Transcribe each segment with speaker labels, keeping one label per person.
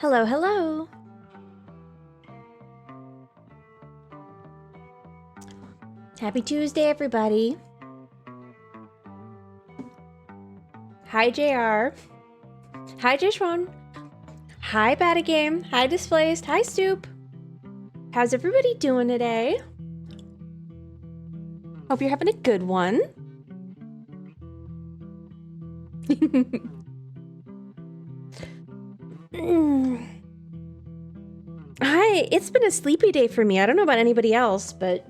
Speaker 1: Hello, hello. Happy Tuesday, everybody. Hi, JR. Hi, Jishwan. Hi, Batagame. Hi, Displaced. Hi, Stoop. How's everybody doing today? Hope you're having a good one. Hi, it's been a sleepy day for me. I don't know about anybody else, but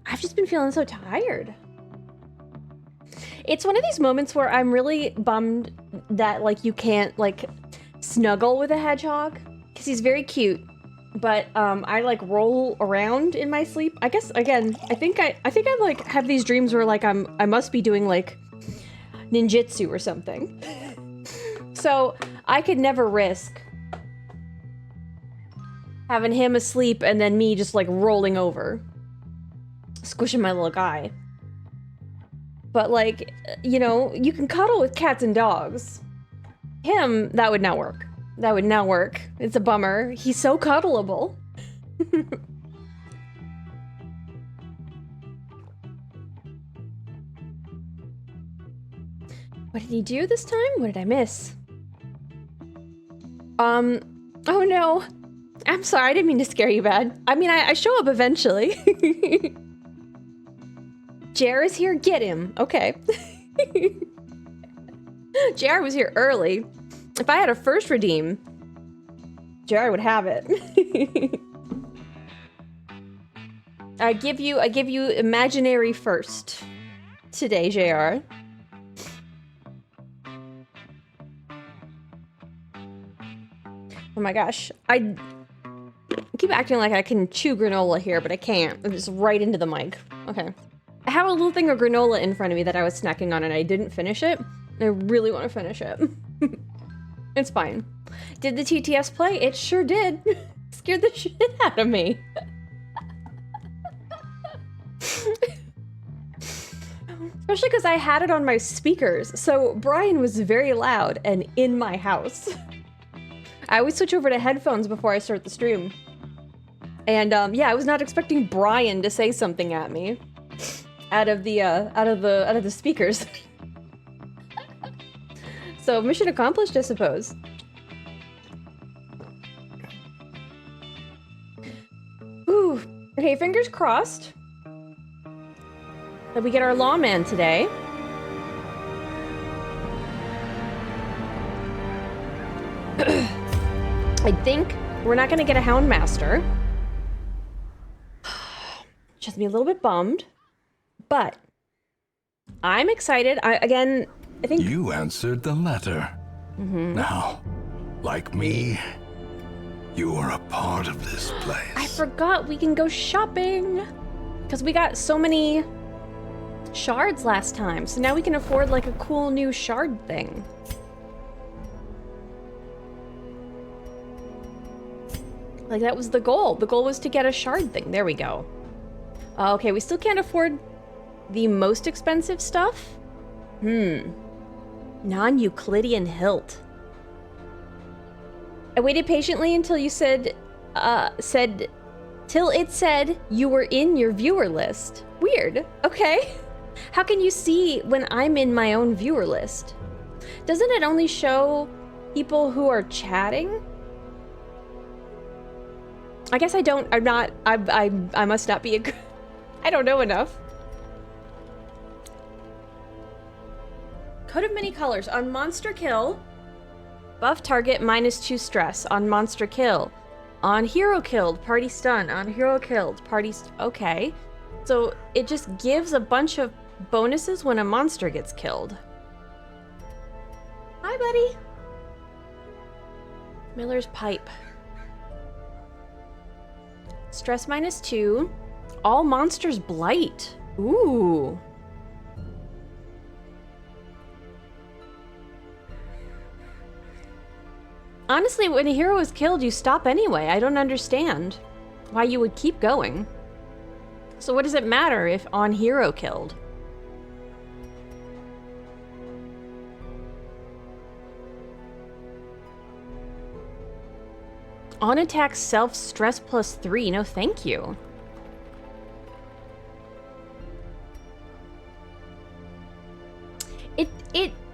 Speaker 1: I've just been feeling so tired. It's one of these moments where I'm really bummed that, like, you can't, like, snuggle with a hedgehog, because he's very cute, but, I, like, roll around in my sleep. I guess, again, I think I, like, have these dreams where, like, I must be doing, like, ninjutsu or something. So, I could never risk having him asleep and then me just, like, rolling over, squishing my little guy. But, like, you know, you can cuddle with cats and dogs. Him, that would not work. That would not work. It's a bummer. He's so cuddleable. What did he do this time? What did I miss? Oh no. I'm sorry, I didn't mean to scare you bad. I mean, I show up eventually. JR is here, get him. Okay. JR was here early. If I had a first redeem, JR would have it. I give you imaginary first today, JR. Oh my gosh. I keep acting like I can chew granola here, but I can't. It's just right into the mic. Okay. I have a little thing of granola in front of me that I was snacking on and I didn't finish it. I really want to finish it. It's fine. Did the TTS play? It sure did. Scared the shit out of me. Especially because I had it on my speakers, so Brian was very loud and in my house. I always switch over to headphones before I start the stream. And yeah, I was not expecting Brian to say something at me. Out of the speakers. So mission accomplished, I suppose. Ooh. Okay, fingers crossed that we get our lawman today. I think we're not gonna get a houndmaster. Just be a little bit bummed. But I'm excited. I think
Speaker 2: you answered the letter. Now, like me, you are a part of this place.
Speaker 1: I forgot we can go shopping because we got so many shards last time. So now we can afford like a cool new shard thing. Like that was the goal. The goal was to get a shard thing. There we go. Okay, we still can't afford the most expensive stuff? Non-Euclidean hilt. I waited patiently until you till it said you were in your viewer list. Weird. Okay. How can you see when I'm in my own viewer list? Doesn't it only show people who are chatting? I guess I must not be I don't know enough. Coat of many colors. On monster kill, buff target -2 stress. On monster kill. On hero killed, party stun. On hero killed, party okay. So it just gives a bunch of bonuses when a monster gets killed. Hi, buddy. Miller's pipe. Stress -2. All monsters blight. Ooh. Honestly, when a hero is killed, you stop anyway. I don't understand why you would keep going. So what does it matter if on hero killed? On attack self stress plus 3. No, thank you.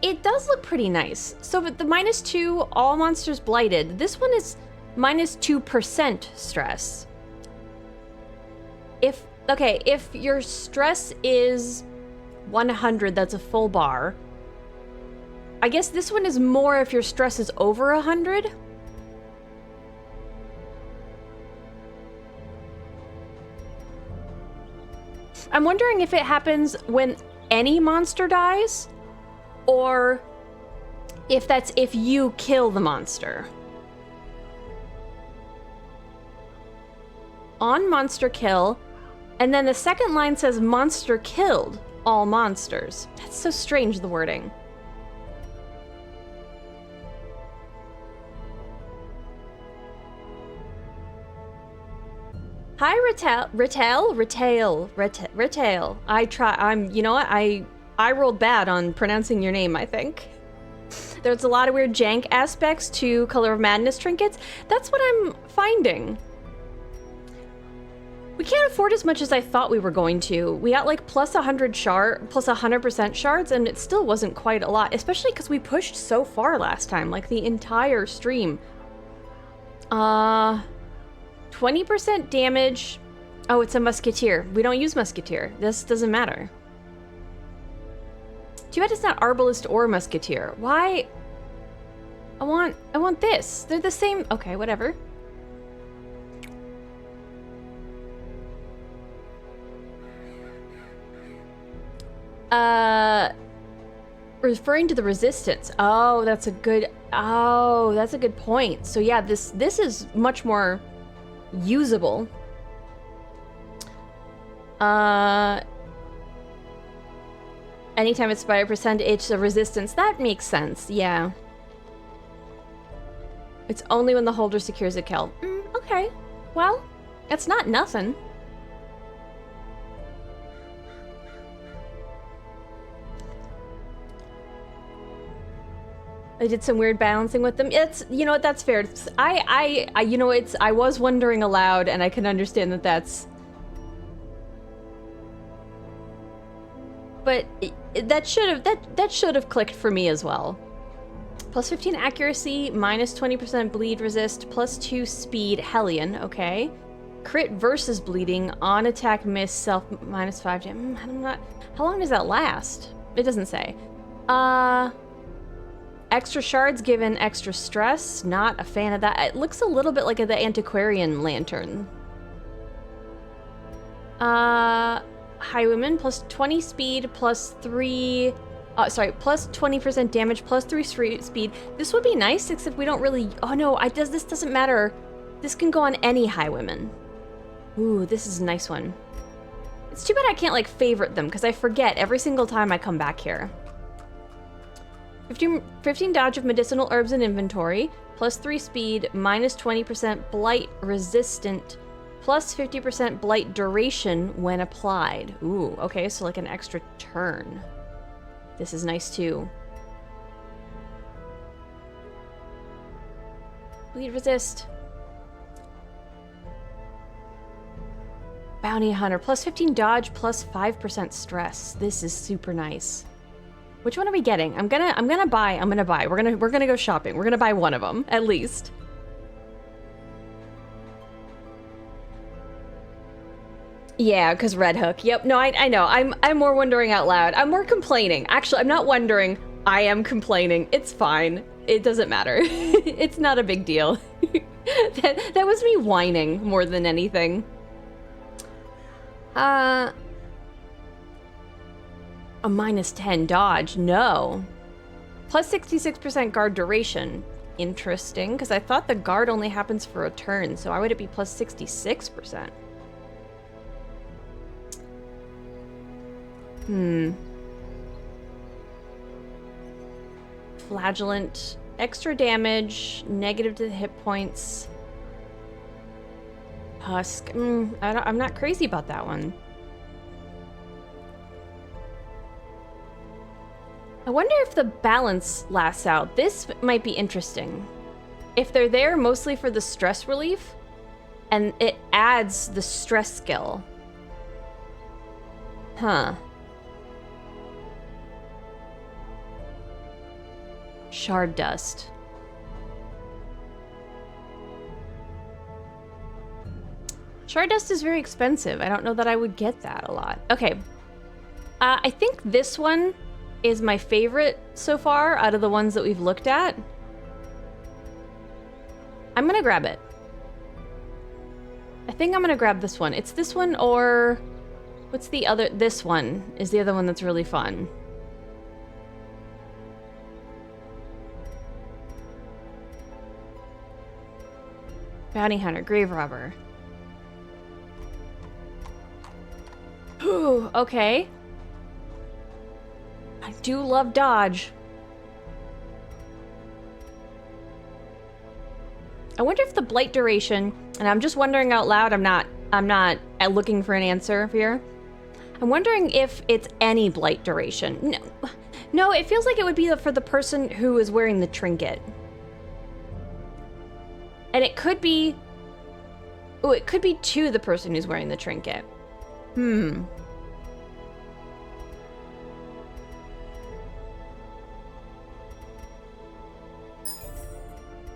Speaker 1: It does look pretty nice. So with the -2, all monsters blighted. This one is -2% stress. If your stress is 100, that's a full bar. I guess this one is more if your stress is over 100. I'm wondering if it happens when any monster dies, or if that's if you kill the monster. On monster kill, and then the second line says monster killed all monsters. That's so strange, the wording. Hi, Retail. You know what? I rolled bad on pronouncing your name, I think. There's a lot of weird jank aspects to Color of Madness trinkets. That's what I'm finding. We can't afford as much as I thought we were going to. We got like plus 100% shards, and it still wasn't quite a lot, especially because we pushed so far last time, like the entire stream. 20% damage. Oh, it's a musketeer. We don't use musketeer. This doesn't matter. Too bad it's not arbalist or musketeer. Why? I want this. They're the same. Okay, whatever. Referring to the resistance. Oh, that's a good point. So yeah, this is much more usable. Anytime it's by a percentage of resistance, that makes sense. Yeah. It's only when the holder secures a kill. Okay. Well, it's not nothing. I did some weird balancing with them. It's, you know what, that's fair. I was wondering aloud, and I can understand that that's... But that should have clicked for me as well. Plus 15 accuracy, minus 20% bleed resist, plus 2 speed, Hellion, okay. Crit versus bleeding, on attack miss, self minus 5 damage. I'm not... How long does that last? It doesn't say. Extra shards given extra stress. Not a fan of that. It looks a little bit like the antiquarian lantern. Highwayman, plus 20 speed, plus 3... plus 20% damage, plus 3 speed. This would be nice, except we don't really... Oh no, this doesn't matter. This can go on any Highwayman. Ooh, this is a nice one. It's too bad I can't, like, favorite them, because I forget every single time I come back here. 15 dodge of medicinal herbs in inventory, plus 3 speed, minus 20% blight resistant, plus 50% blight duration when applied. Ooh, okay, so like an extra turn. This is nice too. Bleed resist. Bounty Hunter, plus 15 dodge, plus 5% stress. This is super nice. Which one are we getting? I'm gonna buy. We're gonna go shopping. We're gonna buy one of them, at least. Yeah, because Red Hook. Yep, no, I know. I'm more wondering out loud. I'm more complaining. Actually, I'm not wondering. I am complaining. It's fine. It doesn't matter. It's not a big deal. that was me whining more than anything. A minus 10 dodge, no. Plus 66% guard duration. Interesting, because I thought the guard only happens for a turn, so why would it be plus 66%? Flagellant, extra damage, negative to the hit points. Husk, I'm not crazy about that one. I wonder if the balance lasts out. This might be interesting. if they're there mostly for the stress relief, and it adds the stress skill. Huh. Shard dust. Shard dust is very expensive. I don't know that I would get that a lot. Okay. I think this one is my favorite so far out of the ones that we've looked at. I'm gonna grab it. I think I'm gonna grab this one. It's this one or... What's the other? This one is the other one that's really fun. Bounty hunter, grave robber. Ooh, okay. I do love dodge. I wonder if the blight duration, and I'm just wondering out loud, I'm not looking for an answer here. I'm wondering if it's any blight duration. No, it feels like it would be for the person who is wearing the trinket. And it could be... Oh, it could be to the person who's wearing the trinket.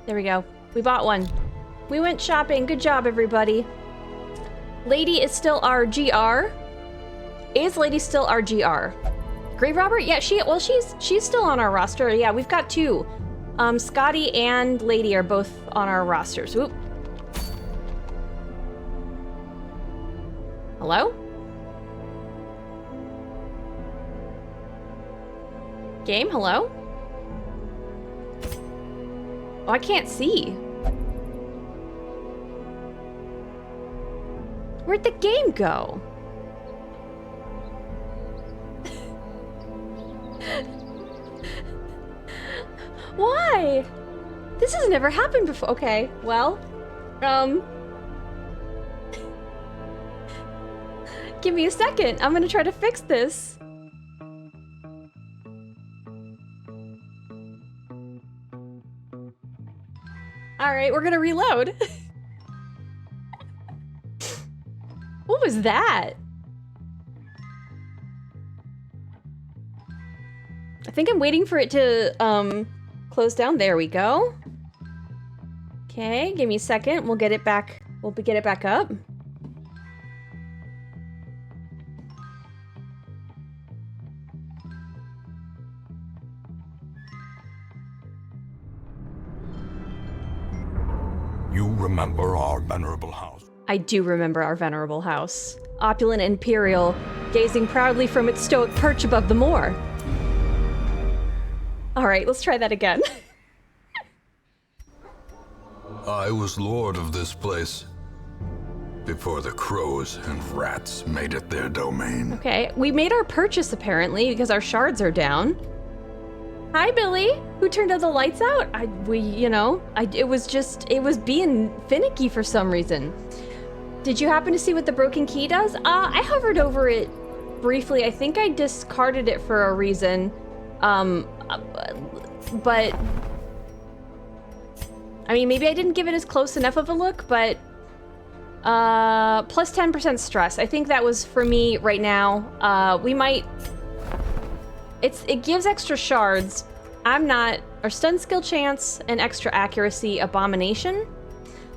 Speaker 1: There we go. We bought one. We went shopping. Good job, everybody. Lady is still our GR. Is Lady still our GR? Grave robber? Yeah, she's still on our roster. Yeah, we've got two. Scotty and Lady are both on our rosters. Oop. Hello? Game, hello? Oh, I can't see. Where'd the game go? Why? This has never happened before. Okay, well, give me a second. I'm gonna try to fix this. All right, we're gonna reload. What was that? I think I'm waiting for it to close down. There we go. Okay, give me a second. We'll get it back. We'll get it back up.
Speaker 2: You remember our venerable house?
Speaker 1: I do remember our venerable house. Opulent and imperial, gazing proudly from its stoic perch above the moor. All right, let's try that again.
Speaker 2: I was lord of this place before the crows and rats made it their domain.
Speaker 1: Okay, we made our purchase apparently because our shards are down. Hi, Billy. Who turned all the lights out? It was being finicky for some reason. Did you happen to see what the broken key does? I hovered over it briefly. I think I discarded it for a reason. But I mean, maybe I didn't give it as close enough of a look, but plus 10% stress. I think that was for me right now. We might... It gives extra shards. Our stun skill chance and extra accuracy abomination.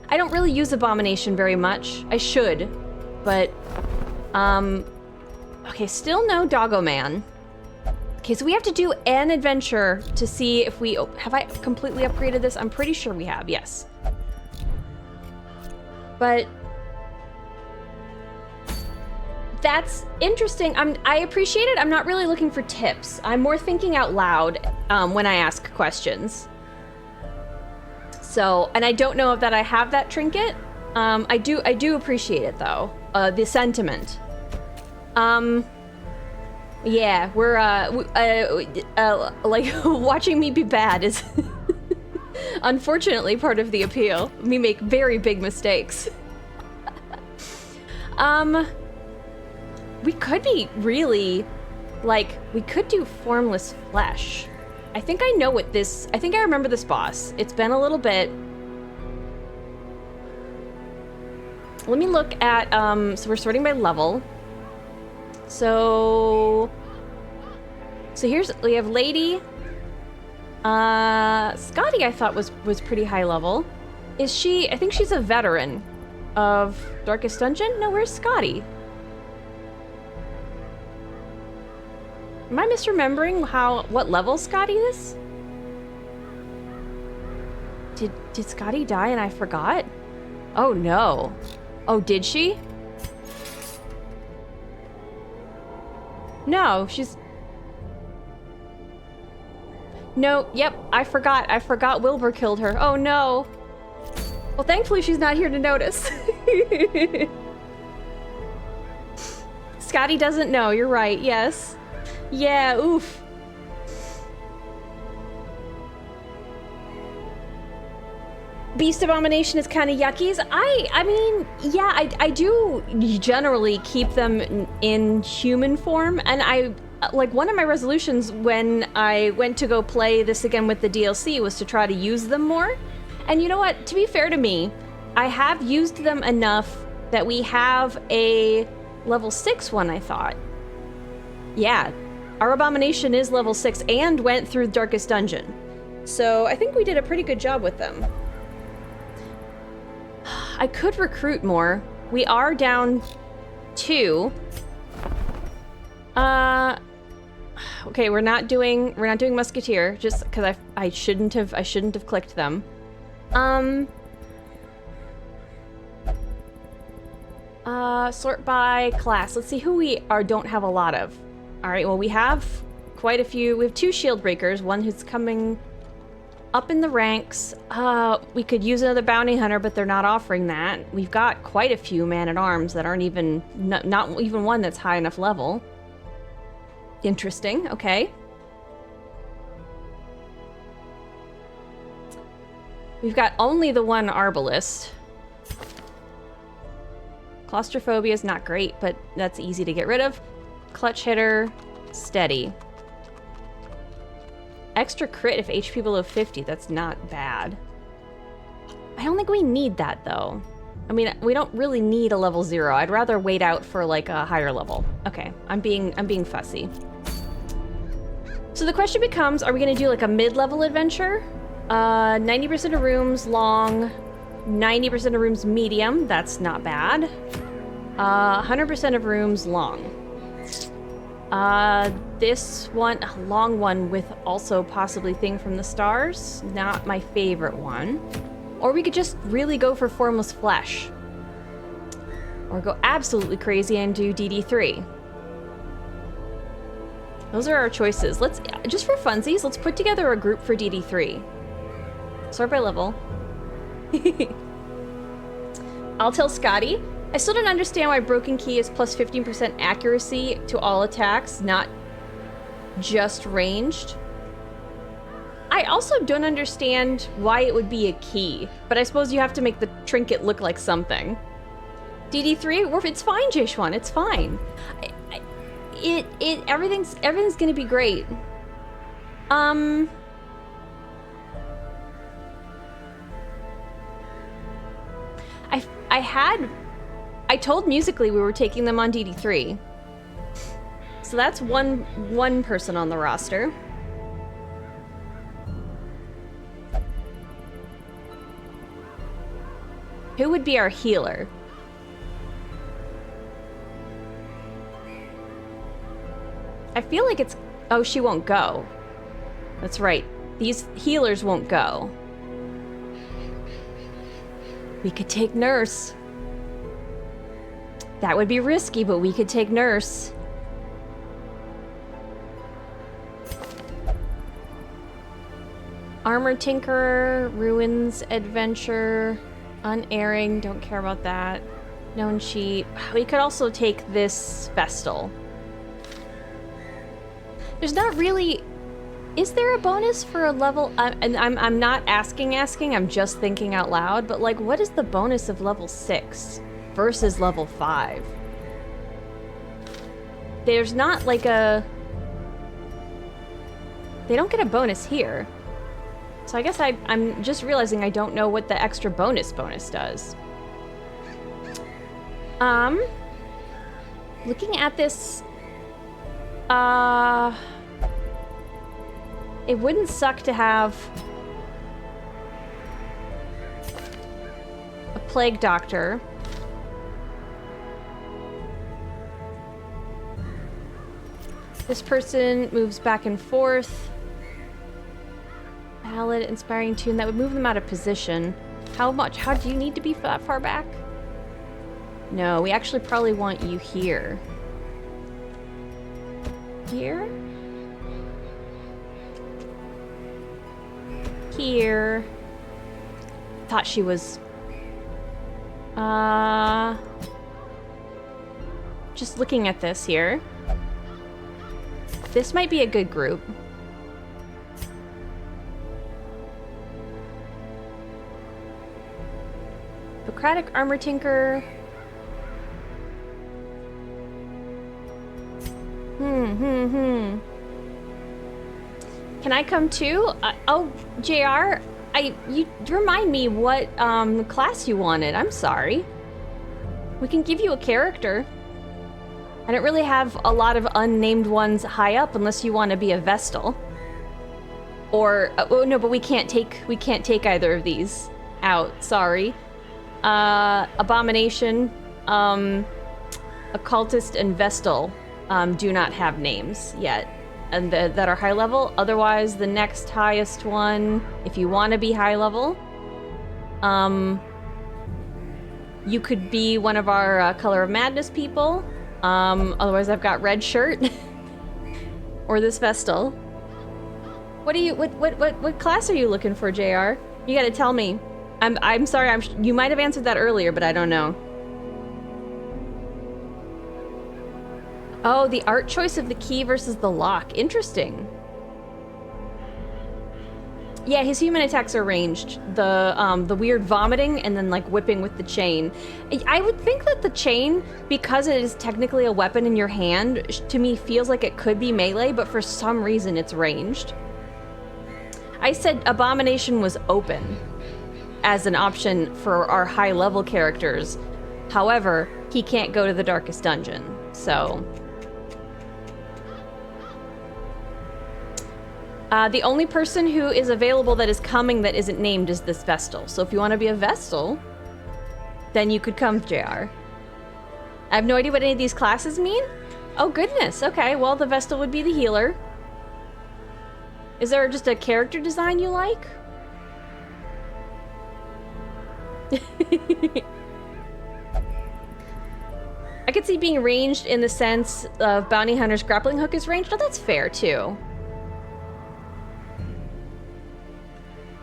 Speaker 1: I don't really use abomination very much. I should, but okay, still no Doggo Man. Okay, so we have to do an adventure to see if we... Have I completely upgraded this? I'm pretty sure we have, yes. But... That's interesting. I appreciate it. I'm not really looking for tips. I'm more thinking out loud when I ask questions. So, and I don't know if that I have that trinket. I do appreciate it though. The sentiment. Yeah, we're like watching me be bad is unfortunately part of the appeal. We make very big mistakes. We could be really, like, we could do formless flesh. I think I know what this, I think I remember this boss. It's been a little bit. Let me look at, so we're sorting by level. So here's, we have Lady. Scotty I thought was pretty high level. Is she, I think she's a veteran of Darkest Dungeon? No, where's Scotty? Am I misremembering what level Scotty is? Did Scotty die and I forgot? Oh no. Oh, did she? No, she's... No, yep, I forgot. I forgot Wilbur killed her. Oh no. Well, thankfully she's not here to notice. Scotty doesn't know, you're right, yes. Yeah, oof. Beast Abomination is kind of yuckies. I mean, yeah, I do generally keep them in human form, and I, like, one of my resolutions when I went to go play this again with the DLC was to try to use them more. And you know what? To be fair to me, I have used them enough that we have a level 6 one, I thought. Yeah, our Abomination is level 6 and went through Darkest Dungeon. So I think we did a pretty good job with them. I could recruit more. We are down 2. Okay, we're not doing Musketeer just because I shouldn't have clicked them. Sort by class. Let's see who we don't have a lot of. All right, well, we have quite a few. We have 2 shield breakers, one who's coming up in the ranks. We could use another bounty hunter, but they're not offering that. We've got quite a few man-at-arms that aren't even, not even one that's high enough level. Interesting, okay. We've got only the one arbalist. Claustrophobia is not great, but that's easy to get rid of. Clutch hitter, steady. Extra crit if HP below 50, that's not bad. I don't think we need that though. I mean, we don't really need a level 0. I'd rather wait out for like a higher level. Okay, I'm being fussy. So the question becomes, are we gonna do like a mid-level adventure? 90% of rooms long, 90% of rooms medium, that's not bad. 100% of rooms long. This one, long one with also possibly Thing from the Stars, not my favorite one. Or we could just really go for Formless Flesh. Or go absolutely crazy and do DD3. Those are our choices. Let's, just for funsies, let's put together a group for DD3. Sort by level. I'll tell Scotty. I still don't understand why Broken Key is plus 15% accuracy to all attacks, not just ranged. I also don't understand why it would be a key, but I suppose you have to make the trinket look like something. DD3, it's fine, Jishwan, it's fine. Everything's gonna be great. I told Musically we were taking them on DD3. So that's one person on the roster. Who would be our healer? I feel like it's... Oh, she won't go. That's right. These healers won't go. We could take Nurse. That would be risky, but we could take Nurse. Armor Tinkerer, Ruins Adventure, Unerring, don't care about that. Known Cheat. We could also take this Vestal. There's not really... Is there a bonus for a level... and I'm not asking, I'm just thinking out loud, but like, what is the bonus of level 6 versus level 5? There's not like a... They don't get a bonus here. So I guess I'm just realizing I don't know what the extra bonus does. Looking at this, it wouldn't suck to have a plague doctor. This person moves back and forth. Ballad, inspiring tune, that would move them out of position. How much? How do you need to be that far back? No, we actually probably want you here. Here? Here. Thought she was... Just looking at this here. This might be a good group. Socratic Armor Tinker. Can I come too? Oh, JR, you remind me what class you wanted. I'm sorry. We can give you a character. I don't really have a lot of unnamed ones high up unless you want to be a Vestal. Or oh no, but we can't take either of these out. Sorry. Abomination, Occultist, and Vestal do not have names yet, and that are high level. Otherwise, the next highest one, if you want to be high level, you could be one of our Color of Madness people. Otherwise, I've got Red Shirt or this Vestal. What class are you looking for, JR? You gotta tell me. I'm sorry, you might have answered that earlier, but I don't know. Oh, the art choice of the key versus the lock. Interesting. Yeah, his human attacks are ranged. The weird vomiting and then like whipping with the chain. I would think that the chain, because it is technically a weapon in your hand, to me feels like it could be melee, but for some reason it's ranged. I said Abomination was open as an option for our high-level characters. However, he can't go to the Darkest Dungeon, so... the only person who is available that is coming that isn't named is this Vestal. So if you want to be a Vestal, then you could come, JR. I have no idea what any of these classes mean? Oh, goodness. Okay, well, the Vestal would be the healer. Is there just a character design you like? I could see being ranged in the sense of Bounty Hunter's grappling hook is ranged. Oh, that's fair, too.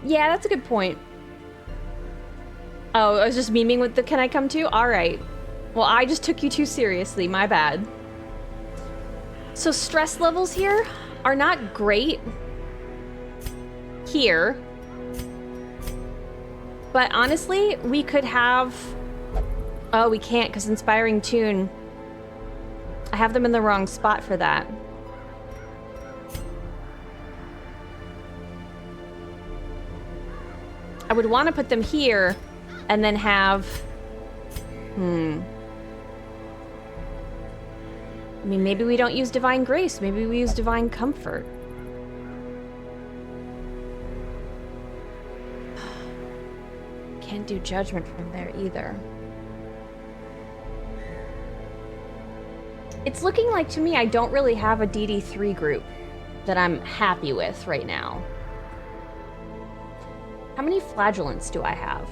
Speaker 1: Yeah, that's a good point. Oh, I was just memeing with the can I come too? Alright. Well, I just took you too seriously. My bad. So stress levels here are not great. Here. But honestly, we could have... Oh, we can't because Inspiring Tune. I have them in the wrong spot for that. I would want to put them here and then have... I mean, maybe we don't use Divine Grace. Maybe we use Divine Comfort. Can't do Judgment from there either. It's looking like to me I don't really have a DD3 group that I'm happy with right now. How many flagellants do I have?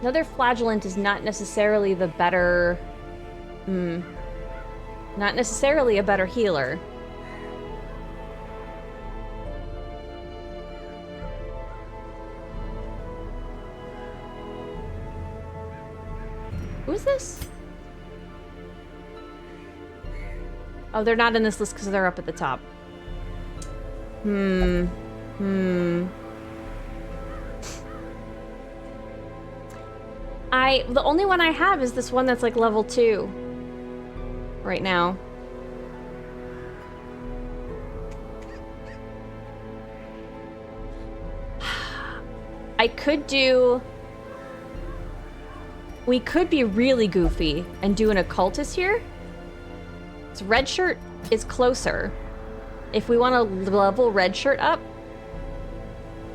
Speaker 1: Another flagellant is not necessarily the better... not necessarily a better healer. Who is this? Oh, they're not in this list because they're up at the top. The only one I have is this one that's like level 2 right now. I could do We could be really goofy and do an occultist here. So red shirt is closer. If we want to level red shirt up,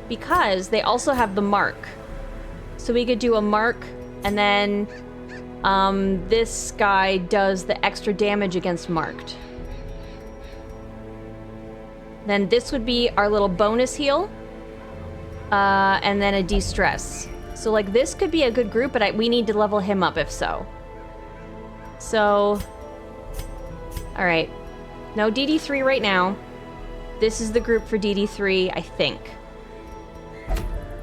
Speaker 1: because they also have the mark. So we could do a mark, and then this guy does the extra damage against marked. Then this would be our little bonus heal, and then a de-stress. So like this could be a good group, but we need to level him up if so. So, all right, no DD3 right now. This is the group for DD3, I think.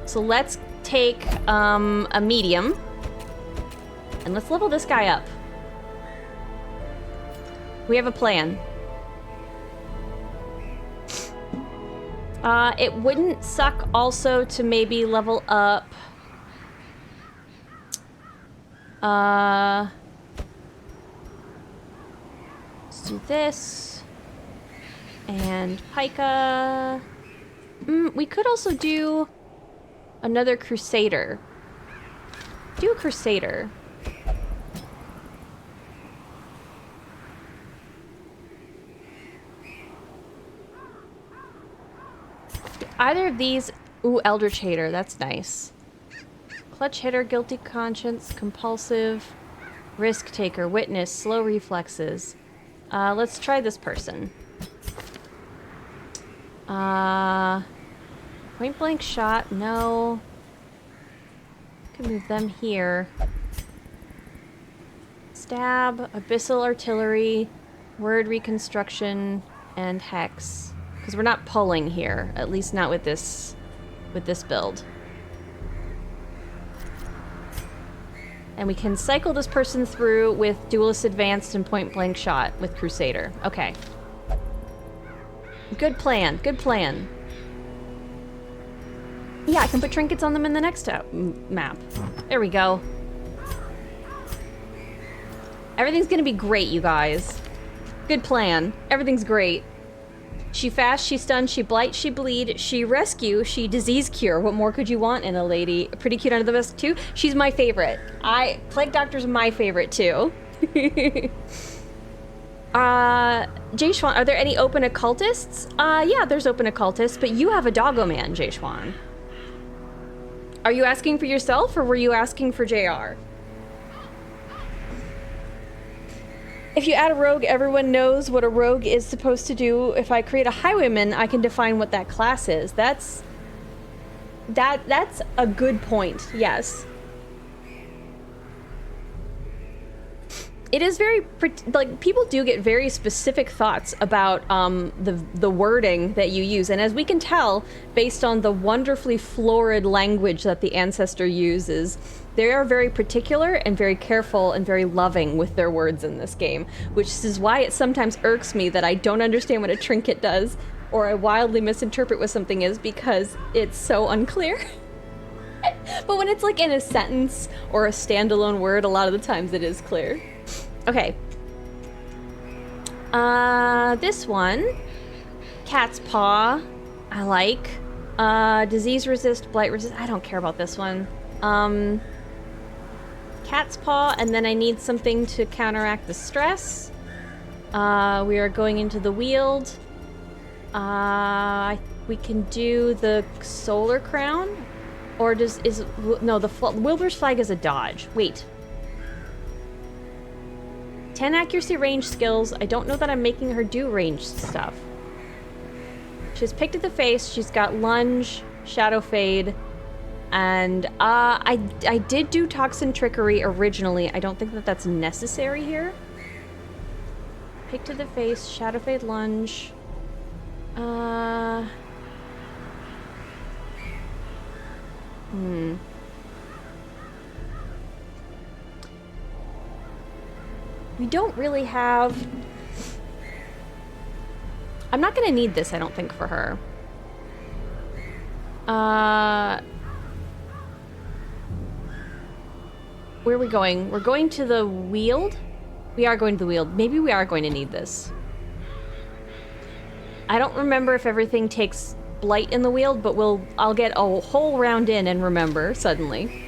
Speaker 1: So let's take a medium, and let's level this guy up. We have a plan. It wouldn't suck also to maybe level up... let's do this. And Pika. We could also do another Crusader. Do a Crusader. Either of these... Ooh, Eldritch Hater. That's nice. Clutch Hitter, Guilty Conscience, Compulsive, Risk Taker, Witness, Slow Reflexes. Let's try this person. Point Blank Shot, no. Could move them here. Stab, Abyssal Artillery, Word Reconstruction, and Hex. Because we're not pulling here, at least not with this build. And we can cycle this person through with Duelist Advanced and Point Blank Shot with Crusader. Okay. Good plan, good plan. Yeah, I can put trinkets on them in the next map. There we go. Everything's gonna be great, you guys. Good plan. Everything's great. She fast, she stun, she blight, she bleed, she rescue, she disease cure. What more could you want in a lady? Pretty cute under the vest too. She's my favorite. Plague Doctor's my favorite too. Jay Schwan, are there any open occultists? Yeah, there's open occultists, but you have a doggo man, Jay Schwan. Are you asking for yourself, or were you asking for JR? If you add a rogue, everyone knows what a rogue is supposed to do. If I create a highwayman, I can define what that class is. That's a good point, yes. It is very, like, people do get very specific thoughts about the wording that you use. And as we can tell, based on the wonderfully florid language that the Ancestor uses, they are very particular and very careful and very loving with their words in this game, which is why it sometimes irks me that I don't understand what a trinket does, or I wildly misinterpret what something is because it's so unclear. But when it's like in a sentence or a standalone word, a lot of the times it is clear. Okay. This one, Cat's Paw, I like. Disease resist, blight resist, I don't care about this one. Cat's Paw, and then I need something to counteract the stress. We are going into the Wield. We can do the Solar Crown, or no, the Wilbur's Flag is a dodge. Wait. 10 accuracy range skills. I don't know that I'm making her do ranged stuff. She's picked at the face. She's got lunge, shadow fade, and I did do toxin trickery originally. I don't think that that's necessary here. Pick to the face, shadow fade, lunge. We don't really have... I'm not gonna need this, I don't think, for her. Where are we going? We're going to the Wield? We are going to the Wield. Maybe we are going to need this. I don't remember if everything takes blight in the Wield, but I'll get a whole round in and remember suddenly.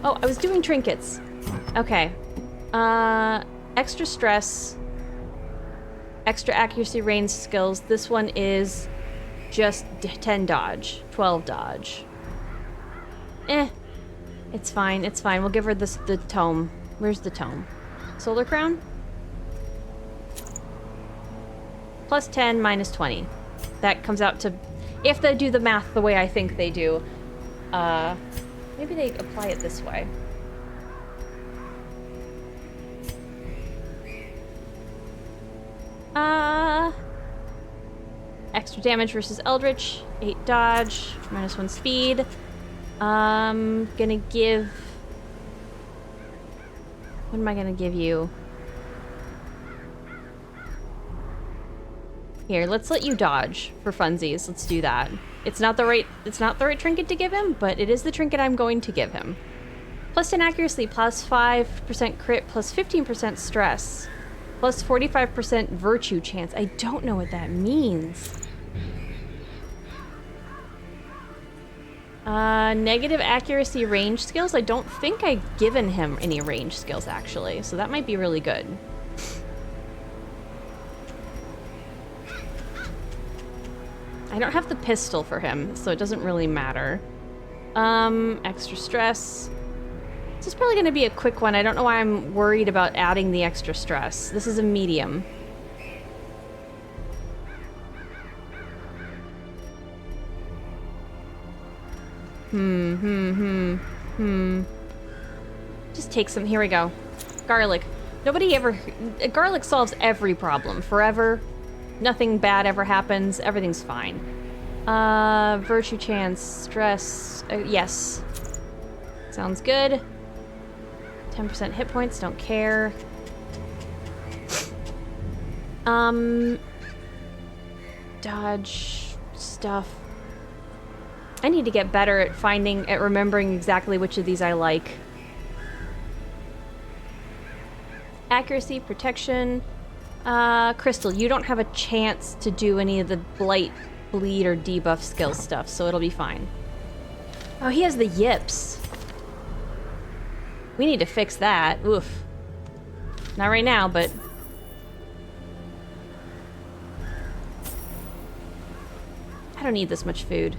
Speaker 1: Oh, I was doing trinkets. Okay. Extra stress. Extra accuracy range skills. This one is just 10 dodge. 12 dodge. It's fine. It's fine. We'll give her this, the tome. Where's the tome? Solar Crown? Plus 10, minus 20. That comes out to... If they do the math the way I think they do. Maybe they apply it this way. Extra damage versus Eldritch. 8 dodge. Minus 1 speed. Gonna give... What am I gonna give you? Here, let's let you dodge for funsies. Let's do that. It's not the right trinket to give him, but it is the trinket I'm going to give him. Plus 10 accuracy, plus 5% crit, plus 15% stress, plus 45% virtue chance. I don't know what that means. Negative accuracy range skills. I don't think I've given him any range skills, actually, so that might be really good. I don't have the pistol for him, so it doesn't really matter. Extra stress. This is probably going to be a quick one. I don't know why I'm worried about adding the extra stress. This is a medium. Just take some. Here we go. Garlic. Garlic solves every problem. Forever. Nothing bad ever happens. Everything's fine. Virtue chance. Stress. Yes. Sounds good. 10% hit points. Don't care. Dodge stuff. I need to get better at remembering exactly which of these I like. Accuracy, protection. Crystal, you don't have a chance to do any of the blight, bleed, or debuff skill stuff, so it'll be fine. Oh, he has the yips. We need to fix that. Oof. Not right now, but... I don't need this much food.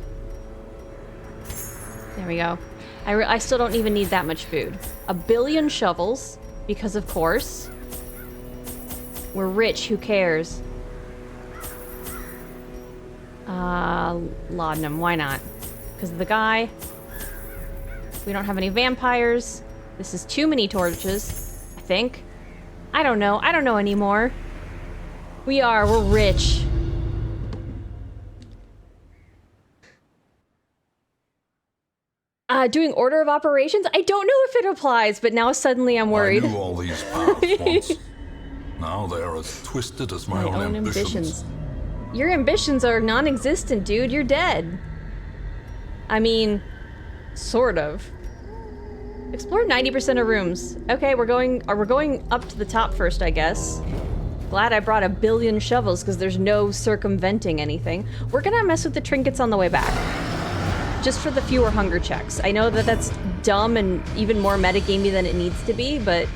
Speaker 1: There we go. I still don't even need that much food. 1 billion shovels, because of course. We're rich, who cares? Laudanum, why not? Because of the guy. We don't have any vampires. This is too many torches, I think. I don't know anymore. We're rich. Doing order of operations? I don't know if it applies, but now suddenly I'm worried.
Speaker 2: I knew all these paths once. Now they are as twisted as my own ambitions.
Speaker 1: Your ambitions are non-existent, dude. You're dead. I mean, sort of. Explore 90% of rooms. Okay, we're going up to the top first, I guess. Glad I brought 1 billion shovels because there's no circumventing anything. We're gonna mess with the trinkets on the way back. Just for the fewer hunger checks. I know that that's dumb and even more metagamey than it needs to be, but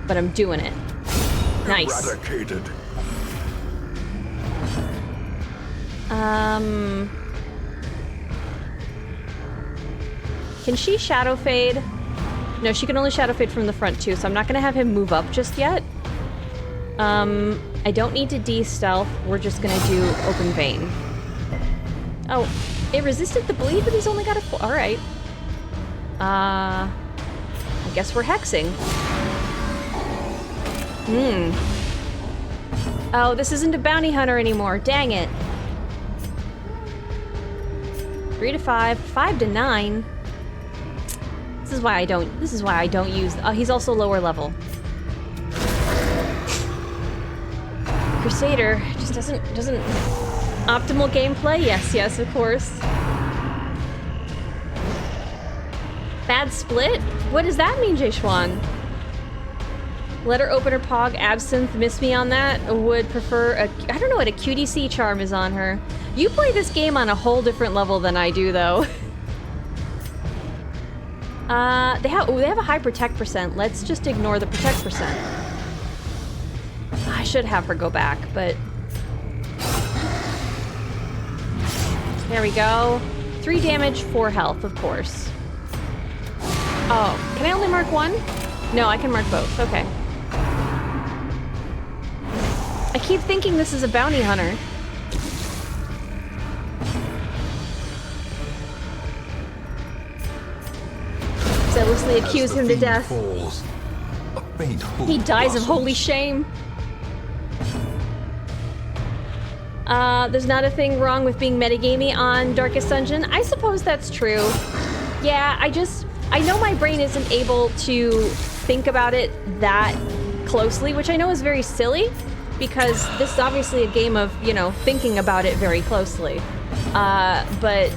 Speaker 1: I'm doing it. Nice.
Speaker 2: Eradicated.
Speaker 1: Can she shadow fade? No, she can only shadow fade from the front too, so I'm not gonna have him move up just yet. I don't need to de-stealth. We're just gonna do open vein. Oh, it resisted the bleed, but he's only got a 4. All right. I guess we're hexing. Oh, this isn't a bounty hunter anymore. Dang it. 3 to 5, 5 to 9. This is why I don't use. Oh, he's also lower level. Crusader just doesn't optimal gameplay. Yes, of course. Bad split? What does that mean, Jay Schwan? Letter opener Pog Absinthe, miss me on that. Would prefer I don't know what a QDC charm is on her. You play this game on a whole different level than I do, though. They have a high protect percent. Let's just ignore the protect percent. I should have her go back, but... There we go. 3 damage, 4 health, of course. Oh, can I only mark 1? No, I can mark both. Okay. I keep thinking this is a bounty hunter. Zealously accuse him to death.
Speaker 2: Falls, a faint hope
Speaker 1: He dies of
Speaker 2: blossoms.
Speaker 1: holy shame. There's not a thing wrong with being metagamey on Darkest Dungeon. I suppose that's true. Yeah, I know my brain isn't able to think about it that closely, which I know is very silly, because this is obviously a game of, you know, thinking about it very closely. But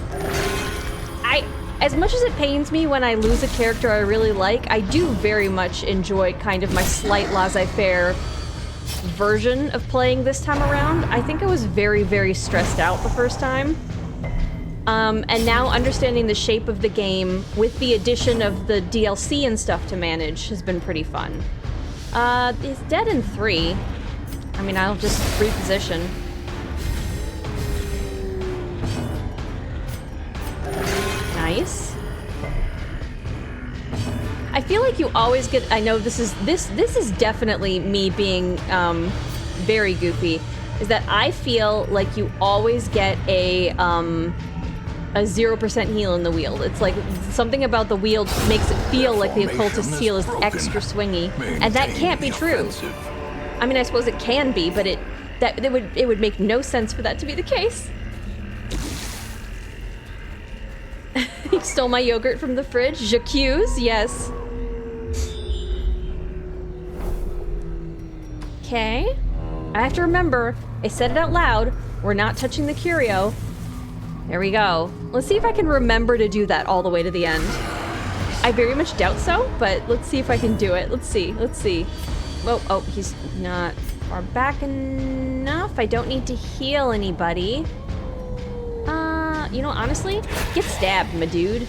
Speaker 1: as much as it pains me when I lose a character I really like, I do very much enjoy kind of my slight laissez-faire version of playing this time around. I think I was very, very stressed out the first time. And now understanding the shape of the game with the addition of the DLC and stuff to manage has been pretty fun. He's dead in 3. I mean, I'll just reposition. Nice. I feel like you always get, I know this is definitely me being very goofy, is that I feel like you always get a 0% heal in the wield. It's like something about the wield makes it feel like the occultist heal is extra swingy, and that can't be true. I mean, I suppose it can be, but it would make no sense for that to be the case. You stole my yogurt from the fridge. J'accuse, yes. Okay. I have to remember, I said it out loud, we're not touching the curio. There we go. Let's see if I can remember to do that all the way to the end. I very much doubt so, but let's see if I can do it. Let's see. Oh, he's not far back enough. I don't need to heal anybody. You know, honestly, get stabbed, my dude.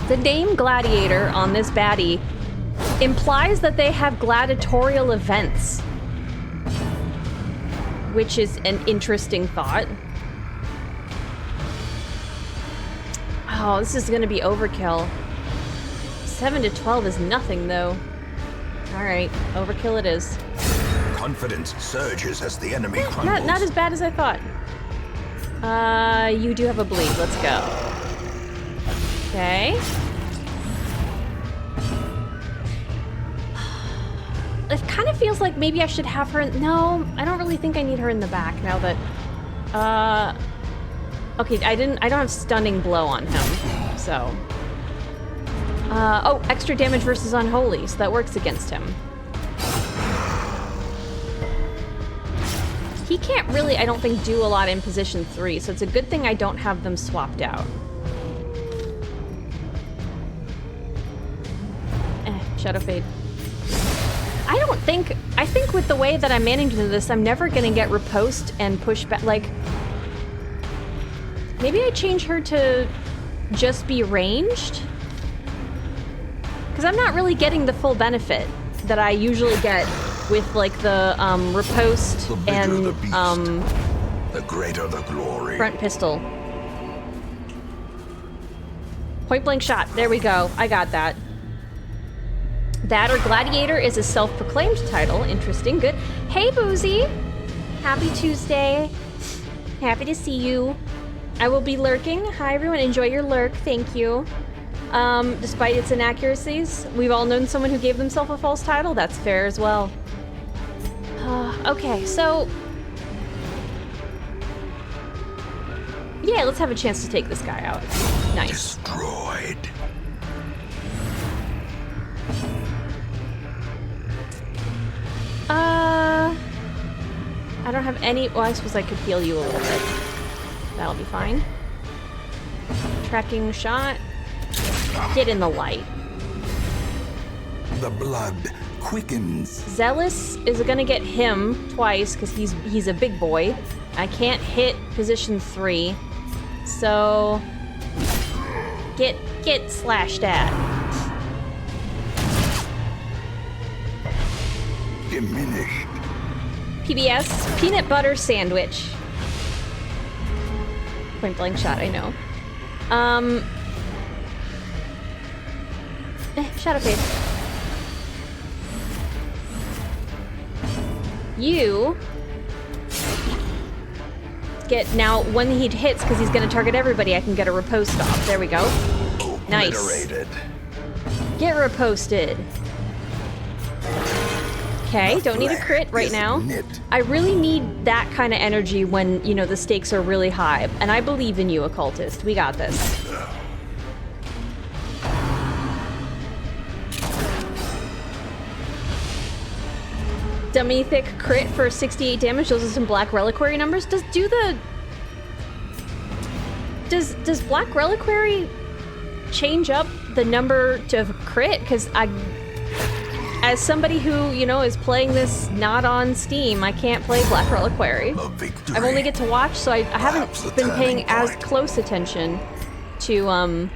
Speaker 1: The name Gladiator on this baddie implies that they have gladiatorial events, which is an interesting thought. Oh, this is gonna be overkill. 7 to 12 is nothing, though. Alright, overkill it is.
Speaker 2: Confidence surges as the enemy crumbles.
Speaker 1: Not as bad as I thought. You do have a bleed. Let's go. Okay. It kind of feels like maybe I should have her in... No, I don't really think I need her in the back now that... Okay, I don't have stunning blow on him, so... Oh, extra damage versus unholy, so that works against him. He can't really, I don't think, do a lot in position 3, so it's a good thing I don't have them swapped out. Shadow Fade. I think with the way that I'm managing this, I'm never gonna get riposte and push back, like... Maybe I change her to just be ranged? Because I'm not really getting the full benefit that I usually get with, like, the, riposte and,
Speaker 2: the greater the glory.
Speaker 1: front pistol. Point blank shot. There we go. I got that. That or Gladiator is a self-proclaimed title. Interesting. Good. Hey, Boozy. Happy Tuesday. Happy to see you. I will be lurking. Hi, everyone. Enjoy your lurk. Thank you. Despite its inaccuracies, we've all known someone who gave themselves a false title. That's fair as well. Okay, so... Yeah, let's have a chance to take this guy out. Nice.
Speaker 2: Destroyed.
Speaker 1: I don't have any... Well, I suppose I could heal you a little bit. That'll be fine. Tracking shot. Get in the light.
Speaker 2: The blood quickens.
Speaker 1: Zealous is gonna get him twice, because he's a big boy. I can't hit position 3. So get slashed at.
Speaker 2: Diminished.
Speaker 1: PBS, peanut butter sandwich. Point blank shot, I know. Shadow face. You get now when he hits, because he's gonna target everybody, I can get a riposte off. There we go. Nice.
Speaker 2: Obliterated.
Speaker 1: Get riposted. Okay, don't need a crit right now. I really need that kind of energy when, you know, the stakes are really high. And I believe in you, occultist. We got this. Dummy thick crit for 68 damage. Those are some black reliquary numbers. Does black reliquary change up the number to crit? Because as somebody who, you know, is playing this not on Steam, I can't play Black Reliquary. I've only get to watch, so I haven't been paying as close attention to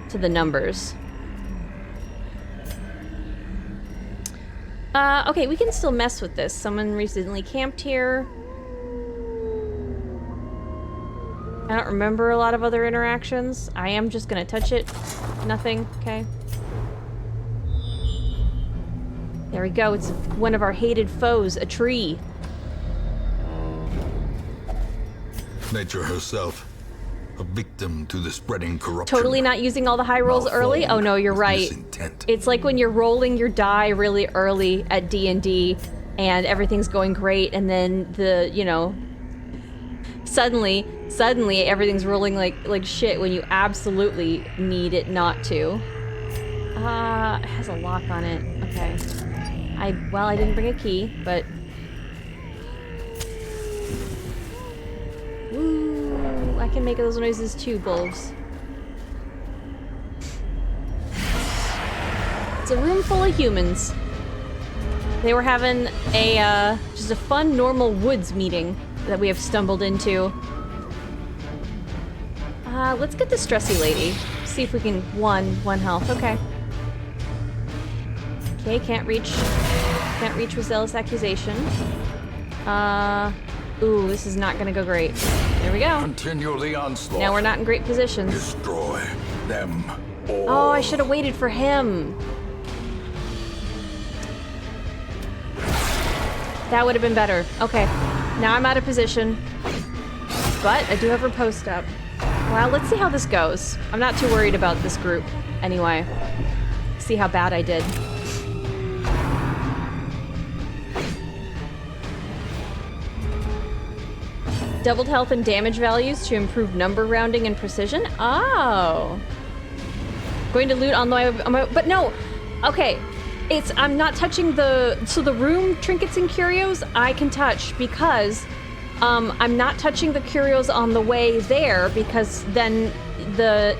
Speaker 1: the numbers. Okay, we can still mess with this. Someone recently camped here. I don't remember a lot of other interactions. I am just gonna touch it. Nothing, okay. There we go, it's one of our hated foes, a tree.
Speaker 3: Nature herself, a victim to the spreading corruption.
Speaker 1: Totally not using all the high rolls early? Oh no, you're right. It's like when you're rolling your die really early at D&D and everything's going great, and then the, you know, suddenly everything's rolling like shit when you absolutely need it not to. It has a lock on it. Okay. I didn't bring a key, but ooh, I can make those noises too, wolves. It's a room full of humans. They were having a just a fun normal woods meeting that we have stumbled into. Let's get the stressy lady. See if we can one health. Okay. Okay, can't reach with zealous accusation. Ooh, this is not gonna go great. There we go.
Speaker 2: Continue the onslaught.
Speaker 1: Now we're not in great positions.
Speaker 2: Destroy them all.
Speaker 1: Oh, I should have waited for him. That would have been better. Okay, now I'm out of position. But I do have her post up. Well, let's see how this goes. I'm not too worried about this group anyway. See how bad I did. Doubled health and damage values to improve number rounding and precision. Oh. Going to loot on the way, but no. Okay. I'm not touching the room trinkets and curios I can touch because I'm not touching the curios on the way there because then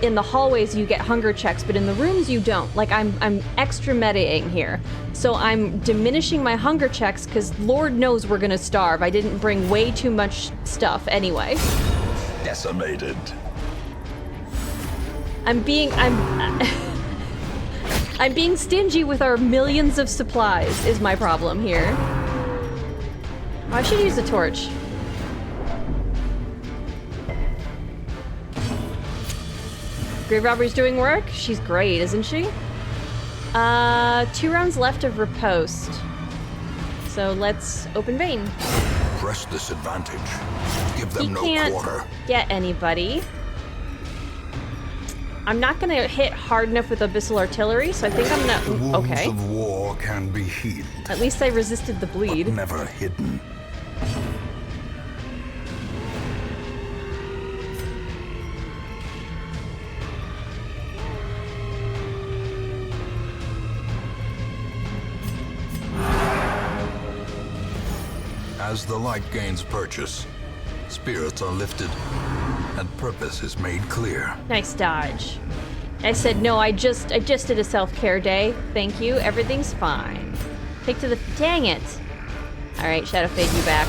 Speaker 1: in the hallways you get hunger checks, but in the rooms you don't. Like I'm extra metaing here. So I'm diminishing my hunger checks because Lord knows we're gonna starve. I didn't bring way too much stuff anyway.
Speaker 2: Decimated.
Speaker 1: I'm being stingy with our millions of supplies is my problem here. I should use a torch. Grave Robbery's doing work. She's great, isn't she? 2 rounds left of riposte. So let's open vein.
Speaker 3: Press this advantage. Give them
Speaker 1: He
Speaker 3: no
Speaker 1: can't
Speaker 3: quarter.
Speaker 1: get anybody. I'm not gonna hit hard enough with Abyssal Artillery, so I think I'm
Speaker 3: The
Speaker 1: gonna...
Speaker 3: wounds
Speaker 1: Okay.
Speaker 3: of war can be healed,
Speaker 1: At least I resisted the bleed.
Speaker 3: but never hidden. As the light gains purchase, spirits are lifted, and purpose is made clear.
Speaker 1: Nice dodge. I said, no, I just did a self-care day. Thank you. Everything's fine. Take to the... Dang it. Alright, Shadow Fade you back.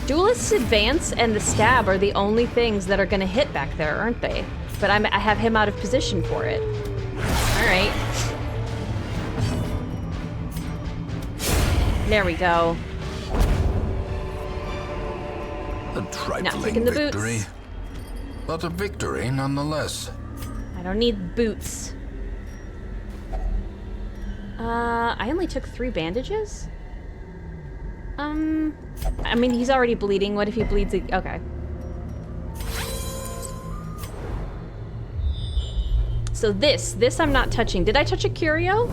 Speaker 1: Duelist's Advance and the Stab are the only things that are gonna hit back there, aren't they? But I have him out of position for it. Alright. There we go.
Speaker 3: A
Speaker 1: Not
Speaker 3: trifling
Speaker 1: taking the
Speaker 3: victory,
Speaker 1: boots.
Speaker 3: but a victory nonetheless.
Speaker 1: I don't need boots. I only took 3 bandages? I mean, he's already bleeding. What if he bleeds? Okay. So this I'm not touching. Did I touch a curio?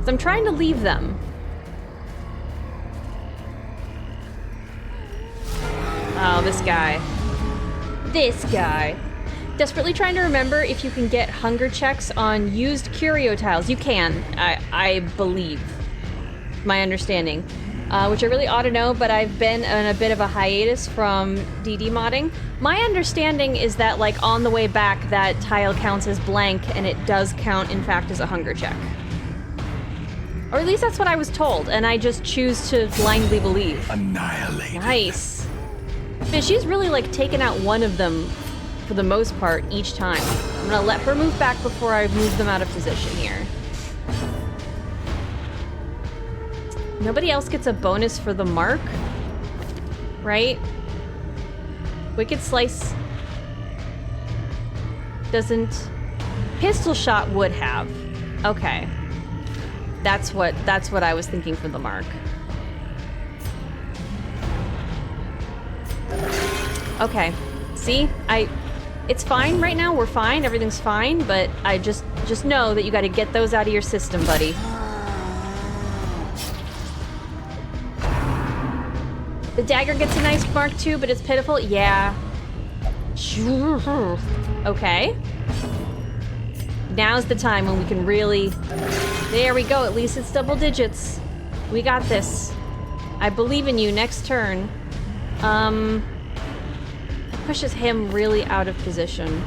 Speaker 1: So I'm trying to leave them. Oh, this guy. This guy. Desperately trying to remember if you can get hunger checks on used curio tiles. You can, I believe. My understanding. Which I really ought to know, but I've been on a bit of a hiatus from DD modding. My understanding is that, like, on the way back, that tile counts as blank, and it does count, in fact, as a hunger check. Or at least that's what I was told, and I just choose to blindly believe.
Speaker 2: Annihilated.
Speaker 1: Nice. Man, she's really, like, taken out one of them, for the most part, each time. I'm gonna let her move back before I move them out of position here. Nobody else gets a bonus for the mark, right? Wicked Slice doesn't. Pistol Shot would have. Okay. That's what I was thinking for the mark. Okay. See? It's fine right now. We're fine. Everything's fine, but I just know that you got to get those out of your system, buddy. The dagger gets a nice mark too, but it's pitiful. Yeah. Okay. Now's the time when we can really... There we go. At least it's double digits. We got this. I believe in you. Next turn. Pushes him really out of position.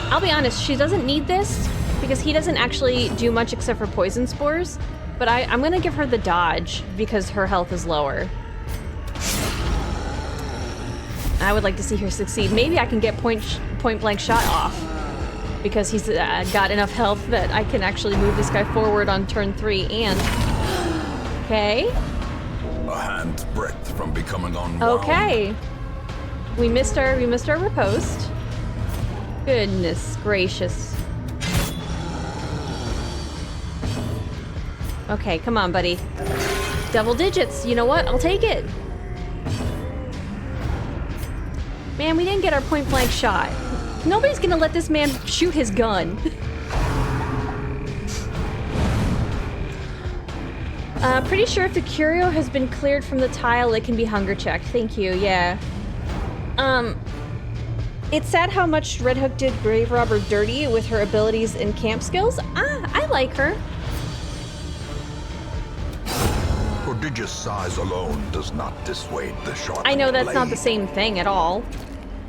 Speaker 1: I'll be honest, she doesn't need this because he doesn't actually do much except for poison spores, but I'm gonna give her the dodge because her health is lower. I would like to see her succeed. Maybe I can get point blank shot off because he's got enough health that I can actually move this guy forward on turn 3 and... Okay.
Speaker 3: A hand's breadth from becoming unwound.
Speaker 1: Okay. We missed our riposte. Goodness gracious. Okay, come on, buddy. Double digits. You know what? I'll take it. Man, we didn't get our point blank shot. Nobody's gonna let this man shoot his gun. Pretty sure if the curio has been cleared from the tile, it can be hunger checked. Thank you, yeah. It's sad how much Red Hook did Grave Robber dirty with her abilities and camp skills. I like her.
Speaker 3: Prodigious size alone does not dissuade the sharp.
Speaker 1: I know that's not the same thing at all,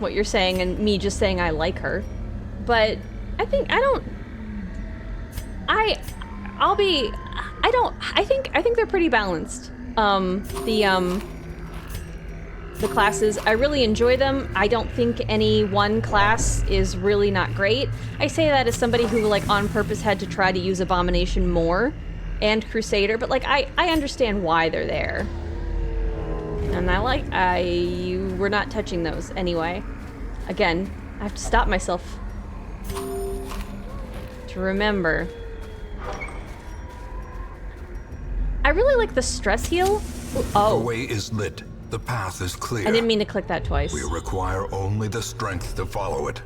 Speaker 1: what you're saying, and me just saying I like her. But I think they're pretty balanced. The classes, I really enjoy them. I don't think any one class is really not great. I say that as somebody who, like, on purpose had to try to use Abomination more and Crusader, but, like, I understand why they're there. And we're not touching those anyway. Again, I have to stop myself to remember. I really like the stress heal. Oh.
Speaker 3: The way is lit. The path is clear.
Speaker 1: I didn't mean to click that twice.
Speaker 3: We require only the strength to follow it.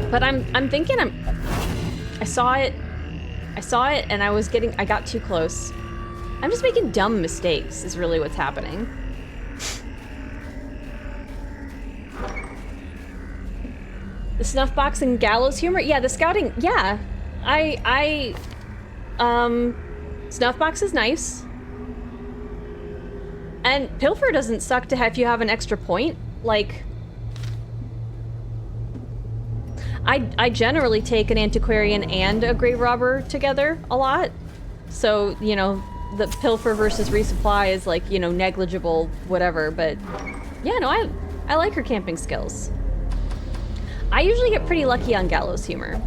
Speaker 1: But I'm thinking I saw it and I got too close. I'm just making dumb mistakes is really what's happening. The snuff box and gallows humor? Yeah, the scouting, yeah. Snuffbox is nice. And Pilfer doesn't suck to have if you have an extra point. Like, I generally take an antiquarian and a grave robber together a lot. So, you know, the Pilfer versus resupply is like, you know, negligible, whatever. But yeah, no, I like her camping skills. I usually get pretty lucky on gallows humor.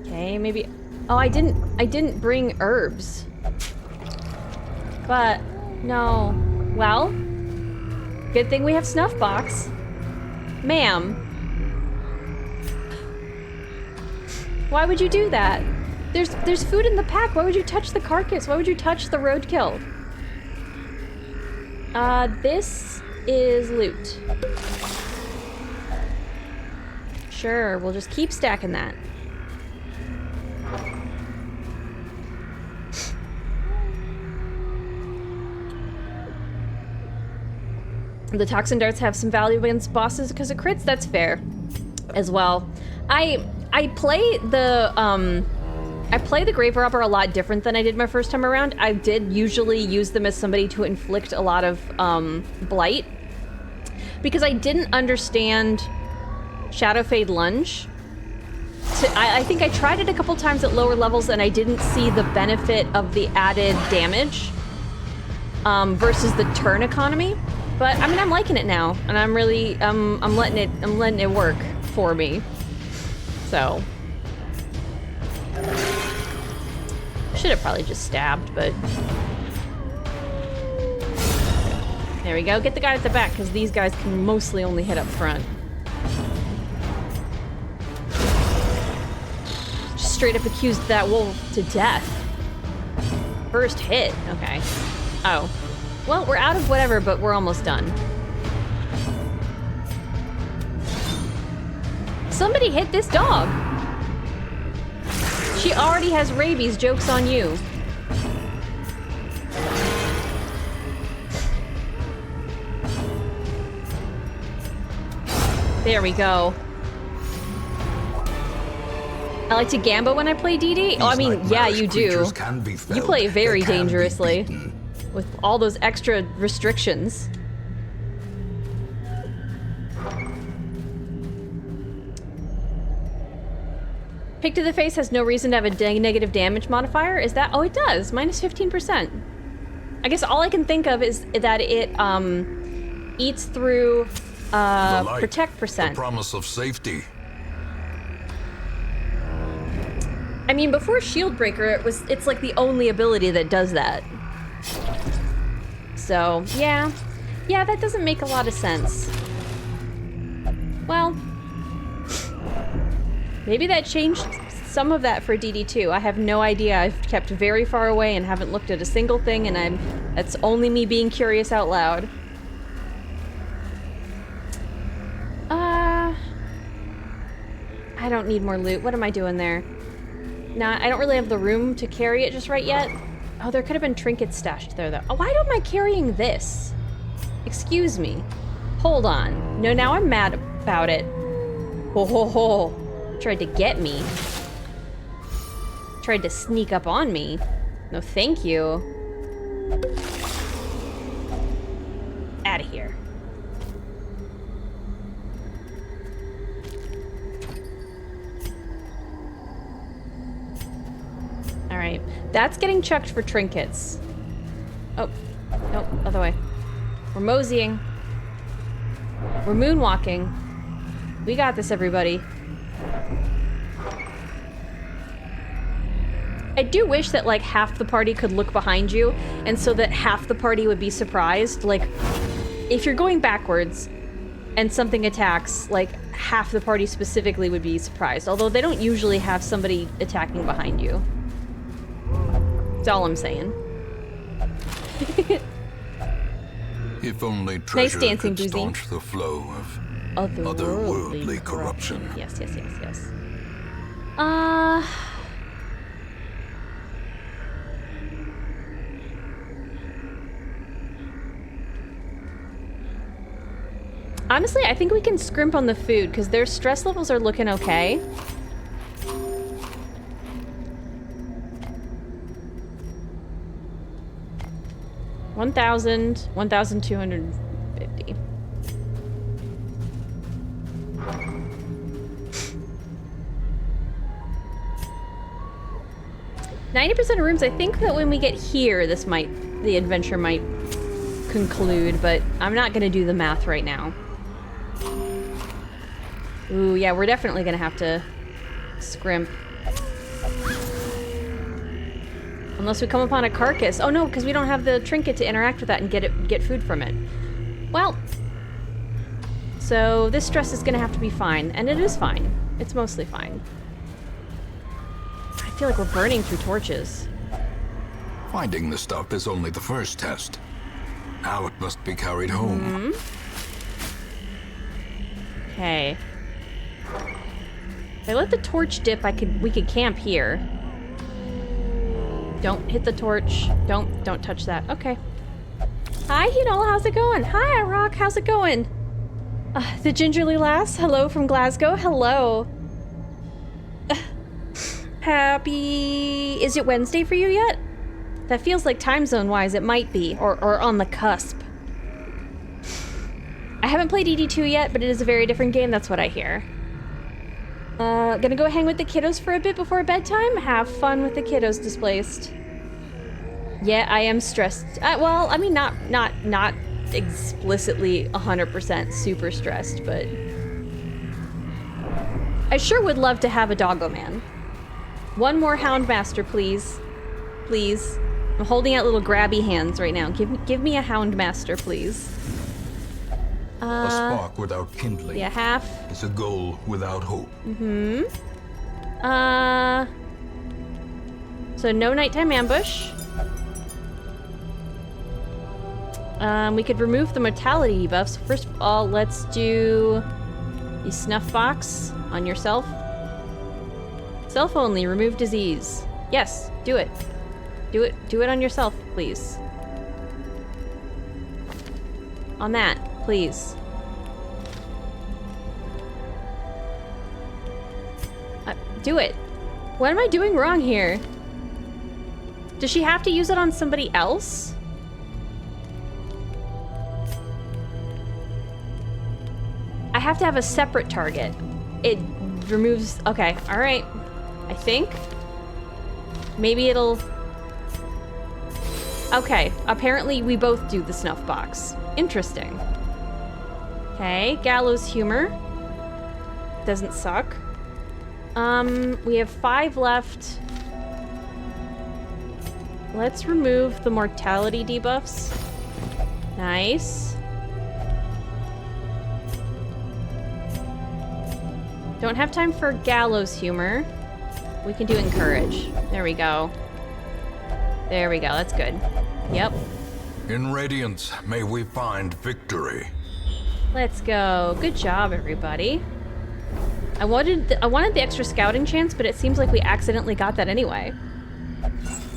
Speaker 1: Okay, maybe. Oh, I didn't bring herbs. But no. Well, good thing we have Snuffbox. Ma'am. Why would you do that? There's food in the pack. Why would you touch the carcass? Why would you touch the roadkill? This is loot. Sure, we'll just keep stacking that. The toxin darts have some value against bosses because of crits. That's fair, as well. I play the grave robber a lot different than I did my first time around. I did usually use them as somebody to inflict a lot of blight because I didn't understand Shadowfade Lunge. I think I tried it a couple times at lower levels and I didn't see the benefit of the added damage versus the turn economy. But I mean, I'm liking it now, and I'm really I'm letting it work for me. So should have probably just stabbed, but there we go. Get the guy at the back because these guys can mostly only hit up front. Just straight up accused that wolf to death. First hit. Okay. Oh. Well, we're out of whatever, but we're almost done. Somebody hit this dog. She already has rabies. Joke's on you. There we go. I like to gamble when I play DD. Oh, I mean, yeah, you do. You play very dangerously. With all those extra restrictions. Pick to the face has no reason to have a negative damage modifier. Is that? Oh, it does. Minus 15%. I guess all I can think of is that it eats through protect percent.
Speaker 3: The promise of safety.
Speaker 1: I mean, before Shield Breaker, it's like the only ability that does that. So, yeah, that doesn't make a lot of sense. Well, maybe that changed some of that for DD2. I have no idea. I've kept very far away and haven't looked at a single thing, and that's only me being curious out loud. I don't need more loot. What am I doing there? Nah, I don't really have the room to carry it just right yet. Oh, there could have been trinkets stashed there, though. Oh, why am I carrying this? Excuse me. Hold on. No, now I'm mad about it. Ho ho ho. Tried to get me. Tried to sneak up on me. No, thank you. Out of here. Alright, that's getting chucked for trinkets. Oh, nope, other way. We're moseying. We're moonwalking. We got this, everybody. I do wish that, like, half the party could look behind you, and so that half the party would be surprised. Like, if you're going backwards and something attacks, like, half the party specifically would be surprised. Although they don't usually have somebody attacking behind you. That's all I'm saying.
Speaker 3: If only treasure
Speaker 1: nice dancing,
Speaker 3: could
Speaker 1: Boozy.
Speaker 3: staunch the flow of
Speaker 1: Otherworldly
Speaker 3: corruption.
Speaker 1: Yes. Honestly, I think we can scrimp on the food because their stress levels are looking okay. $1,250. 90% of rooms, I think that when we get here, the adventure might conclude, but I'm not gonna do the math right now. Ooh, yeah, we're definitely gonna have to scrimp. Unless we come upon a carcass. Oh no, because we don't have the trinket to interact with that and get food from it. Well, so this stress is gonna have to be fine, and it is fine. It's mostly fine. I feel like we're burning through torches.
Speaker 3: Finding the stuff is only the first test. Now it must be carried home.
Speaker 1: Okay. If I let the torch dip, we could camp here. Don't hit the torch. Don't touch that. Okay. Hi, Hinola, how's it going? Hi, Rock, how's it going? The Gingerly Lass, hello from Glasgow. Hello. Happy... Is it Wednesday for you yet? That feels like time zone-wise it might be, or on the cusp. I haven't played ED2 yet, but it is a very different game, that's what I hear. Gonna go hang with the kiddos for a bit before bedtime? Have fun with the kiddos displaced. Yeah, I am stressed. Well, I mean, not explicitly 100% super stressed, but... I sure would love to have a doggo man. One more Houndmaster, please. Please. I'm holding out little grabby hands right now. Give me a Houndmaster, please.
Speaker 3: A spark without kindling.
Speaker 1: Yeah, half.
Speaker 3: Is a goal without hope.
Speaker 1: So no nighttime ambush. We could remove the mortality debuffs. First of all, let's do the snuff box on yourself. Self only, remove disease. Yes, do it. Do it on yourself, please. On that, please. Do it. What am I doing wrong here? Does she have to use it on somebody else? I have to have a separate target. It removes... Okay, alright. I think. Maybe it'll... Okay, apparently we both do the snuff box. Interesting. Okay, gallows humor. Doesn't suck. We have 5 left. Let's remove the mortality debuffs. Nice. Don't have time for gallows humor. We can do encourage. There we go. There we go, that's good. Yep.
Speaker 3: In Radiance, may we find victory.
Speaker 1: Let's go. Good job, everybody. I wanted the extra scouting chance, but it seems like we accidentally got that anyway.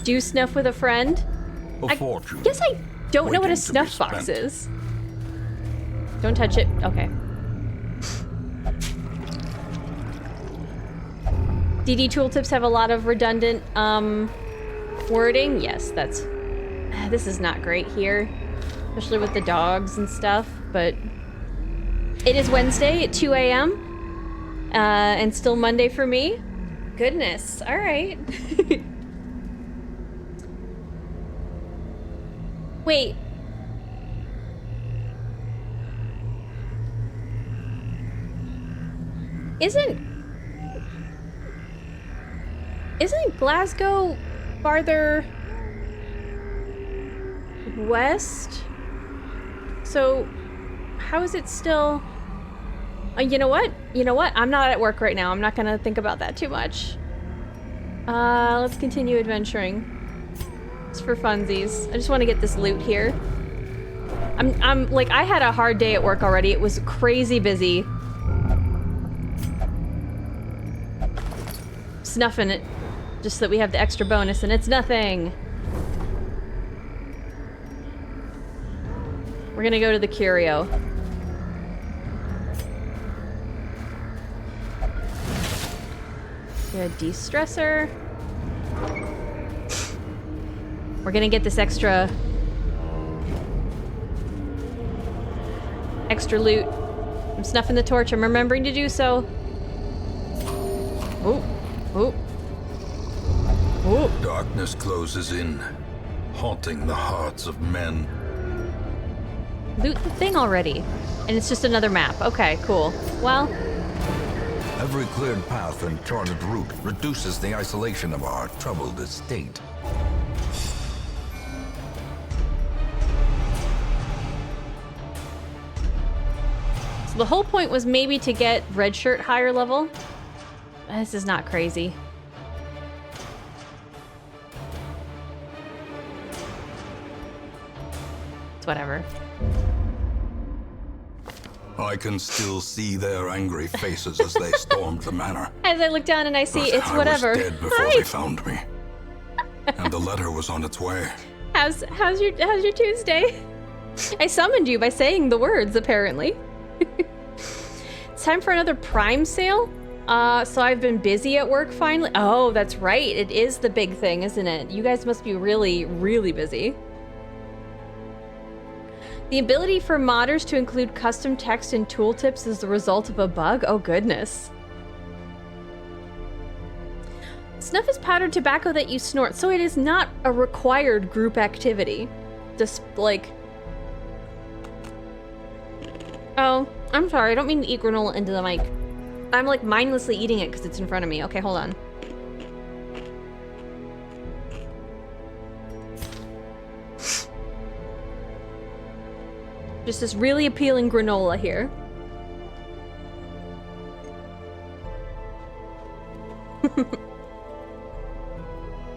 Speaker 1: Do snuff with a friend?
Speaker 3: A fortune.
Speaker 1: Guess I don't know what a
Speaker 3: waiting to be
Speaker 1: snuff box
Speaker 3: spent.
Speaker 1: is. Don't touch it. Okay. DD tooltips have a lot of redundant wording. Yes, that's... This is not great here. Especially with the dogs and stuff, but... It is Wednesday at 2 a.m. And still Monday for me. Goodness. All right. Wait. Isn't Glasgow farther west? So how is it still... you know what? You know what? I'm not at work right now. I'm not gonna think about that too much. Let's continue adventuring. It's for funsies. I just want to get this loot here. I'm like, I had a hard day at work already. It was crazy busy. Snuffing it. Just so that we have the extra bonus, and it's nothing. We're gonna go to the curio. Good de-stressor. We're gonna get this extra loot. I'm snuffing the torch. I'm remembering to do so. Oh, oh, oh.
Speaker 3: Darkness closes in, haunting the hearts of men.
Speaker 1: Loot the thing already. And it's just another map. Okay, cool. Well,
Speaker 3: Every cleared path and charted route reduces the isolation of our troubled estate.
Speaker 1: so the whole point was maybe to get red shirt higher level. This is not crazy. It's whatever.
Speaker 3: I can still see their angry faces as they stormed the manor.
Speaker 1: As I look down and I see
Speaker 3: But
Speaker 1: it's whatever.
Speaker 3: I was dead before
Speaker 1: Hi.
Speaker 3: they found me. And the letter was on its way.
Speaker 1: How's your Tuesday? I summoned you by saying the words, apparently. It's time for another Prime sale. So I've been busy at work finally. Oh, that's right. It is the big thing, isn't it? You guys must be really, really busy. The ability for modders to include custom text in tooltips is the result of a bug? Oh, goodness. Snuff is powdered tobacco that you snort, so it is not a required group activity. Just, like... Oh, I'm sorry. I don't mean to eat granola into the mic. I'm, like, mindlessly eating it because it's in front of me. Okay, hold on. Just this really appealing granola here.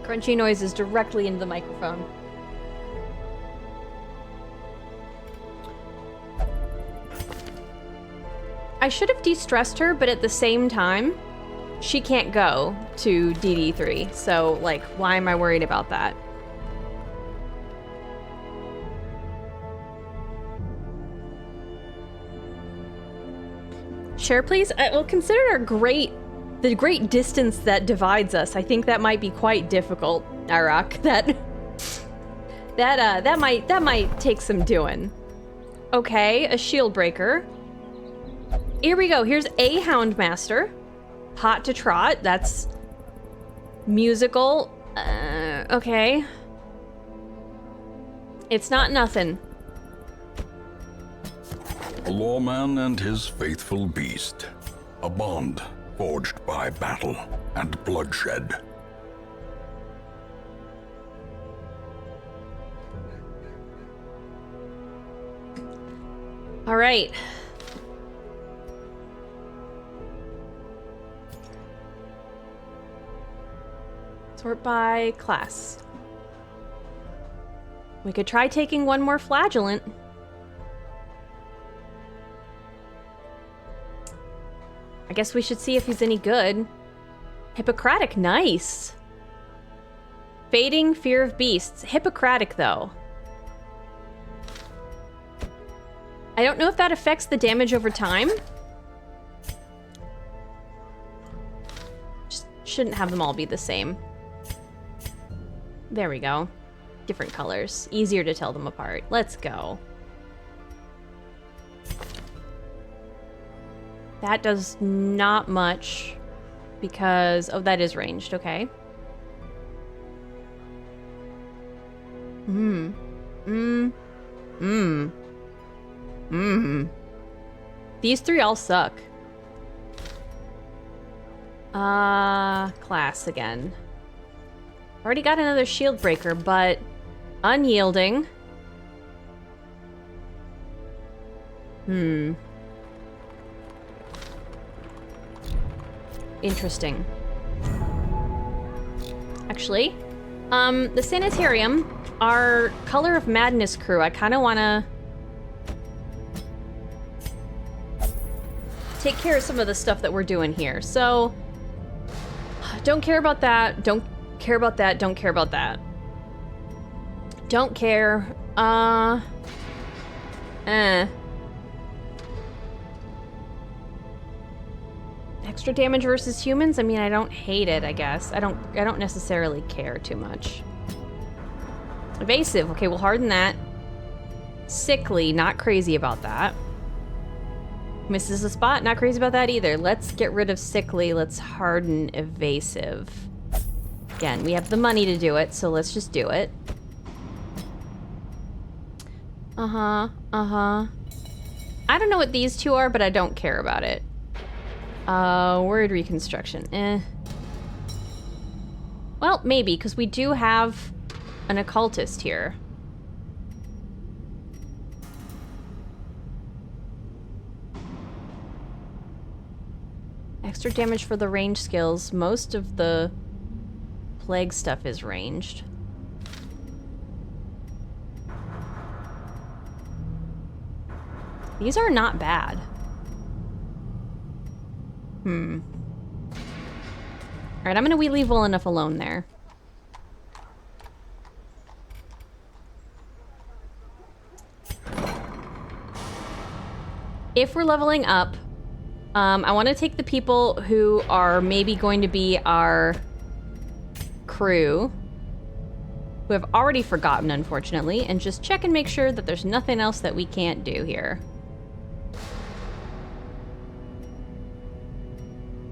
Speaker 1: Crunchy noises directly into the microphone. I should have de-stressed her, but at the same time, she can't go to DD3. So, like, why am I worried about that? Share, please. Well, consider the great distance that divides us. I think that might be quite difficult, Iraq. That might take some doing. Okay, a shield breaker. Here we go. Here's a Houndmaster. Hot to trot. That's musical. Okay. It's not nothing.
Speaker 3: A lawman and his faithful beast. A bond forged by battle and bloodshed.
Speaker 1: All right. Sort by class. We could try taking one more flagellant. I guess we should see if he's any good. Hippocratic, nice. Fading fear of beasts. Hippocratic, though. I don't know if that affects the damage over time. Just shouldn't have them all be the same. There we go. Different colors. Easier to tell them apart. Let's go. That does not much because... Oh, that is ranged. Okay. These three all suck. Class again. Already got another shield breaker, but unyielding. Interesting. Actually, the sanitarium, our Color of Madness crew, I kind of want to take care of some of the stuff that we're doing here. So, don't care about that. Don't care about that. Don't care about that. Don't care. Extra damage versus humans? I mean, I don't hate it, I guess. I don't necessarily care too much. Evasive. Okay, we'll harden that. Sickly. Not crazy about that. Misses the spot. Not crazy about that either. Let's get rid of sickly. Let's harden evasive. Again, we have the money to do it, so let's just do it. Uh-huh. Uh-huh. I don't know what these two are, but I don't care about it. Word reconstruction. Well, maybe, because we do have an occultist here. Extra damage for the range skills. Most of the plague stuff is ranged. These are not bad. Alright, I'm gonna leave well enough alone there. If we're leveling up, I want to take the people who are maybe going to be our crew, who have already forgotten, unfortunately, and just check and make sure that there's nothing else that we can't do here.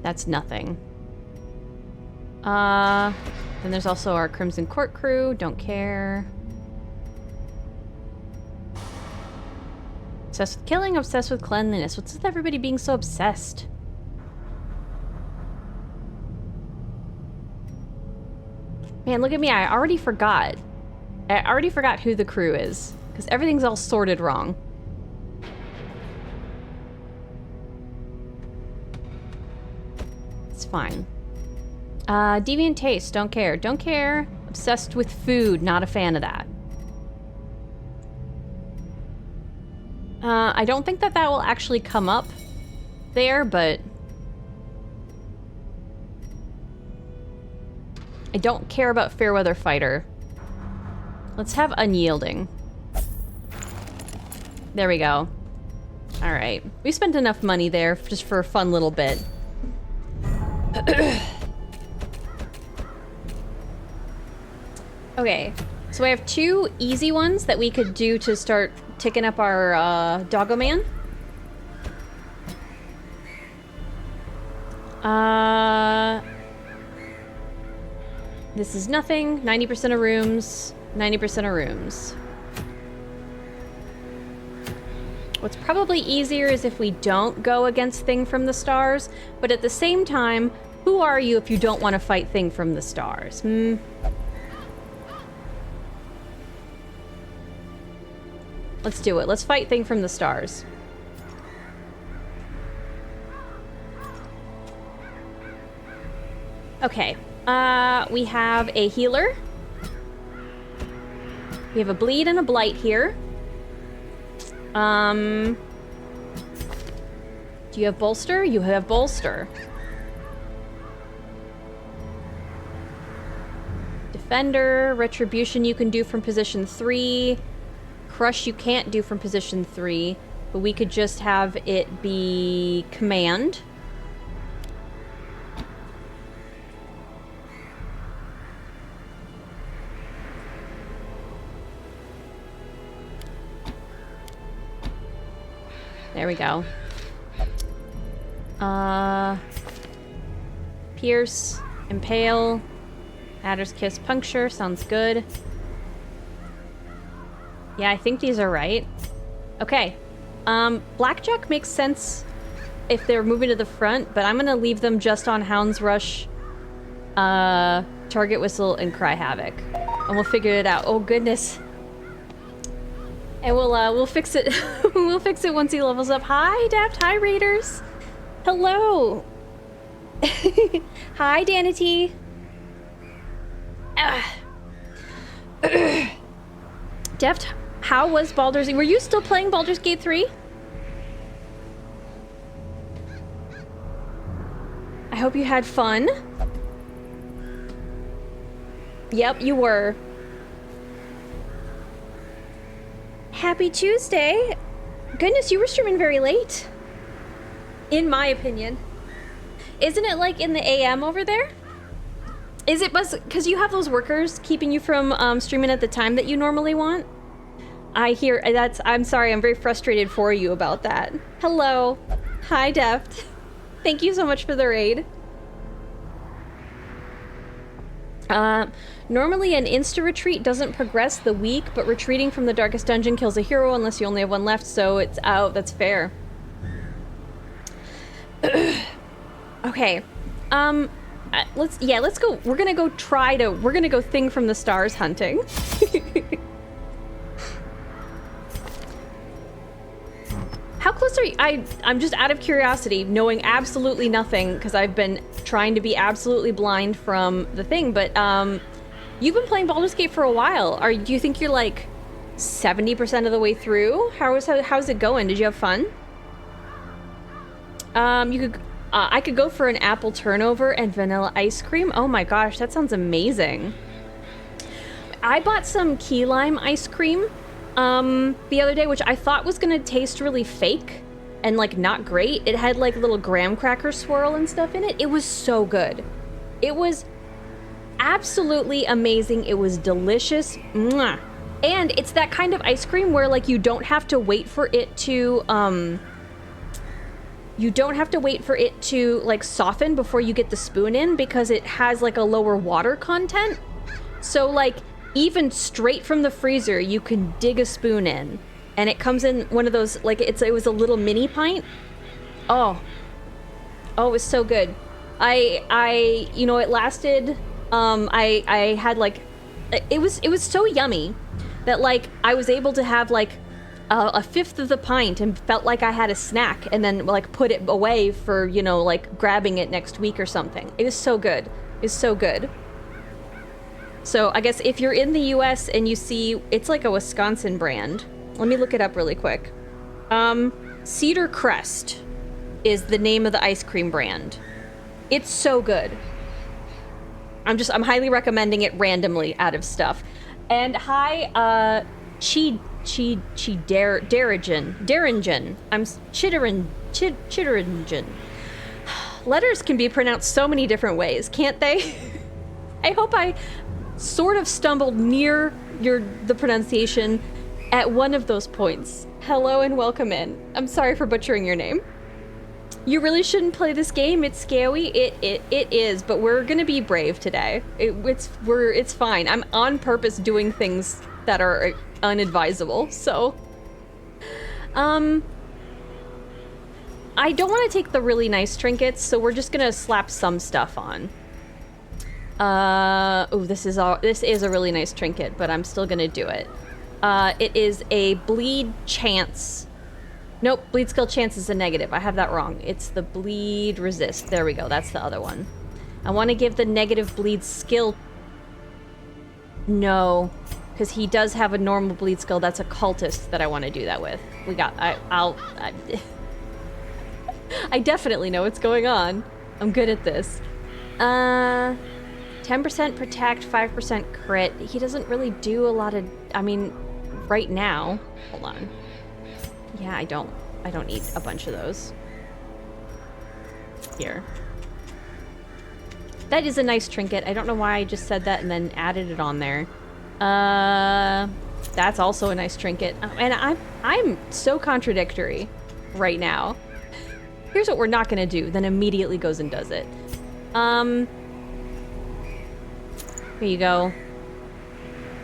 Speaker 1: That's nothing. Then there's also our Crimson Court crew. Don't care. Obsessed with killing, obsessed with cleanliness. What's with everybody being so obsessed? Man, look at me. I already forgot. I already forgot who the crew is, because everything's all sorted wrong. It's fine. Deviant taste. Don't care. Don't care. Obsessed with food. Not a fan of that. I don't think that will actually come up there, but I don't care about Fairweather Fighter. Let's have Unyielding. There we go. Alright. We spent enough money there just for a fun little bit. Okay. So I have 2 easy ones that we could do to start ticking up our Doggo Man. This is nothing. 90% of rooms. 90% of rooms. What's probably easier is if we don't go against Thing from the Stars, but at the same time, who are you if you don't want to fight Thing from the Stars? Let's do it. Let's fight Thing from the Stars. Okay. We have a healer. We have a bleed and a blight here. Do you have bolster? You have bolster. Defender, retribution you can do from position 3. Crush you can't do from position 3, but we could just have it be command. There we go. Pierce, impale, Adder's Kiss, puncture, sounds good. Yeah, I think these are right. Okay. Blackjack makes sense if they're moving to the front, but I'm gonna leave them just on Hound's Rush, Target Whistle, and Cry Havoc. And we'll figure it out. Oh, goodness. And we'll fix it. We'll fix it once he levels up. Hi, Daft. Hi, Raiders. Hello. Hi, Danity. Deft, how was Baldur's Gate? Were you still playing Baldur's Gate 3? I hope you had fun. Yep, you were. Happy Tuesday. Goodness, you were streaming very late. In my opinion. Isn't it like in the AM over there? Is it because you have those workers keeping you from streaming at the time that you normally want? I hear that's. I'm sorry. I'm very frustrated for you about that. Hello, hi Deft. Thank you so much for the raid. Normally an insta-retreat doesn't progress the week, but retreating from the darkest dungeon kills a hero unless you only have one left, so it's out. That's fair. Okay. Let's go. We're gonna go thing from the stars hunting. How close are you? I'm just out of curiosity, knowing absolutely nothing, because I've been trying to be absolutely blind from the thing, but, you've been playing Baldur's Gate for a while. Do you think you're, like, 70% of the way through? How's it going? Did you have fun? I could go for an apple turnover and vanilla ice cream. Oh my gosh, that sounds amazing. I bought some key lime ice cream the other day, which I thought was gonna taste really fake and like not great. It had like little graham cracker swirl and stuff in it. It was so good. It was absolutely amazing. It was delicious. Mwah. And it's that kind of ice cream where like you don't have to wait for it to like soften before you get the spoon in, because it has like a lower water content. So like even straight from the freezer, you can dig a spoon in, and it comes in one of those, like it was a little mini pint. Oh, it was so good. It lasted. I had like, it was so yummy that like I was able to have like a fifth of the pint and felt like I had a snack, and then like put it away for, like grabbing it next week or something. It was so good. It's so good. So I guess if you're in the US and you see, it's like a Wisconsin brand. Let me look it up really quick. Cedar Crest is the name of the ice cream brand. It's so good. I'm highly recommending it randomly out of stuff. And hi, Darringen. I'm Chitteringen. Letters can be pronounced so many different ways, can't they? I hope I sort of stumbled near the pronunciation at one of those points. Hello and welcome in. I'm sorry for butchering your name. You really shouldn't play this game. It's scary. It is, but we're gonna be brave today. It's fine. I'm on purpose doing things that are unadvisable, so I don't want to take the really nice trinkets, so we're just gonna slap some stuff on. This is a really nice trinket, but I'm still gonna do it. It is a bleed chance. Nope, bleed skill chance is a negative. I have that wrong. It's the bleed resist. There we go. That's the other one. I want to give the negative bleed skill. No, because he does have a normal bleed skill. That's a cultist that I want to do that with. I definitely know what's going on. I'm good at this. 10% protect, 5% crit. He doesn't really do a lot of, right now. Hold on. Yeah, I don't need a bunch of those. Here. That is a nice trinket. I don't know why I just said that and then added it on there. That's also a nice trinket. And I'm so contradictory right now. Here's what we're not gonna do, then immediately goes and does it. Here you go.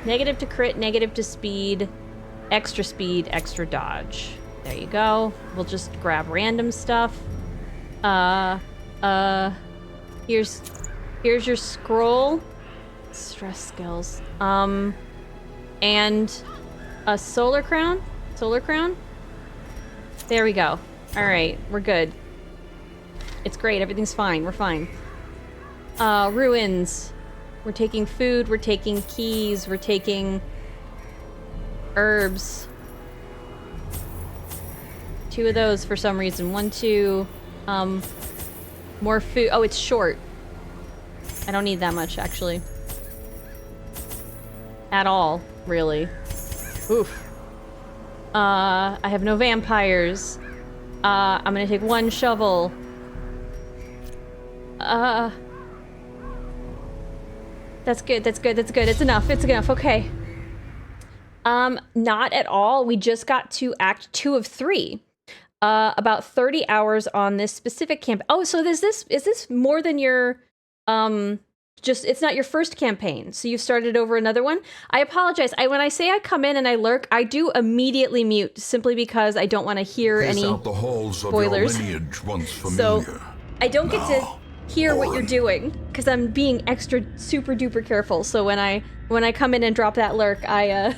Speaker 1: Negative to crit, negative to speed, extra dodge. There you go. We'll just grab random stuff. Here's your scroll. Stress skills. And a solar crown? Solar crown? There we go. Alright, we're good. It's great, everything's fine, we're fine. Ruins. We're taking food, we're taking keys, we're taking herbs. 2 of those for some reason. 1, 2, more food. Oh, it's short. I don't need that much, actually. At all, really. Oof. I have no vampires. I'm gonna take 1 shovel. That's good, that's good, that's good. It's enough, okay. Not at all. We just got to Act 2 of 3. About 30 hours on this specific camp. Oh, so is this more than your, it's not your first campaign, so you've started over another one? I apologize. When I say I come in and I lurk, I do immediately mute, simply because I don't want to hear any
Speaker 3: out the halls
Speaker 1: spoilers.
Speaker 3: Of your lineage once
Speaker 1: So I don't get to hear what you're doing, because I'm being extra super duper careful. So when I come in and drop that lurk, I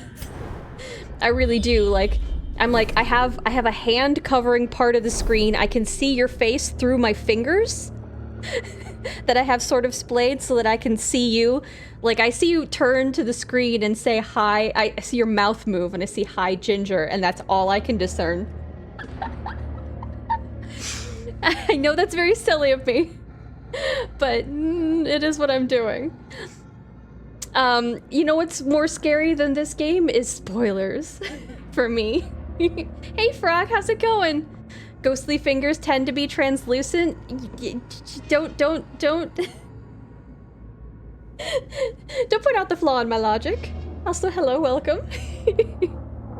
Speaker 1: really do, like, I'm like, I have a hand covering part of the screen. I can see your face through my fingers that I have sort of splayed so that I can see you. Like, I see you turn to the screen and say hi. I see your mouth move and I see hi, Ginger, and that's all I can discern. I know that's very silly of me, but it is what I'm doing. You know what's more scary than this game is spoilers for me. Hey Frog, how's it going? Ghostly fingers tend to be translucent. Don't don't point out the flaw in my logic. Also, hello, welcome.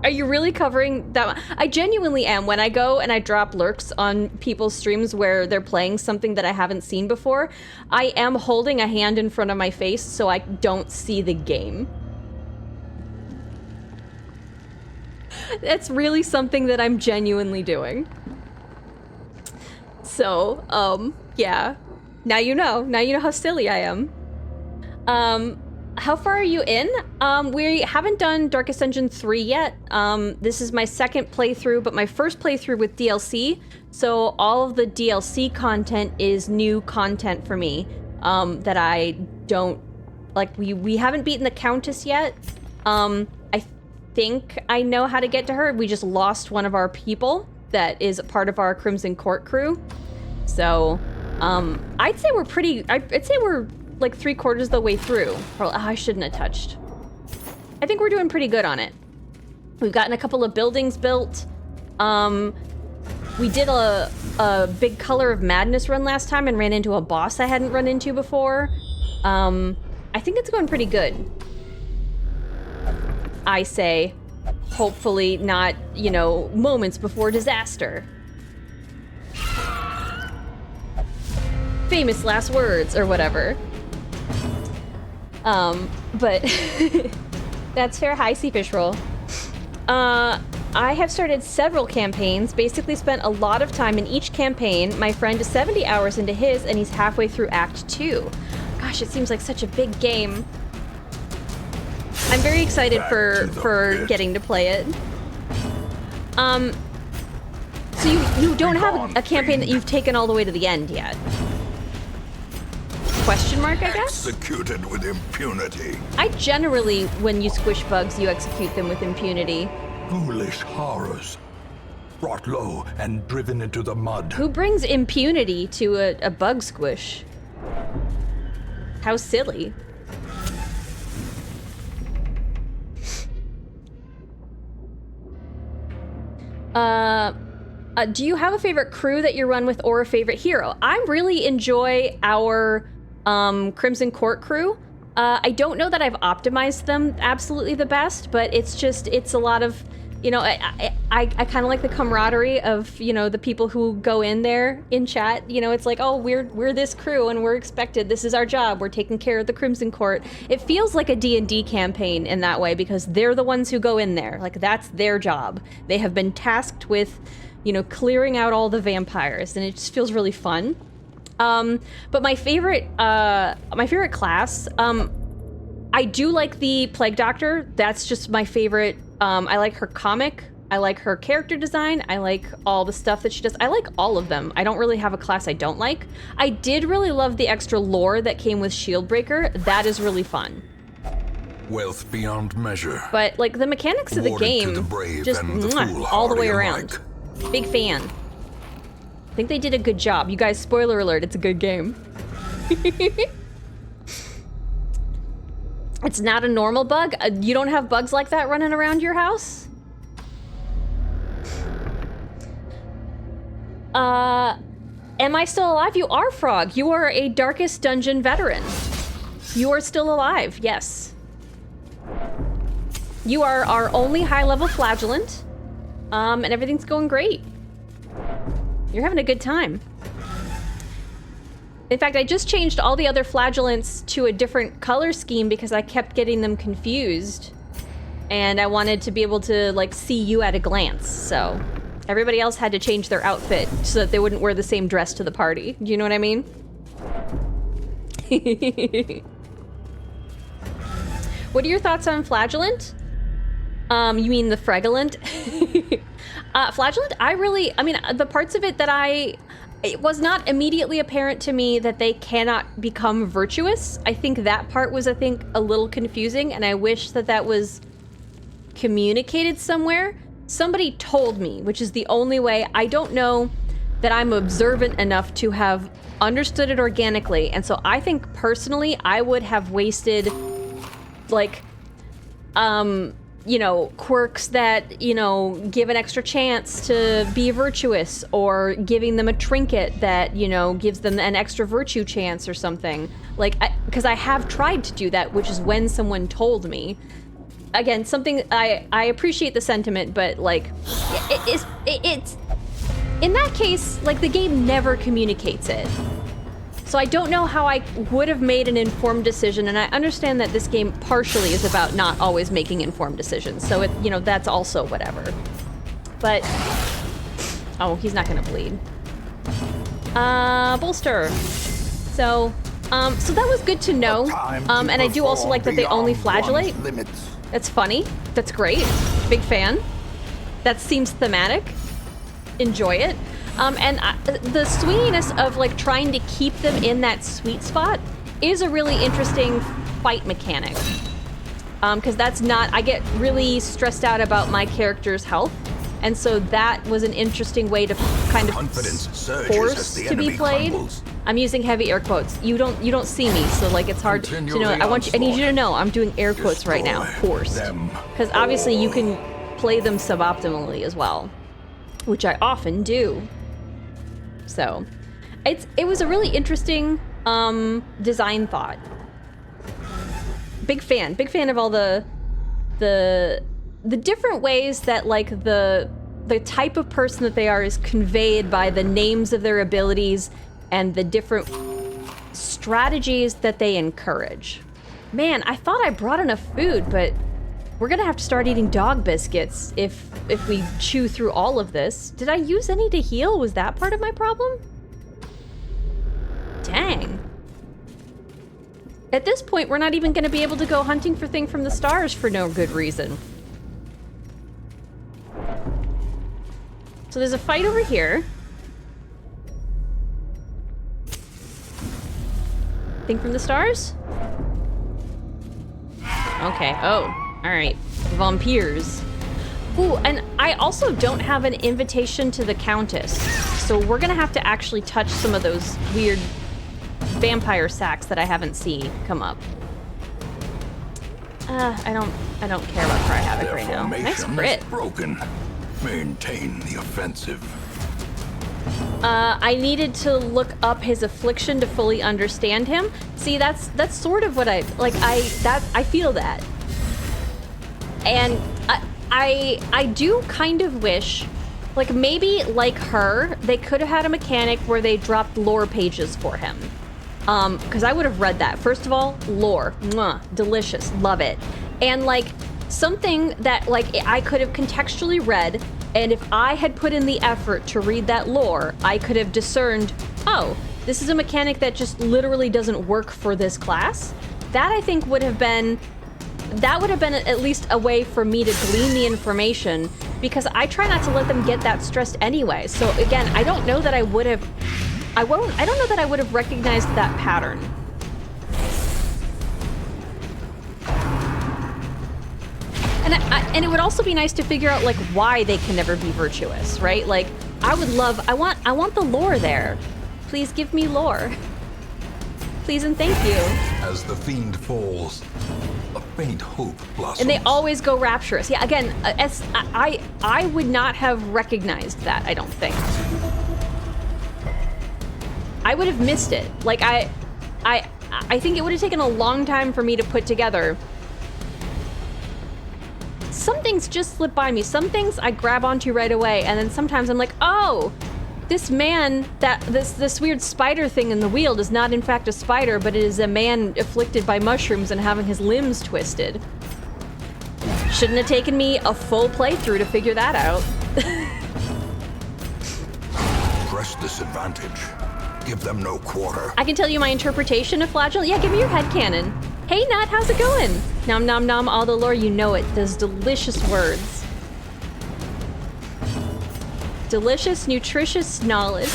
Speaker 1: Are you really covering that one? I genuinely am. When I go and I drop lurks on people's streams where they're playing something that I haven't seen before, I am holding a hand in front of my face so I don't see the game. That's really something that I'm genuinely doing. So, yeah. Now you know. Now you know how silly I am. How far are you in? We haven't done Darkest Dungeon 3 yet. This is my second playthrough, but my first playthrough with DLC. So all of the DLC content is new content for me, that I don't, like, we haven't beaten the Countess yet. I think I know how to get to her. We just lost one of our people that is part of our Crimson Court crew. So, I'd say we're like 3/4 of the way through. I shouldn't have touched. I think we're doing pretty good on it. We've gotten a couple of buildings built. We did a big Color of Madness run last time and ran into a boss I hadn't run into before. I think it's going pretty good. I say, hopefully not, you know, moments before disaster. Famous last words or whatever. But that's fair. Hi, Seafish Roll. I have started several campaigns, basically spent a lot of time in each campaign. My friend is 70 hours into his, and he's halfway through Act 2. Gosh, it seems like such a big game. I'm very excited for getting to play it. So you don't have a campaign that you've taken all the way to the end yet? Question mark, I guess?
Speaker 3: Executed with impunity.
Speaker 1: I generally, when you squish bugs, you execute them with impunity.
Speaker 2: Foolish horrors, brought low and driven into the mud.
Speaker 1: Who brings impunity to a bug squish? How silly. Do you have a favorite crew that you run with or a favorite hero? I really enjoy our Crimson Court crew. I don't know that I've optimized them absolutely the best, but it's a lot of, you know, I kind of like the camaraderie of, you know, the people who go in there in chat. You know, it's like, oh, we're this crew and we're expected. This is our job. We're taking care of the Crimson Court. It feels like a D&D campaign in that way because they're the ones who go in there. Like, that's their job. They have been tasked with, you know, clearing out all the vampires, and it just feels really fun. But my favorite class, I do like the Plague Doctor. That's just my favorite. I like her comic. I like her character design. I like all the stuff that she does. I like all of them. I don't really have a class I don't like. I did really love the extra lore that came with Shieldbreaker. That is really fun.
Speaker 3: Wealth beyond measure.
Speaker 1: But like the mechanics of the game, just all the way around. Big fan. I think they did a good job. You guys, spoiler alert, it's a good game. It's not a normal bug? You don't have bugs like that running around your house? Am I still alive? You are, Frog. You are a Darkest Dungeon veteran. You are still alive, yes. You are our only high-level flagellant, and everything's going great. You're having a good time. In fact, I just changed all the other flagellants to a different color scheme because I kept getting them confused. And I wanted to be able to, like, see you at a glance, so... Everybody else had to change their outfit so that they wouldn't wear the same dress to the party. Do you know what I mean? What are your thoughts on flagellant? You mean the fragellant? Flagellant, I mean, the parts of it that it was not immediately apparent to me that they cannot become virtuous. I think that part was, a little confusing, and I wish that that was communicated somewhere. Somebody told me, which is the only way. I don't know that I'm observant enough to have understood it organically, and so I think personally I would have wasted, like, you know, quirks that, you know, give an extra chance to be virtuous, or giving them a trinket that, you know, gives them an extra virtue chance or something. Like, because I have tried to do that, which is when someone told me. Again, something I appreciate the sentiment, but like, it's in that case, like, the game never communicates it. So I don't know how I would have made an informed decision, and I understand that this game partially is about not always making informed decisions. So it, you know, that's also whatever. But oh, he's not gonna bleed. Bolster. So that was good to know. And I do also like that they only flagellate. That's funny. That's great. Big fan. That seems thematic. Enjoy it. And the swinginess of, like, trying to keep them in that sweet spot is a really interesting fight mechanic. Because that's not... I get really stressed out about my character's health. And so that was an interesting way to kind of force to be played. Crumbles. I'm using heavy air quotes. You don't see me, so, like, it's hard to know. I need you to know I'm doing air quotes right now. Forced. Because obviously you can play them suboptimally as well, which I often do. So it was a really interesting design thought. Big fan of all the different ways that, like, the type of person that they are is conveyed by the names of their abilities and the different strategies that they encourage. Man, I thought I brought enough food, but we're gonna have to start eating dog biscuits if we chew through all of this. Did I use any to heal? Was that part of my problem? Dang. At this point, we're not even gonna be able to go hunting for Thing from the Stars for no good reason. So there's a fight over here. Thing from the Stars? Okay, oh, all right. Vampires. Ooh, and I also don't have an invitation to the Countess, so we're gonna have to actually touch some of those weird vampire sacks that I haven't seen come up. I don't care about Cry Havoc right now. Nice crit.
Speaker 2: Broken. Maintain the offensive.
Speaker 1: I needed to look up his affliction to fully understand him. See, that's sort of what I feel that. And I do kind of wish, like, maybe like her, they could have had a mechanic where they dropped lore pages for him. Because I would have read that. First of all, lore. Mwah, delicious. Love it. And, like, something that, like, I could have contextually read, and if I had put in the effort to read that lore, I could have discerned, oh, this is a mechanic that just literally doesn't work for this class. That, I think, would have been at least a way for me to glean the information, because I try not to let them get that stressed anyway. So again, I don't know that I would have recognized that pattern. And it would also be nice to figure out, like, why they can never be virtuous, right? Like, I want the lore there. Please give me lore. Please and thank you.
Speaker 3: As the fiend falls, a faint hope blossoms.
Speaker 1: And they always go rapturous. Yeah, again, I would not have recognized that, I don't think. I would have missed it. Like, I think it would have taken a long time for me to put together. Some things just slip by me. Some things I grab onto right away, and then sometimes I'm like, oh, this man, this weird spider thing in the wheel is not in fact a spider, but it is a man afflicted by mushrooms and having his limbs twisted. Shouldn't have taken me a full playthrough to figure that out.
Speaker 3: Press this advantage. Give them no quarter.
Speaker 1: I can tell you my interpretation of flagellant. Yeah, give me your headcanon. Hey, Nut, how's it going? Nom nom nom, all the lore, you know it. Those delicious words. Delicious, nutritious knowledge.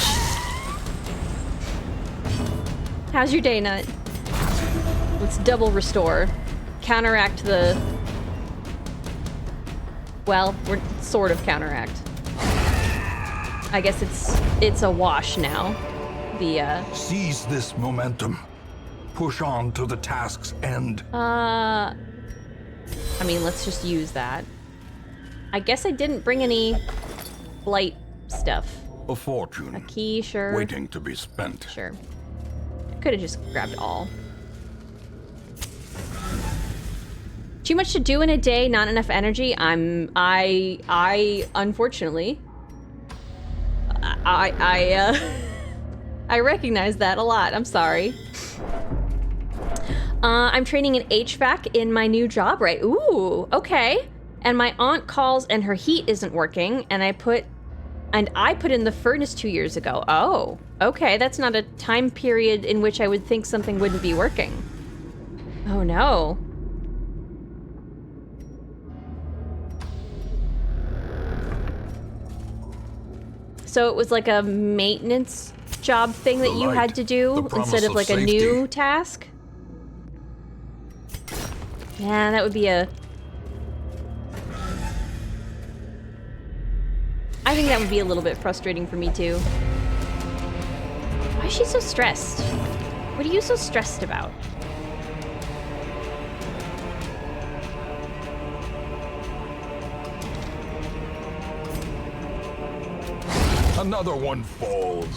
Speaker 1: How's your day, Nut? Let's double restore. Counteract the... Well, we're sort of counteract. I guess it's a wash now.
Speaker 2: Seize this momentum. Push on to the task's end.
Speaker 1: I mean, let's just use that. I guess I didn't bring any blight stuff.
Speaker 2: A fortune.
Speaker 1: A key, sure.
Speaker 2: Waiting to be spent.
Speaker 1: Sure. Could have just grabbed all. Too much to do in a day, not enough energy. I unfortunately, I recognize that a lot. I'm sorry. I'm training in HVAC in my new job, right? Ooh, okay. And my aunt calls and her heat isn't working, and I put in the furnace 2 years ago. Oh, okay. That's not a time period in which I would think something wouldn't be working. Oh no. So it was like a maintenance job thing that you had to do instead of like a new task? Yeah, that would be a... I think that would be a little bit frustrating for me too. Why is she so stressed? What are you so stressed about?
Speaker 2: Another one falls.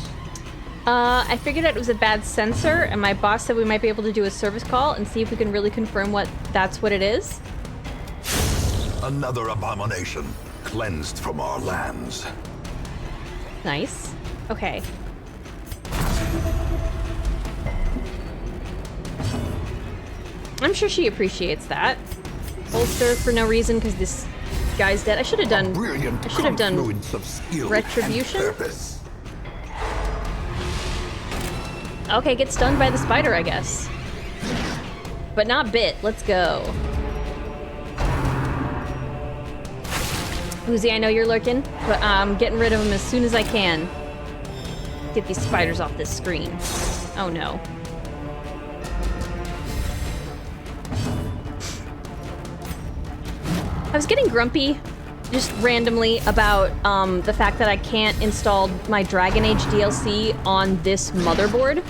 Speaker 1: I figured out it was a bad sensor, and my boss said we might be able to do a service call and see if we can really confirm that's what it is.
Speaker 3: Another abomination cleansed from our lands.
Speaker 1: Nice. Okay. I'm sure she appreciates that. Holster for no reason because this guy's dead. I should have done retribution. Okay, get stunned by the spider, I guess. But not bit. Let's go. Uzi, I know you're lurking, but I'm getting rid of him as soon as I can. Get these spiders off this screen. Oh no. I was getting grumpy just randomly about the fact that I can't install my Dragon Age DLC on this motherboard.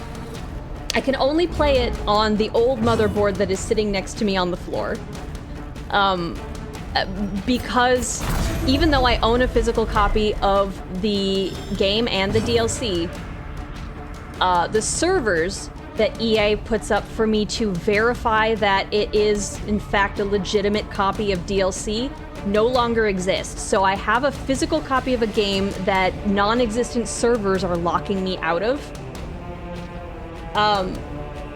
Speaker 1: I can only play it on the old motherboard that is sitting next to me on the floor. Because even though I own a physical copy of the game and the DLC, the servers that EA puts up for me to verify that it is in fact a legitimate copy of DLC no longer exists. So I have a physical copy of a game that non-existent servers are locking me out of.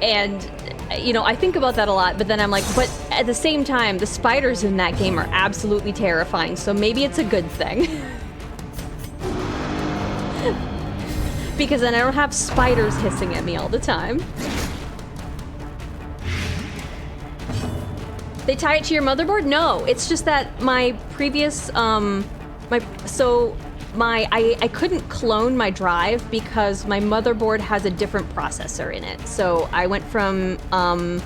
Speaker 1: And, you know, I think about that a lot, but then I'm like, but at the same time, the spiders in that game are absolutely terrifying, so maybe it's a good thing. Because then I don't have spiders hissing at me all the time. They tie it to your motherboard? No, it's just that my previous, I couldn't clone my drive because my motherboard has a different processor in it. So I went from, oh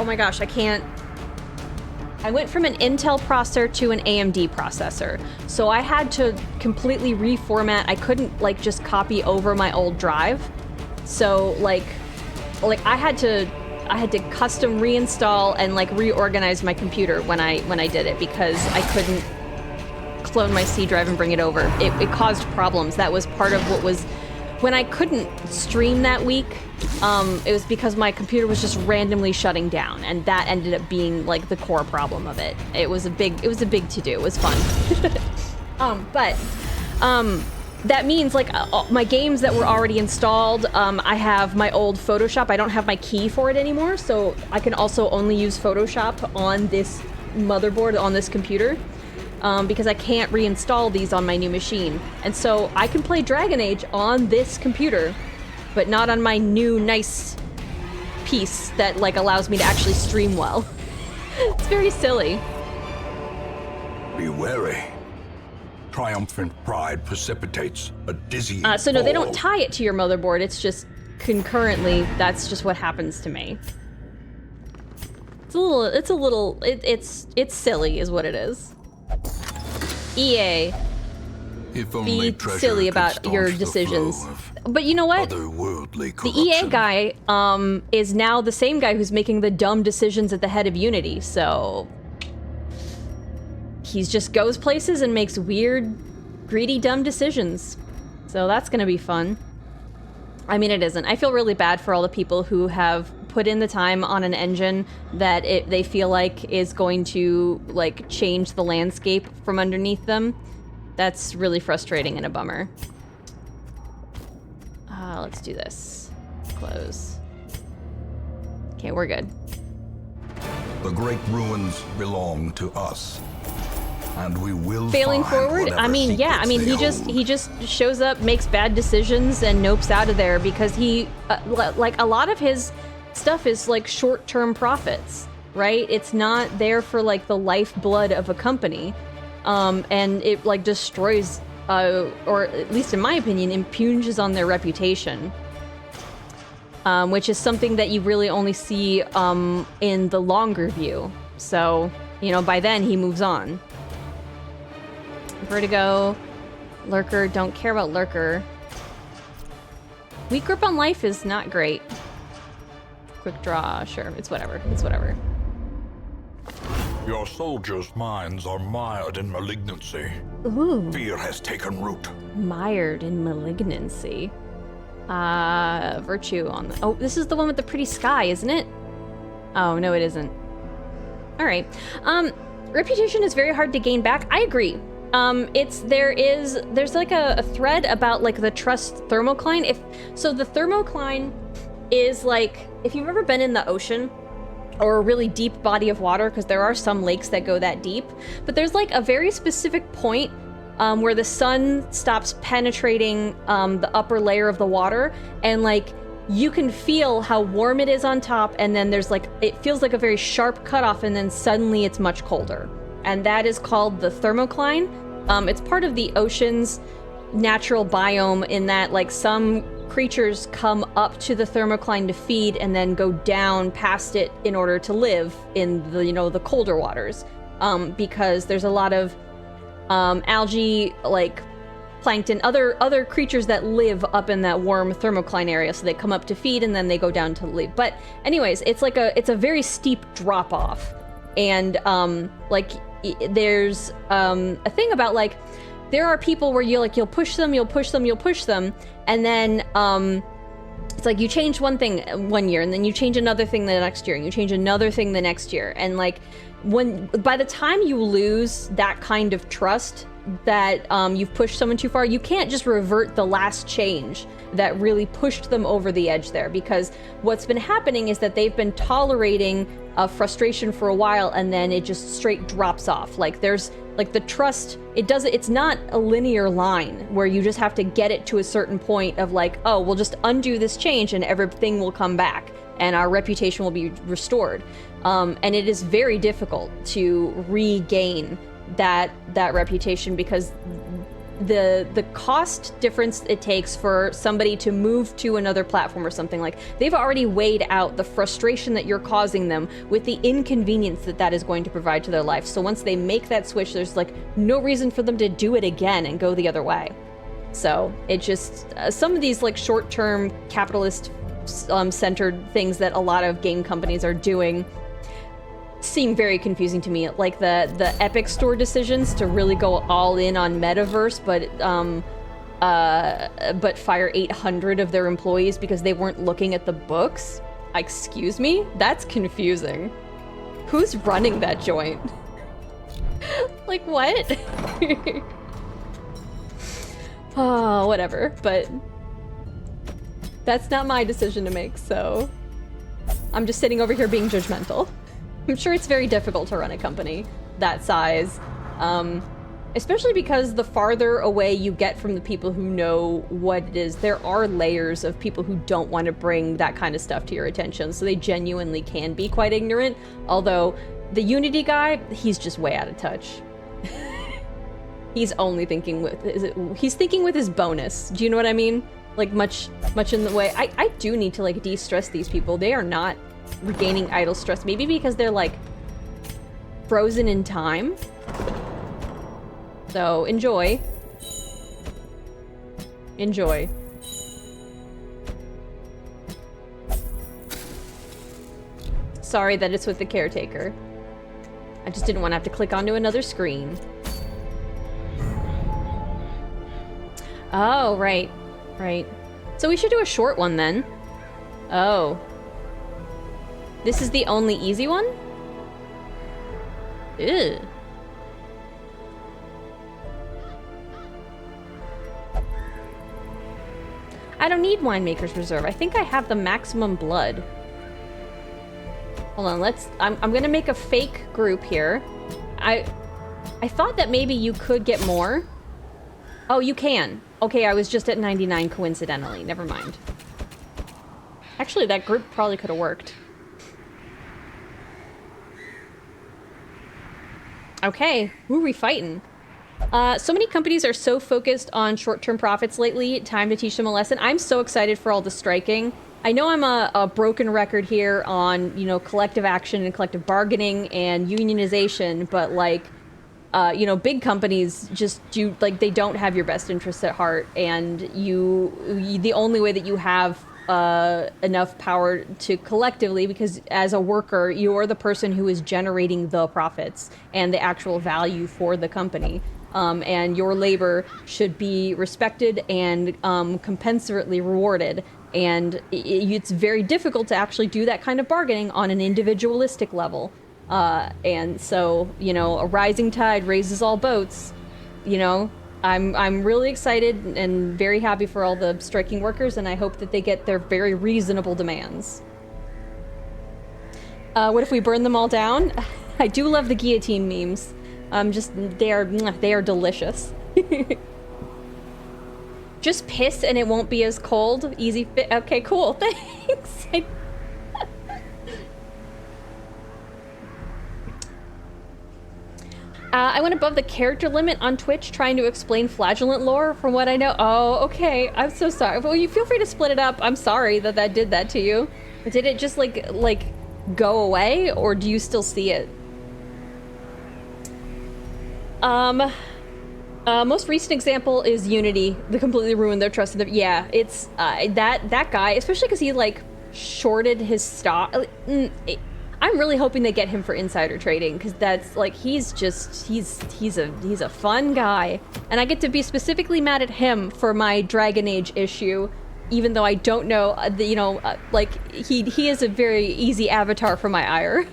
Speaker 1: my gosh, I went from an Intel processor to an AMD processor. So I had to completely reformat. I couldn't like just copy over my old drive. So like I had to custom reinstall and like reorganize my computer when I did it because I couldn't clone my C drive and bring it over. It caused problems. That was part of what was when I couldn't stream that week, it was because my computer was just randomly shutting down, and that ended up being like the core problem of it. It was a big to-do. It was fun. That means like my games that were already installed, I have my old Photoshop. I don't have my key for it anymore, so I can also only use Photoshop on this motherboard, on this computer, because I can't reinstall these on my new machine. And so I can play Dragon Age on this computer, but not on my new nice piece that like allows me to actually stream well. It's very silly.
Speaker 2: Be wary. Triumphant pride precipitates a dizzying
Speaker 1: So no, they don't
Speaker 2: fall.
Speaker 1: tie it to your motherboard. It's just concurrently. That's just what happens to me. It's silly, is what it is. EA,
Speaker 3: If only
Speaker 1: be
Speaker 3: treasure
Speaker 1: silly
Speaker 3: could
Speaker 1: about
Speaker 3: staunch
Speaker 1: your
Speaker 3: the
Speaker 1: decisions.
Speaker 3: flow of
Speaker 1: But you know what?
Speaker 3: otherworldly
Speaker 1: The EA
Speaker 3: corruption.
Speaker 1: guy is now the same guy who's making the dumb decisions at the head of Unity, so he just goes places and makes weird, greedy, dumb decisions. So that's gonna be fun. I mean, it isn't. I feel really bad for all the people who have put in the time on an engine that they feel like is going to like change the landscape from underneath them. That's really frustrating and a bummer. Let's do this. Close. Okay, we're good.
Speaker 3: The great ruins belong to us, and we will
Speaker 1: Failing
Speaker 3: find
Speaker 1: forward, I
Speaker 3: whatever
Speaker 1: mean, yeah, I
Speaker 3: secrets
Speaker 1: mean,
Speaker 3: they
Speaker 1: he
Speaker 3: hold.
Speaker 1: just shows up, makes bad decisions, and nopes out of there because he, like, a lot of his stuff is like short-term profits, right? It's not there for like the lifeblood of a company, and it like destroys, or at least in my opinion, impinges on their reputation. Which is something that you really only see in the longer view. So, you know, by then he moves on. Vertigo, Lurker, don't care about Lurker. Weak grip on life is not great. Quick draw, sure, it's whatever, it's whatever.
Speaker 2: Your soldiers' minds are mired in malignancy.
Speaker 1: Ooh,
Speaker 2: Fear has taken root.
Speaker 1: mired in malignancy. Virtue on the... Oh, this is the one with the pretty sky, isn't it? Oh, no, it isn't. All right. Reputation is very hard to gain back. I agree. There's like a thread about like the trust thermocline. So the thermocline is like, if you've ever been in the ocean or a really deep body of water, because there are some lakes that go that deep, but there's like a very specific point where the sun stops penetrating the upper layer of the water, and like you can feel how warm it is on top, and then there's like, it feels like a very sharp cutoff, and then suddenly it's much colder. And that is called the thermocline. It's part of the ocean's natural biome in that like some creatures come up to the thermocline to feed and then go down past it in order to live in the, you know, the colder waters. Because there's a lot of algae, like plankton, other creatures that live up in that warm thermocline area, so they come up to feed and then they go down to live. But anyways, it's a very steep drop off, and there's a thing about like there are people where you'll push them, and then it's like you change one thing one year and then you change another thing the next year and you change another thing the next year, and like by the time you lose that kind of trust that you've pushed someone too far, you can't just revert the last change that really pushed them over the edge there, because what's been happening is that they've been tolerating frustration for a while and then it just straight drops off. Like there's like the trust, it's not a linear line where you just have to get it to a certain point of like, oh, we'll just undo this change and everything will come back and our reputation will be restored. And it is very difficult to regain that reputation, because the cost difference it takes for somebody to move to another platform or something, like they've already weighed out the frustration that you're causing them with the inconvenience that is going to provide to their life. So once they make that switch, there's like no reason for them to do it again and go the other way. So it just some of these like short-term capitalist centered things that a lot of game companies are doing seem very confusing to me, like the Epic Store decisions to really go all in on metaverse, but but fire 800 of their employees because they weren't looking at the books? Excuse me? That's confusing. Who's running that joint? Like, what? Oh, whatever, but that's not my decision to make, so I'm just sitting over here being judgmental. I'm sure it's very difficult to run a company that size, especially because the farther away you get from the people who know what it is, there are layers of people who don't want to bring that kind of stuff to your attention, so they genuinely can be quite ignorant, although the Unity guy, he's just way out of touch. He's only thinking with he's thinking with his bonus. Do you know what I mean? Like much in the way I do need to like de-stress these people. They are not regaining idle stress. Maybe because they're like frozen in time. So enjoy. Enjoy. Sorry that it's with the caretaker. I just didn't want to have to click onto another screen. Oh, right. Right. So we should do a short one then. Oh. This is the only easy one? Ew. I don't need Winemaker's Reserve. I think I have the maximum blood. Hold on, I'm gonna make a fake group here. I thought that maybe you could get more. Oh, you can. Okay, I was just at 99 coincidentally. Never mind. Actually, that group probably could have worked. Okay, who are we fighting? So many companies are so focused on short-term profits lately. Time to teach them a lesson. I'm so excited for all the striking. I know I'm a broken record here on, you know, collective action and collective bargaining and unionization, but like, you know, big companies just do, like, they don't have your best interests at heart, and the only way that you have enough power to collectively, because as a worker, you're the person who is generating the profits and the actual value for the company. And your labor should be respected and compensately rewarded. And it's very difficult to actually do that kind of bargaining on an individualistic level. And so, you know, a rising tide raises all boats. You know, I'm really excited and very happy for all the striking workers, and I hope that they get their very reasonable demands. What if we burn them all down? I do love the guillotine memes. They are delicious. Just piss and it won't be as cold. Easy fit. Okay, cool. Thanks. I went above the character limit on Twitch trying to explain flagellant lore from what I know. Oh, okay. I'm so sorry. Well, you feel free to split it up. I'm sorry that did that to you. Did it just like go away, or do you still see it? Most recent example is Unity. They completely ruined their trust in the, yeah, it's, that guy, especially because he, like, shorted his stock. I'm really hoping they get him for insider trading, because that's, like, he's a fun guy. And I get to be specifically mad at him for my Dragon Age issue, even though I don't know, like, he is a very easy avatar for my ire.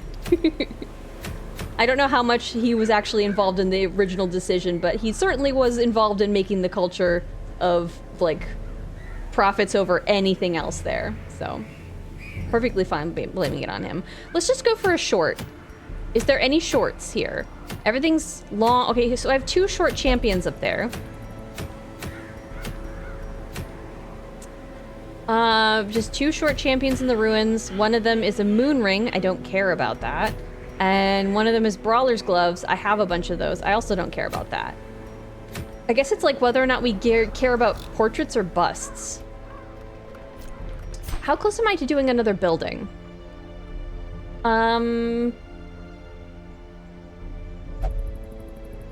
Speaker 1: I don't know how much he was actually involved in the original decision, but he certainly was involved in making the culture of, like, profits over anything else there. So, perfectly fine blaming it on him. Let's just go for a short. Is there any shorts here? Everything's long. Okay, so I have 2 short champions up there. Just 2 short champions in the ruins. One of them is a moon ring. I don't care about that. And one of them is Brawler's Gloves. I have a bunch of those. I also don't care about that. I guess it's like whether or not we care about portraits or busts. How close am I to doing another building?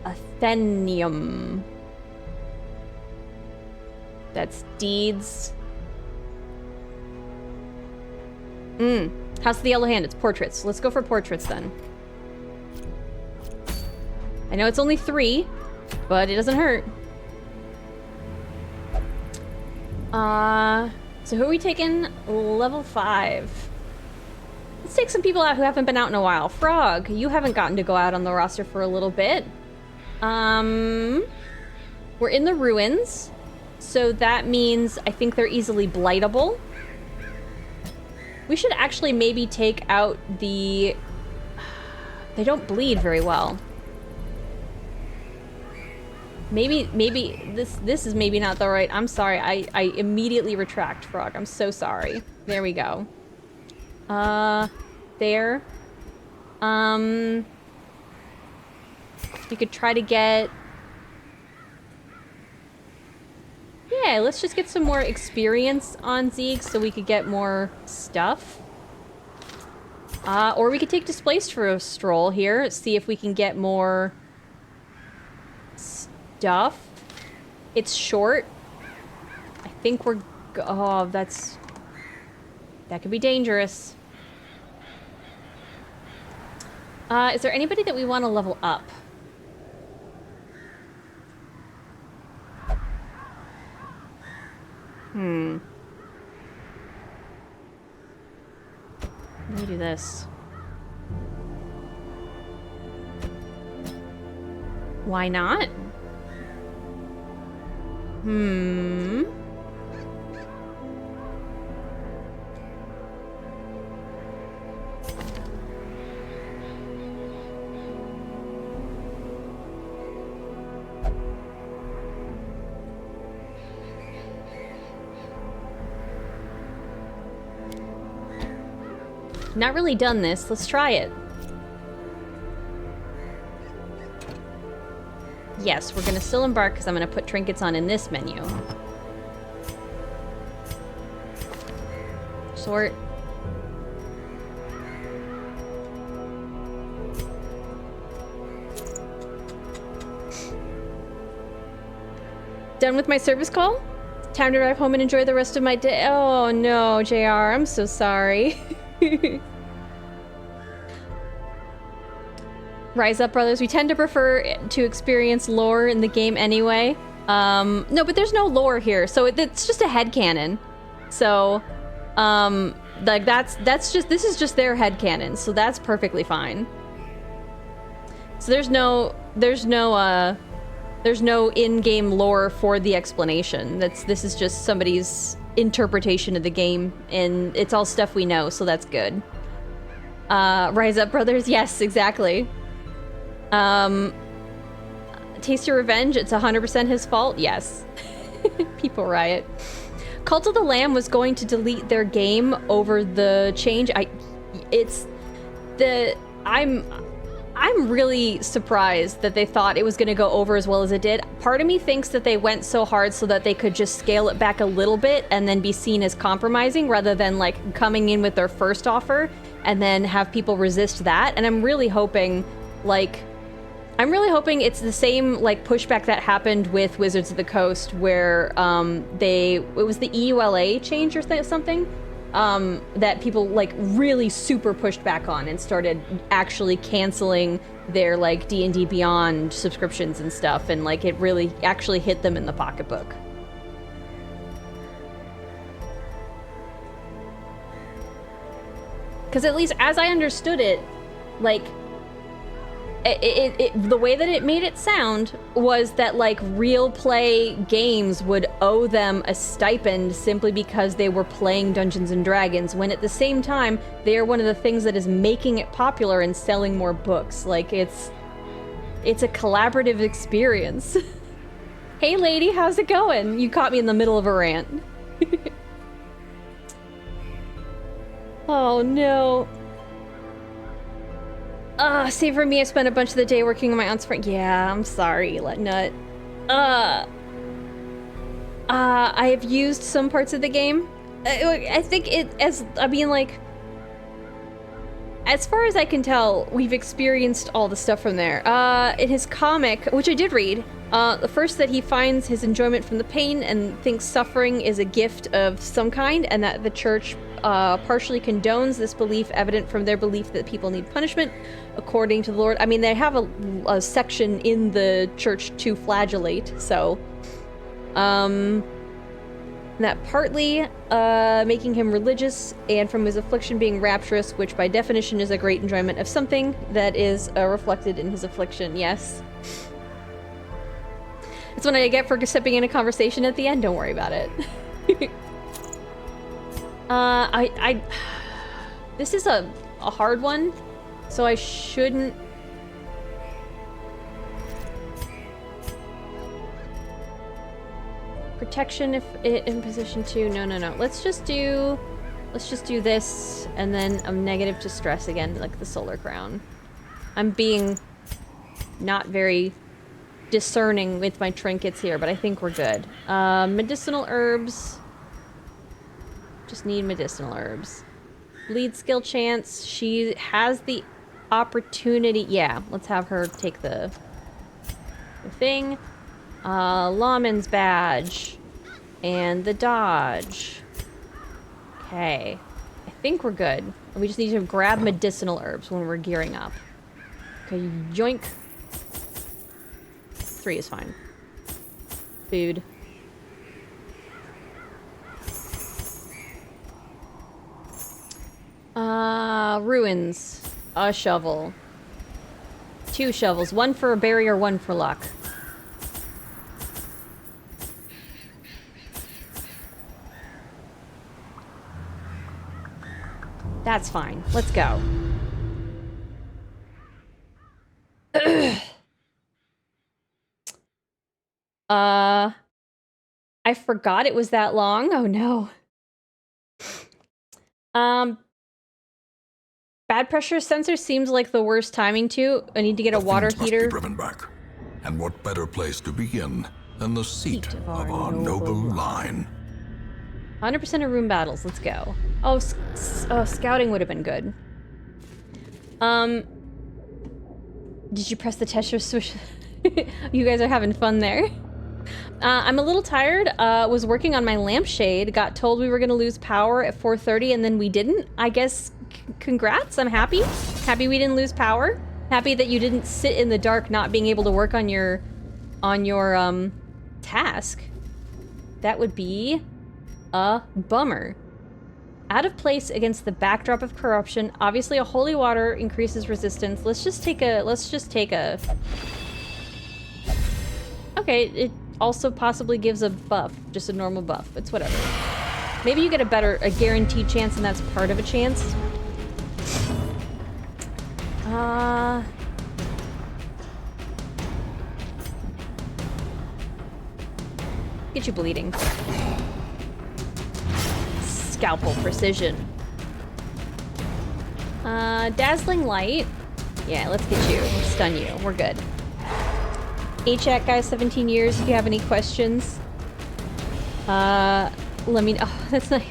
Speaker 1: Athenium. That's deeds. House of the Yellow Hand, it's portraits. Let's go for portraits then. I know it's only 3, but it doesn't hurt. So who are we taking? Level 5. Let's take some people out who haven't been out in a while. Frog, you haven't gotten to go out on the roster for a little bit. We're in the ruins, so that means I think they're easily blightable. We should actually maybe take out the... They don't bleed very well. Maybe this is maybe not the right... I'm sorry, I immediately retract, Frog. I'm so sorry. There we go. There. You could try to get... Yeah, let's just get some more experience on Zeke so we could get more stuff. Or we could take Displaced for a stroll here, see if we can get more stuff. It's short. I think we're... Oh, that's... That could be dangerous. Is there anybody that we want to level up? Let me do this. Why not? Not really done this. Let's try it. Yes, we're gonna still embark because I'm gonna put trinkets on in this menu. Sort. Done with my service call? Time to drive home and enjoy the rest of my day. Oh no, JR, I'm so sorry. Rise up, brothers. We tend to prefer to experience lore in the game anyway. No, but there's no lore here, so it's just a headcanon. So, like that's just, this is just their headcanon, so that's perfectly fine. So there's no in-game lore for the explanation. This is just somebody's interpretation of the game, and it's all stuff we know, so that's good. Rise up, brothers. Yes, exactly. Taste your revenge. It's 100% his fault. Yes. People riot. Cult of the Lamb was going to delete their game over the change. I'm really surprised that they thought it was going to go over as well as it did. Part of me thinks that they went so hard so that they could just scale it back a little bit and then be seen as compromising rather than like coming in with their first offer and then have people resist that. And I'm really hoping it's the same like pushback that happened with Wizards of the Coast where it was the EULA change or something. That people like really super pushed back on and started actually canceling their like D&D Beyond subscriptions and stuff, and like it really actually hit them in the pocketbook. Because at least as I understood it, like the way that it made it sound was that like real play games would owe them a stipend simply because they were playing Dungeons and Dragons, when at the same time they are one of the things that is making it popular and selling more books. Like it's a collaborative experience. Hey lady, how's it going? You caught me in the middle of a rant. Oh no. Save for me, I spent a bunch of the day working on my aunt's friend. Yeah, I'm sorry, Nut. I have used some parts of the game. I think as far as I can tell, we've experienced all the stuff from there. In his comic, which I did read, the first that he finds his enjoyment from the pain and thinks suffering is a gift of some kind, and that the church partially condones this belief, evident from their belief that people need punishment according to the Lord. I mean, they have a section in the church to flagellate, so. And that partly making him religious, and from his affliction being rapturous, which by definition is a great enjoyment of something that is reflected in his affliction. Yes. That's what I get for stepping in a conversation at the end. Don't worry about it. This is a hard one, so I shouldn't. Protection if in position 2. No. Let's just do this, and then I'm negative to stress again, like the solar crown. I'm being not very discerning with my trinkets here, but I think we're good. Medicinal herbs. Just need medicinal herbs. Lead skill chance. She has the opportunity. Yeah, let's have her take the thing. Lawman's badge. And the dodge. Okay. I think we're good. We just need to grab medicinal herbs when we're gearing up. Okay, yoink. 3 is fine. Food. Ruins. A shovel. 2 shovels. 1 for a barrier, 1 for luck. That's fine. Let's go. I forgot it was that long. Oh no. Bad pressure sensor seems like the worst timing too. I need to get a water heater.
Speaker 3: Must be driven back. And what better place to begin than the seat of our noble line?
Speaker 1: 100% of room battles. Let's go. Oh, scouting would have been good. Did you press the tester switch? You guys are having fun there. I'm a little tired. Was working on my lampshade. Got told we were gonna lose power at 4:30, and then we didn't. I guess. Congrats. I'm happy. Happy we didn't lose power. Happy that you didn't sit in the dark, not being able to work on your task. That would be a bummer. Out of place against the backdrop of corruption. Obviously, a holy water increases resistance. Let's just take a. Okay, it also possibly gives a buff, just a normal buff. It's whatever. Maybe you get a guaranteed chance, and that's part of a chance. Get you bleeding. Scalpel precision. Dazzling light. Yeah, let's get you. Stun you. We're good. HAC guys, 17 years. If you have any questions, let me know. Oh, that's nice.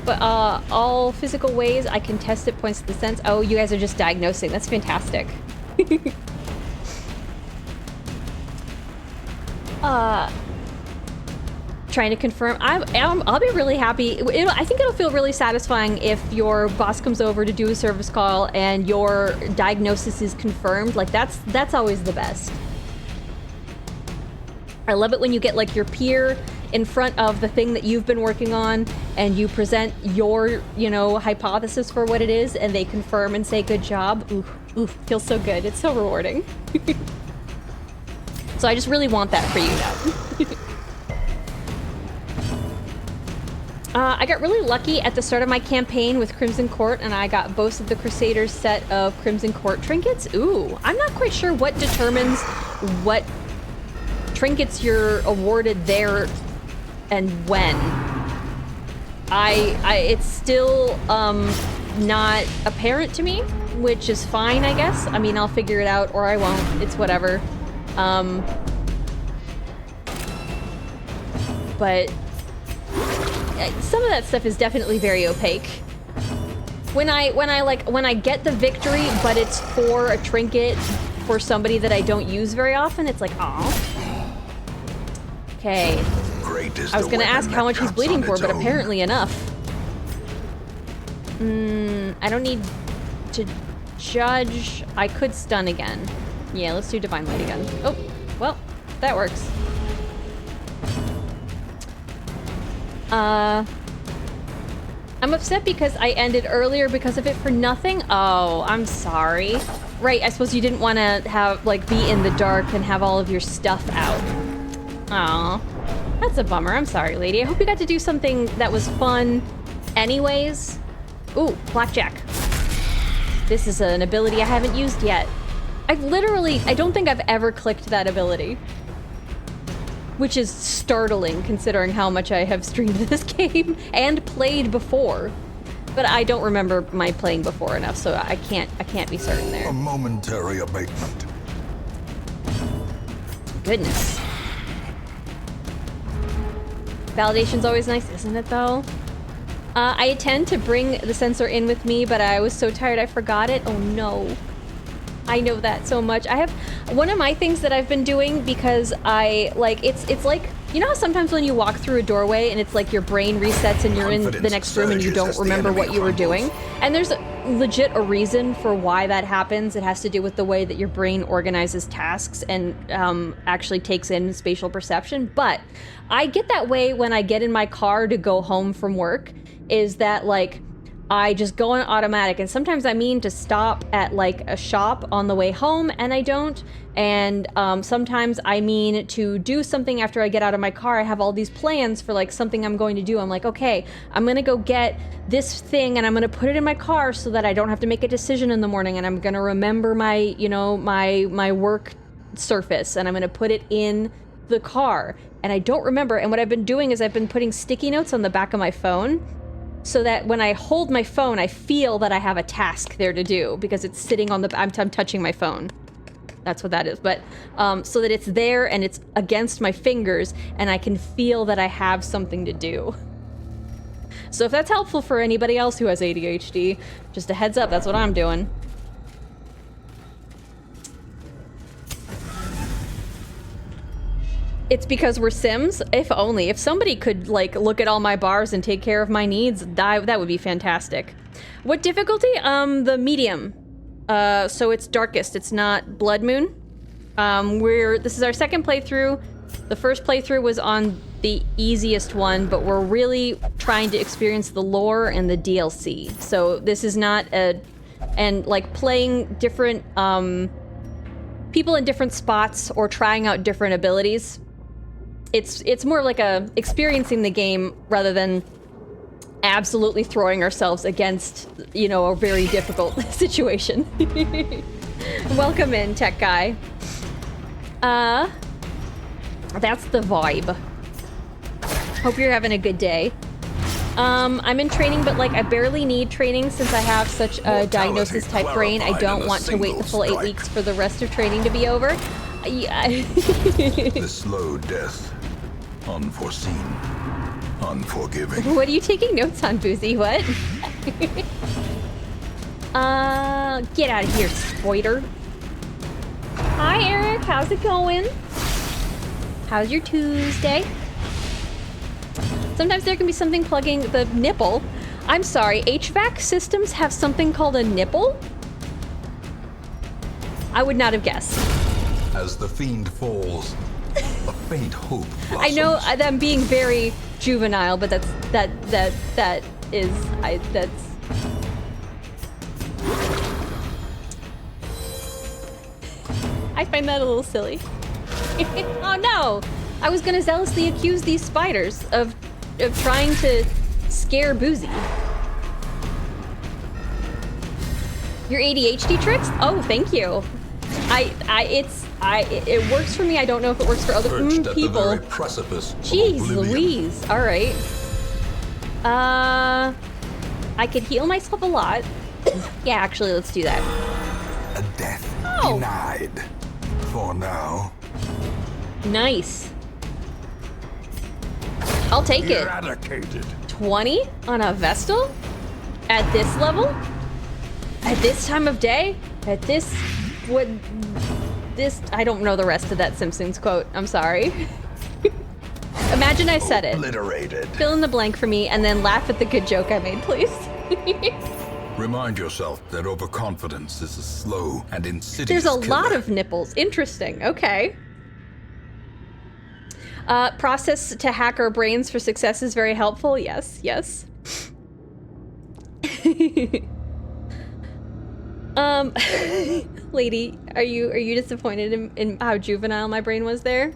Speaker 1: But all physical ways I can test it points to the sense. Oh, you guys are just diagnosing. That's fantastic. Trying to confirm. I'll be really happy. I think it'll feel really satisfying if your boss comes over to do a service call and your diagnosis is confirmed. Like that's always the best. I love it when you get like your peer in front of the thing that you've been working on and you present your, hypothesis for what it is and they confirm and say good job. Ooh, feels so good. It's so rewarding. So I just really want that for you now. I got really lucky at the start of my campaign with Crimson Court, and I got Boast of the Crusaders set of Crimson Court trinkets. Ooh, I'm not quite sure what determines what trinkets you're awarded there and when. It's still not apparent to me, which is fine, I guess. I mean, I'll figure it out or I won't. It's whatever. But some of that stuff is definitely very opaque. When I get the victory, but it's for a trinket for somebody that I don't use very often, it's like, aw. Okay. I was gonna ask how much he's bleeding for, but apparently enough. I don't need to judge. I could stun again. Yeah, let's do Divine Light again. Oh, well, that works. I'm upset because I ended earlier because of it for nothing. Oh, I'm sorry. Right, I suppose you didn't want to have, like, be in the dark and have all of your stuff out. Aw. That's a bummer. I'm sorry, lady. I hope you got to do something that was fun anyways. Ooh, blackjack. This is an ability I haven't used yet. I don't think I've ever clicked that ability. Which is startling considering how much I have streamed this game and played before. But I don't remember my playing before enough, so I can't be certain there.
Speaker 3: A momentary abatement.
Speaker 1: Goodness. Validation's always nice, isn't it though? I intend to bring the sensor in with me, but I was so tired I forgot it. Oh no. I know that so much. I have one of my things that I've been doing because I like it's like, you know how sometimes when you walk through a doorway and it's like your brain resets and you're in the next room and you don't remember what you were doing? And there's legit a reason for why that happens. It has to do with the way that your brain organizes tasks and actually takes in spatial perception. But I get that way when I get in my car to go home from work, is that like I just go on automatic, and sometimes I mean to stop at like a shop on the way home and I don't, and sometimes I mean to do something after I get out of my car. I have all these plans for like something I'm going to do. I'm like, okay, I'm gonna go get this thing and I'm gonna put it in my car so that I don't have to make a decision in the morning, and I'm gonna remember my, you know, my work surface, and I'm gonna put it in the car, and I don't remember. And what I've been doing is I've been putting sticky notes on the back of my phone, so that when I hold my phone, I feel that I have a task there to do because it's sitting on the, I'm touching my phone. That's what that is. But so that it's there and it's against my fingers and I can feel that I have something to do. So if that's helpful for anybody else who has ADHD, just a heads up, that's what I'm doing. It's because we're Sims? If only. If somebody could, like, look at all my bars and take care of my needs, that would be fantastic. What difficulty? The medium. So it's darkest. It's not Blood Moon. This is our second playthrough. The first playthrough was on the easiest one, but we're really trying to experience the lore and the DLC. So this is not and like playing different, people in different spots or trying out different abilities. It's more like experiencing the game rather than absolutely throwing ourselves against, you know, a very difficult situation. Welcome in, tech guy. That's the vibe. Hope you're having a good day. I'm in training, but like I barely need training since I have such a diagnosis type brain. I don't want to wait the full 8 weeks for the rest of training to be over. Yeah.
Speaker 3: The slow death. Unforeseen. Unforgiving.
Speaker 1: What are you taking notes on, Boozy? What? Get out of here, spoiter. Hi, Eric. How's it going? How's your Tuesday? Sometimes there can be something plugging the nipple. I'm sorry, HVAC systems have something called a nipple? I would not have guessed.
Speaker 3: As the fiend falls, a faint hope blossoms.
Speaker 1: I know I'm being very juvenile, but that's. I find that a little silly. Oh no! I was gonna zealously accuse these spiders of trying to scare Boozy. Your ADHD tricks? Oh, thank you. It works for me. I don't know if it works for other people.
Speaker 3: At the very precipice
Speaker 1: Jeez
Speaker 3: of oblivion.
Speaker 1: Louise. All right. I could heal myself a lot. Yeah, actually, let's do that.
Speaker 3: A death denied. For now.
Speaker 1: Nice. I'll take it.
Speaker 2: Eradicated.
Speaker 1: 20 on a Vestal? At this level? At this time of day? At this... I don't know the rest of that Simpsons quote. I'm sorry. Imagine I said it.
Speaker 2: Obliterated.
Speaker 1: Fill in the blank for me and then laugh at the good joke I made, please.
Speaker 3: Remind yourself that overconfidence is a slow and insidious
Speaker 1: There's a lot
Speaker 3: killer.
Speaker 1: of nipples. Interesting. Okay. Process to hack our brains for success is very helpful. Yes, yes. Lady, are you disappointed in how juvenile my brain was there?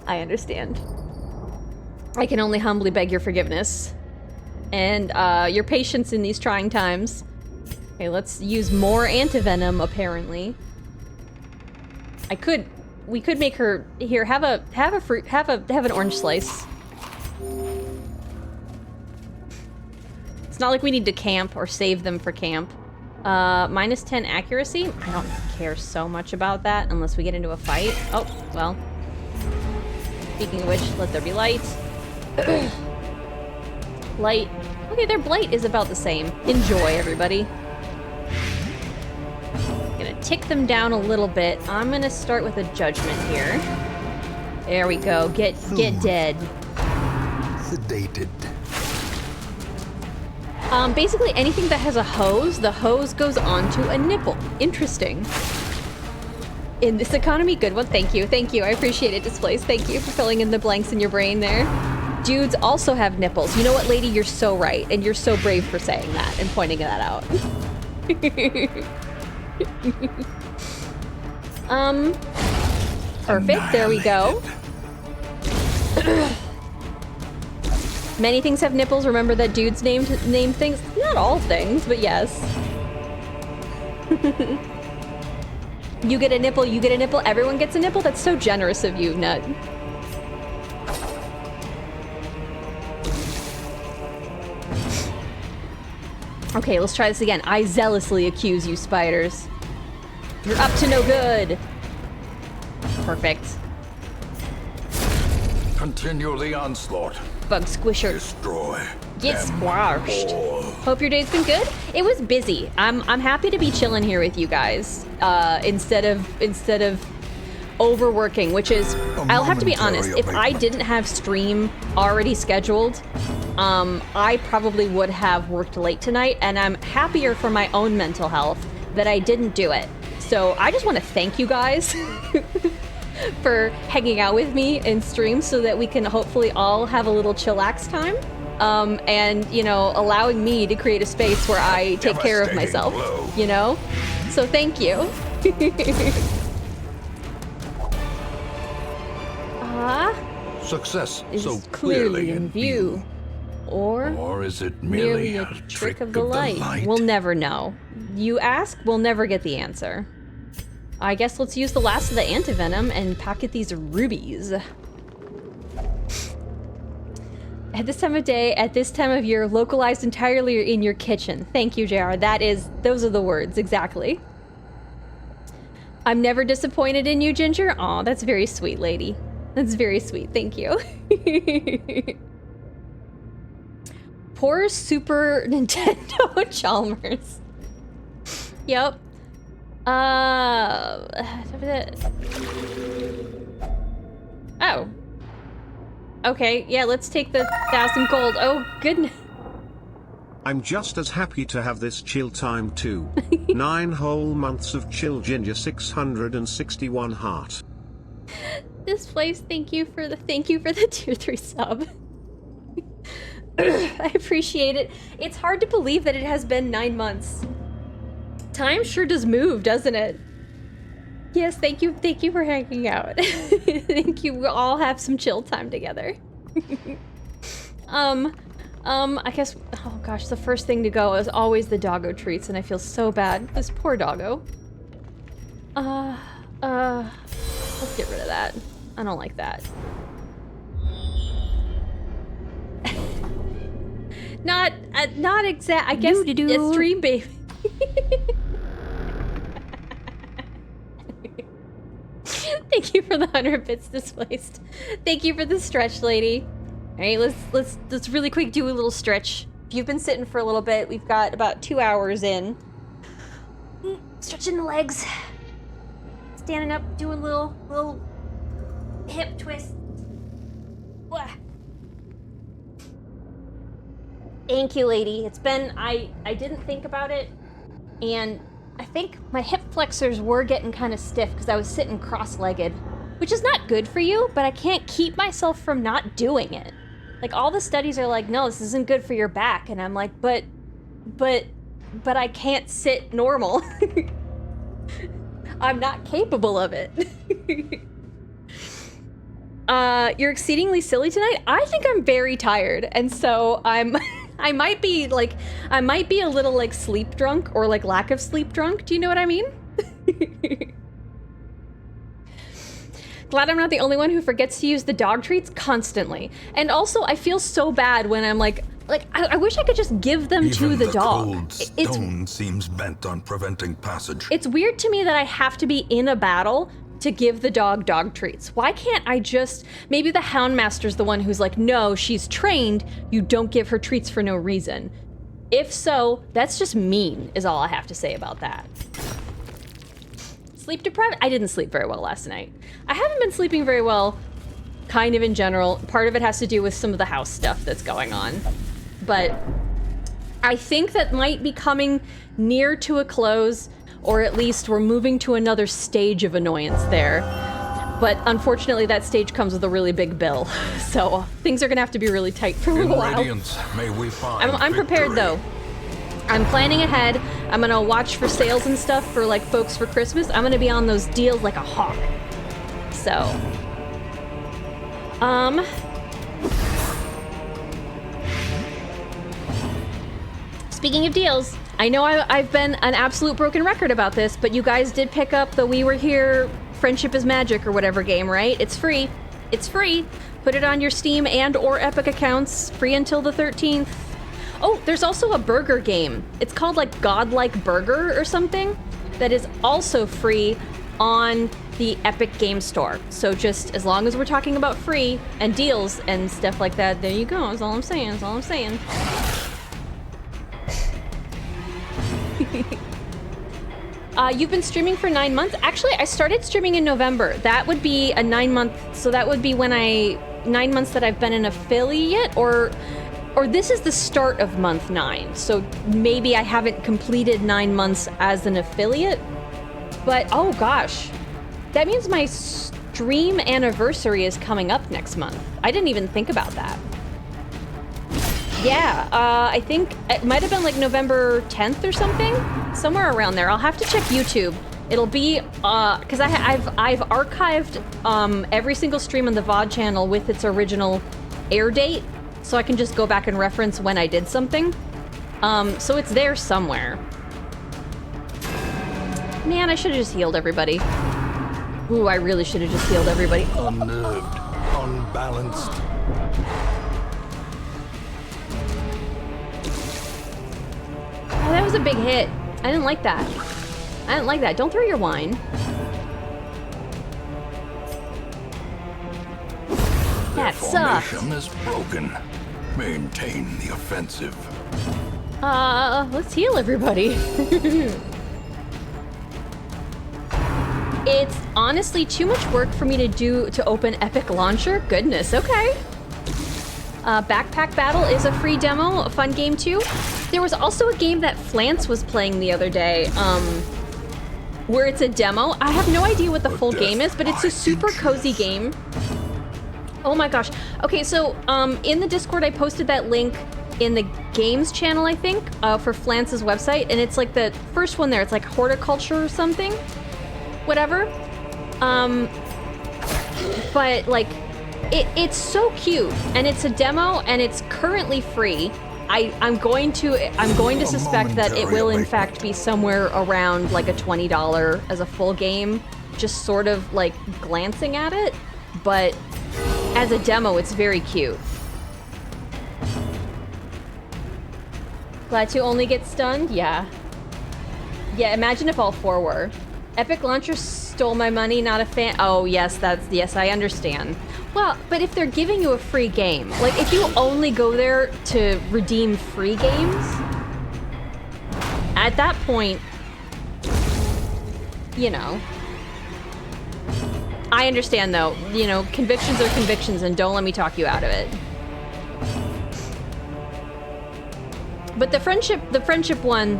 Speaker 1: I understand. I can only humbly beg your forgiveness. And your patience in these trying times. Okay, let's use more antivenom, apparently. We could make her here, have an orange slice. It's not like we need to camp or save them for camp. Minus 10 accuracy? I don't care so much about that unless we get into a fight. Oh, well. Speaking of which, let there be light. Light. Okay, their blight is about the same. Enjoy, everybody. Gonna tick them down a little bit. I'm gonna start with a judgment here. There we go. Get dead.
Speaker 3: Sedated.
Speaker 1: Basically anything that has a hose, the hose goes onto a nipple. Interesting. In this economy, good one. Thank you. Thank you. I appreciate it, Displays. Thank you for filling in the blanks in your brain there. Dudes also have nipples. You know what, lady? You're so right. And you're so brave for saying that and pointing that out. Perfect. There we go. Many things have nipples. Remember that dudes name things? Not all things, but yes. You get a nipple, you get a nipple, everyone gets a nipple? That's so generous of you, Nut. Okay, let's try this again. I zealously accuse you, spiders. You're up to no good. Perfect.
Speaker 3: Continue the onslaught.
Speaker 1: Bug squisher.
Speaker 3: Destroy.
Speaker 1: Get
Speaker 3: them
Speaker 1: squashed.
Speaker 3: all.
Speaker 1: Hope your day's been good. It was busy. I'm happy to be chilling here with you guys. Instead of overworking, which is, I'll have to be honest, if I didn't have stream already scheduled, I probably would have worked late tonight, and I'm happier for my own mental health that I didn't do it. So I just want to thank you guys for hanging out with me in stream so that we can hopefully all have a little chillax time. And, you know, allowing me to create a space where I take care of myself, you know? So thank you.
Speaker 3: Success
Speaker 1: Is
Speaker 3: so
Speaker 1: clearly in view.
Speaker 3: Or is it merely
Speaker 1: a trick of the light? We'll never know. You ask, we'll never get the answer. I guess let's use the last of the antivenom and pocket these rubies. At this time of day, at this time of year, localized entirely in your kitchen. Thank you, JR. Those are the words, exactly. I'm never disappointed in you, Ginger. Aw, that's very sweet, lady. That's very sweet, thank you. Poor Super Nintendo Chalmers. Yep. Oh. Okay, yeah, let's take the 1,000 gold. Oh, goodness.
Speaker 4: I'm just as happy to have this chill time too. 9 whole months of chill, Ginger. 661 heart.
Speaker 1: This place, thank you for the tier 3 sub. I appreciate it. It's hard to believe that it has been 9 months. Time sure does move, doesn't it? Yes, thank you for hanging out. Thank you. We'll all have some chill time together. I guess, oh gosh, the first thing to go is always the doggo treats, and I feel so bad. This poor doggo. Let's get rid of that. I don't like that. Not exact, I guess it's stream baby. Thank you for the 100 bits displaced. Thank you for the stretch, lady. All right, let's really quick do a little stretch. If you've been sitting for a little bit, we've got about 2 hours in. Stretching the legs. Standing up, doing little hip twist. Wah. Thank you, lady. It's been, I didn't think about it, and I think my hip flexors were getting kind of stiff because I was sitting cross-legged. which is not good for you, but I can't keep myself from not doing it. Like, all the studies are like, no, this isn't good for your back. And I'm like, but I can't sit normal. I'm not capable of it. You're exceedingly silly tonight. I think I'm very tired. And so I might be a little like sleep drunk or like lack of sleep drunk. Do you know what I mean? Glad I'm not the only one who forgets to use the dog treats constantly. And also, I feel so bad when I'm like I wish I could just give them to the dog.
Speaker 3: Cold stone seems bent on preventing passage.
Speaker 1: It's weird to me that I have to be in a battle to give the dog treats. Why can't I just... Maybe the Houndmaster's the one who's like, no, she's trained, you don't give her treats for no reason. If so, that's just mean, is all I have to say about that. Sleep deprived? I didn't sleep very well last night. I haven't been sleeping very well, kind of in general. Part of it has to do with some of the house stuff that's going on. But I think that might be coming near to a close, or at least we're moving to another stage of annoyance there. But unfortunately, that stage comes with a really big bill. So things are gonna have to be really tight for a little while.
Speaker 3: Radiance, may we find
Speaker 1: I'm prepared though. I'm planning ahead. I'm gonna watch for sales and stuff for like folks for Christmas. I'm gonna be on those deals like a hawk. So, speaking of deals, I know I've been an absolute broken record about this, but you guys did pick up the We Were Here Friendship is Magic or whatever game, right? It's free. It's free. Put it on your Steam and or Epic accounts. Free until the 13th. Oh, there's also a burger game. It's called like Godlike Burger or something that is also free on the Epic Game Store. So just as long as we're talking about free and deals and stuff like that, there you go. That's all I'm saying. That's all I'm saying. You've been streaming for 9 months? Actually, I started streaming in November. That would be a 9 month, so that would be when 9 months that I've been an affiliate, or this is the start of month 9. So maybe I haven't completed 9 months as an affiliate, but oh gosh, that means my stream anniversary is coming up next month. I didn't even think about that. Yeah, I think it might have been like November 10th or something, somewhere around there. I'll have to check YouTube. It'll be because I've archived every single stream on the VOD channel with its original air date, so I can just go back and reference when I did something. So it's there somewhere. Man, I should have just healed everybody. Ooh, I really should have just healed everybody.
Speaker 2: Unnerved, unbalanced.
Speaker 1: Oh, that was a big hit. I didn't like that. I didn't like that. Don't throw your wine. That sucks.
Speaker 2: Formation is broken. Maintain the offensive.
Speaker 1: Let's heal everybody. It's honestly too much work for me to open Epic Launcher. Goodness, okay. Backpack Battle is a free demo, a fun game too. There was also a game that Flance was playing the other day, where it's a demo. I have no idea what the full game is, but it's a super cozy game. Oh my gosh. Okay, so in the Discord, I posted that link in the games channel, I think, for Flance's website, and it's like the first one there. It's like horticulture or something, whatever. But like, it's so cute, and it's a demo, and it's currently free. I'm going to suspect that it will in fact be somewhere around like a $20 as a full game, just sort of like glancing at it, but as a demo, it's very cute. Glad to only get stunned? Yeah. Yeah, imagine if all 4 were. Epic Launcher stole my money, not a fan. Oh, yes, yes, I understand. Well, but if they're giving you a free game, like if you only go there to redeem free games, at that point, you know. I understand though, you know, convictions are convictions, and don't let me talk you out of it. But the friendship one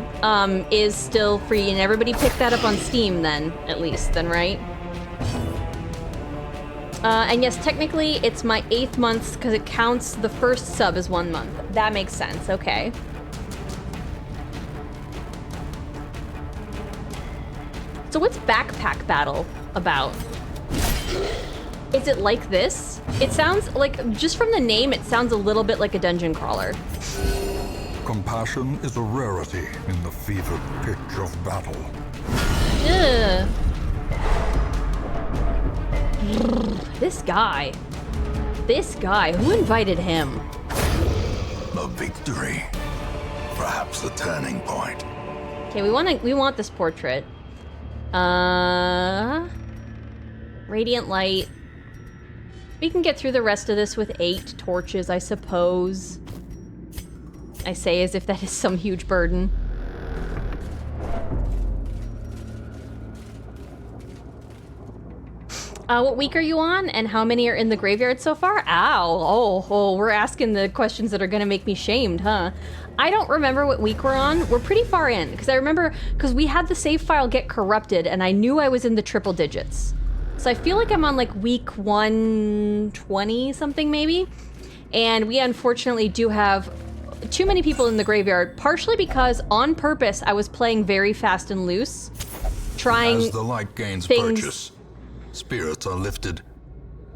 Speaker 1: is still free, and everybody picked that up on Steam then, at least, then, right? And yes, technically it's my 8th month because it counts the first sub as 1 month. That makes sense, okay. So what's Backpack Battle about? Is it like this? It sounds like, just from the name, it sounds a little bit like a dungeon crawler.
Speaker 3: Compassion is a rarity in the fevered pitch of battle.
Speaker 1: Ugh. This guy. Who invited him?
Speaker 2: A victory. Perhaps a turning point.
Speaker 1: Okay, we want this portrait. Radiant light. We can get through the rest of this with 8 torches, I suppose. I say as if that is some huge burden. What week are you on, and how many are in the graveyard so far? Ow. Oh, we're asking the questions that are gonna make me shamed, huh? I don't remember what week we're on. We're pretty far in, because I remember, because we had the save file get corrupted, and I knew I was in the triple digits. So I feel like I'm on, like, week 120 something, maybe? And we unfortunately do have too many people in the graveyard, partially because, on purpose, I was playing very fast and loose, trying
Speaker 3: As the light gains
Speaker 1: things...
Speaker 3: purchase, spirits are lifted,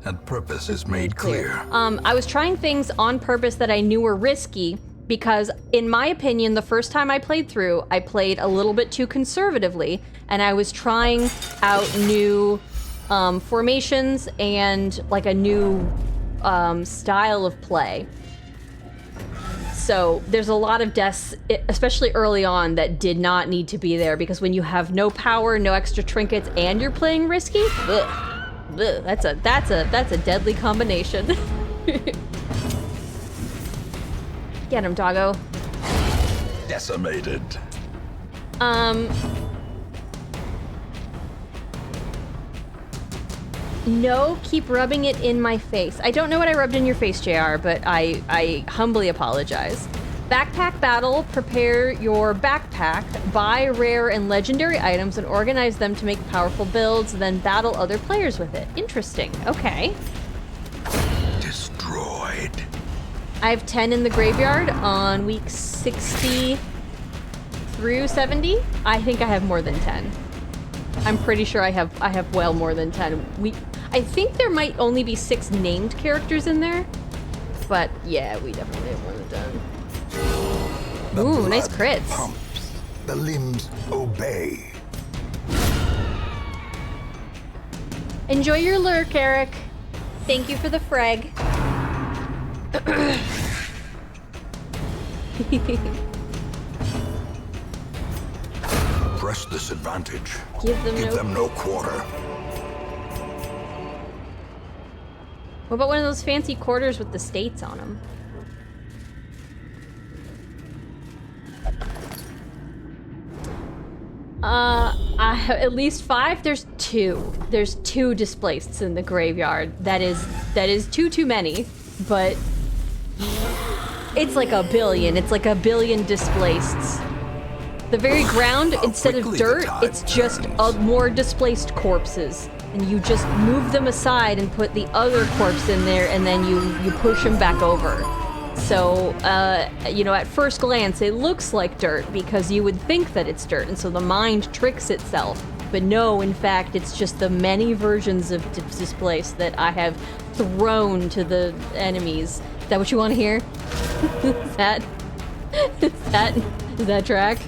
Speaker 3: and purpose is made clear.
Speaker 1: I was trying things on purpose that I knew were risky, because, in my opinion, the first time I played through, I played a little bit too conservatively, and I was trying out new formations and, like, a new style of play. So there's a lot of deaths, especially early on, that did not need to be there, because when you have no power, no extra trinkets, and you're playing risky, that's a deadly combination. Get him, doggo.
Speaker 2: Decimated.
Speaker 1: No, keep rubbing it in my face. I don't know what I rubbed in your face, JR, but I humbly apologize. Backpack Battle, prepare your backpack, buy rare and legendary items and organize them to make powerful builds, then battle other players with it. Interesting, okay.
Speaker 2: Destroyed.
Speaker 1: I have 10 in the graveyard on week 60 through 70. I think I have more than 10. I'm pretty sure I have well more than 10. I think there might only be 6 named characters in there, but yeah, we definitely have more than 10. Ooh, nice crits.
Speaker 2: Pumps. The limbs obey.
Speaker 1: Enjoy your lurk, Eric. Thank you for the frag.
Speaker 3: Press this advantage.
Speaker 1: Give them
Speaker 3: no quarter.
Speaker 1: What about one of those fancy quarters with the states on them? I have at least 5. There's 2. There's 2 displaceds in the graveyard. That is too many, but it's like a billion. It's like a billion displaceds. The very ground, instead of dirt, it's just more displaced corpses. And you just move them aside and put the other corpse in there, and then you push them back over. So, you know, at first glance, it looks like dirt because you would think that it's dirt, and so the mind tricks itself. But no, in fact, it's just the many versions of displaced that I have thrown to the enemies. Is that what you want to hear? Is that track?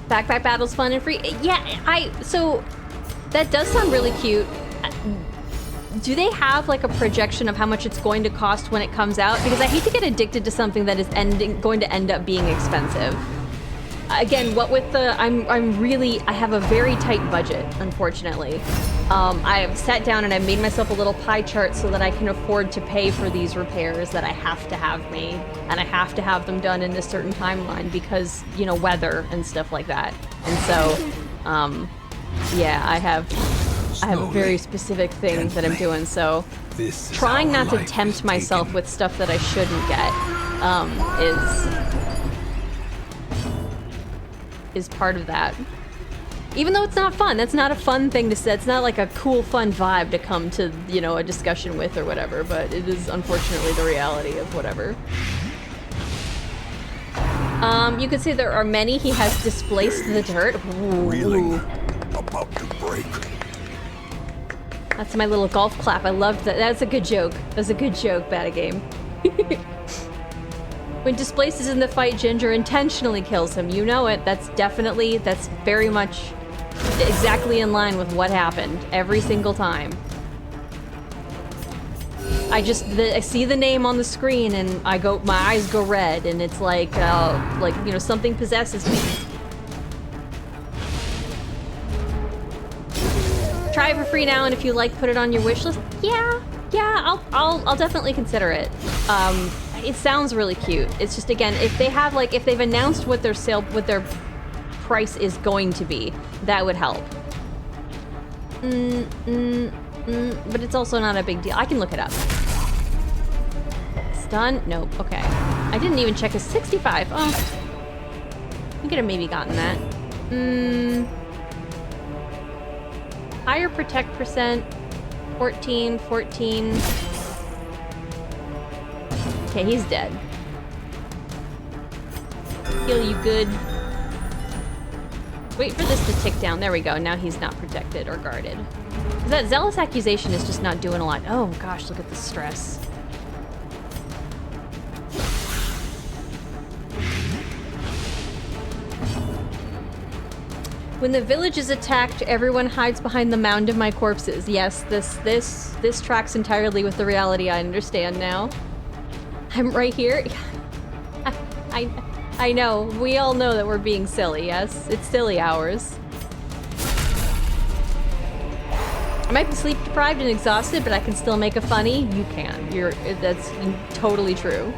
Speaker 1: Backpack Battle's fun and free. Yeah, so that does sound really cute. Do they have like a projection of how much it's going to cost when it comes out? Because I hate to get addicted to something that is going to end up being expensive. Again, what with the, I have a very tight budget, unfortunately. I have sat down and I've made myself a little pie chart so that I can afford to pay for these repairs that I have to have made, and I have to have them done in a certain timeline because, you know, weather and stuff like that. And so, yeah, I have a very specific thing that I'm doing, so trying not to tempt myself with stuff that I shouldn't get is part of that. Even though it's not fun, that's not a fun thing to say. It's not like a cool, fun vibe to come to, you know, a discussion with or whatever, but it is unfortunately the reality of whatever. You could say there are many. He has displaced the dirt. Ooh.
Speaker 3: Reeling, about to break.
Speaker 1: That's my little golf clap. I loved that. That's a good joke. That's a good joke, Bad Game. When displaced is in the fight, Ginger intentionally kills him. You know it. That's very much exactly in line with what happened every single time. I see the name on the screen and my eyes go red, and it's like, you know, something possesses me. Try it for free now, and if you like, put it on your wish list. Yeah, I'll definitely consider it. It sounds really cute. It's just, again, if they've announced what their price is going to be, that would help. But it's also not a big deal. I can look it up. Stun? Nope. Okay. I didn't even check his 65. Oh. You could have maybe gotten that. Higher protect percent. 14. Okay, he's dead. Heal you good. Wait for this to tick down. There we go. Now he's not protected or guarded. That zealous accusation is just not doing a lot. Oh gosh, look at the stress. When the village is attacked, everyone hides behind the mound of my corpses. Yes, this tracks entirely with the reality. I understand now. I'm right here. I know. We all know that we're being silly. Yes, it's silly hours. I might be sleep deprived and exhausted, but I can still make a funny. You can. That's totally true.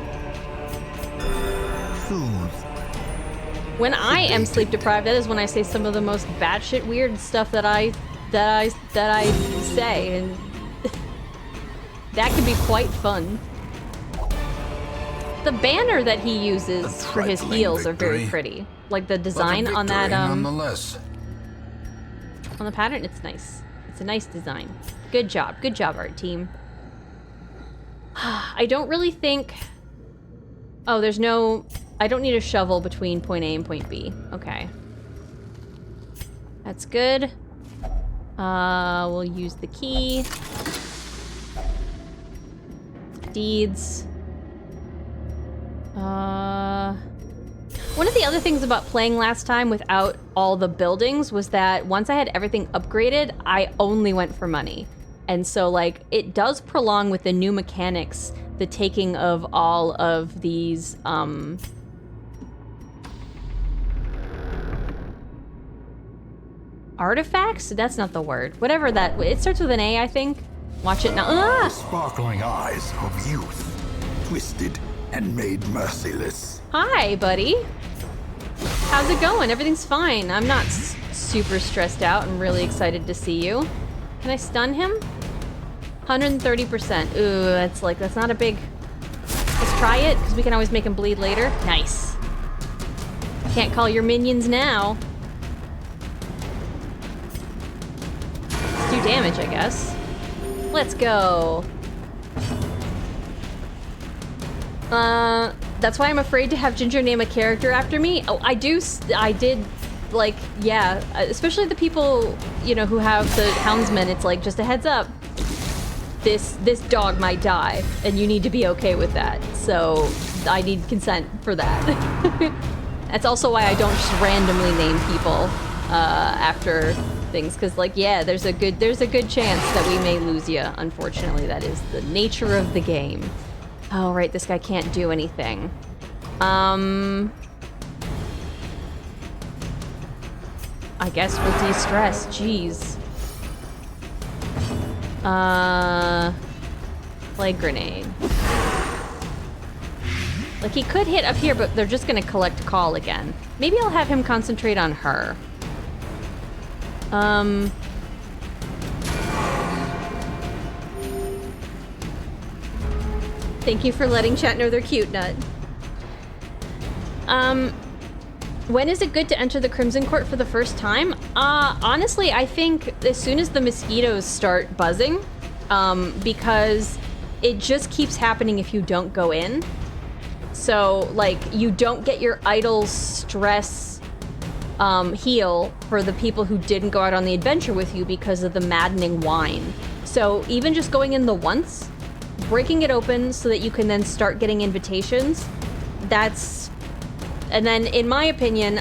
Speaker 1: When I am sleep deprived, that is when I say some of the most batshit weird stuff that I say, and that can be quite fun. The banner that he uses for his heals are very pretty. Like the design on that
Speaker 3: nonetheless.
Speaker 1: On the pattern, it's nice. It's a nice design. Good job, art team. I don't really think. Oh, there's no. I don't need a shovel between point A and point B. Okay. That's good. We'll use the key. Deeds. One of the other things about playing last time without all the buildings was that once I had everything upgraded, I only went for money. And so, like, it does prolong with the new mechanics the taking of all of these, artifacts? That's not the word. Whatever that... It starts with an A, I think. Watch it now. Ah!
Speaker 5: Sparkling eyes of youth, twisted and made merciless.
Speaker 1: Hi, buddy. How's it going? Everything's fine. I'm not super stressed out. I'm really excited to see you. Can I stun him? 130%. Ooh, that's not a big... Let's try it, because we can always make him bleed later. Nice. Can't call your minions now. Let's do damage, I guess. Let's go. That's why I'm afraid to have Ginger name a character after me. Oh, I did, like, yeah. Especially the people, you know, who have the houndsmen. It's like, just a heads up. This dog might die, and you need to be okay with that. So I need consent for that. That's also why I don't just randomly name people after things, because, like, yeah, there's a good chance that we may lose you. Unfortunately, that is the nature of the game. Oh, right, this guy can't do anything. I guess we'll de-stress. Jeez. Plague grenade. Like, he could hit up here, but they're just gonna collect call again. Maybe I'll have him concentrate on her. Thank you for letting chat know they're cute, Nut. When is it good to enter the Crimson Court for the first time? Honestly, I think as soon as the mosquitoes start buzzing, because it just keeps happening if you don't go in. So, like, you don't get your idle stress heal for the people who didn't go out on the adventure with you because of the maddening wine. So even just going in the once, breaking it open so that you can then start getting invitations, and then, in my opinion,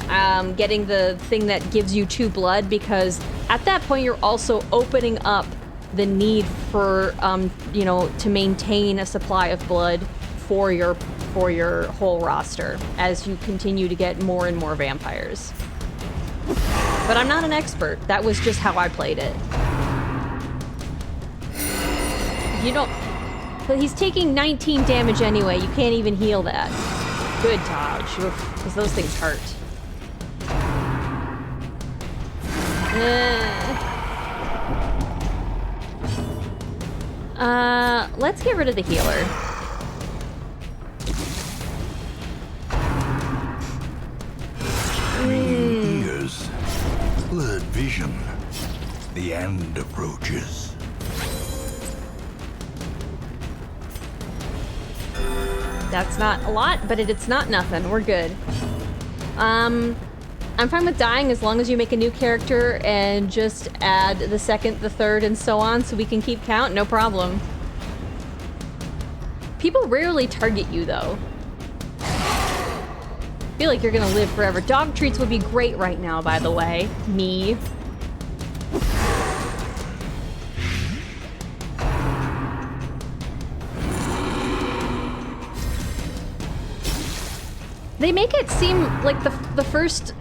Speaker 1: getting the thing that gives you 2 blood, because at that point you're also opening up the need for, you know, to maintain a supply of blood for your whole roster as you continue to get more and more vampires. But I'm not an expert. That was just how I played it. You don't... But he's taking 19 damage anyway. You can't even heal that. Good dodge, because those things hurt. Let's get rid of the healer.
Speaker 3: Green ears, blurred vision. The end approaches.
Speaker 1: That's not a lot, but it's not nothing. We're good. I'm fine with dying as long as you make a new character and just add the second, the third, and so on so we can keep count. No problem. People rarely target you, though. I feel like you're gonna live forever. Dog treats would be great right now, by the way. Me. They make it seem like the first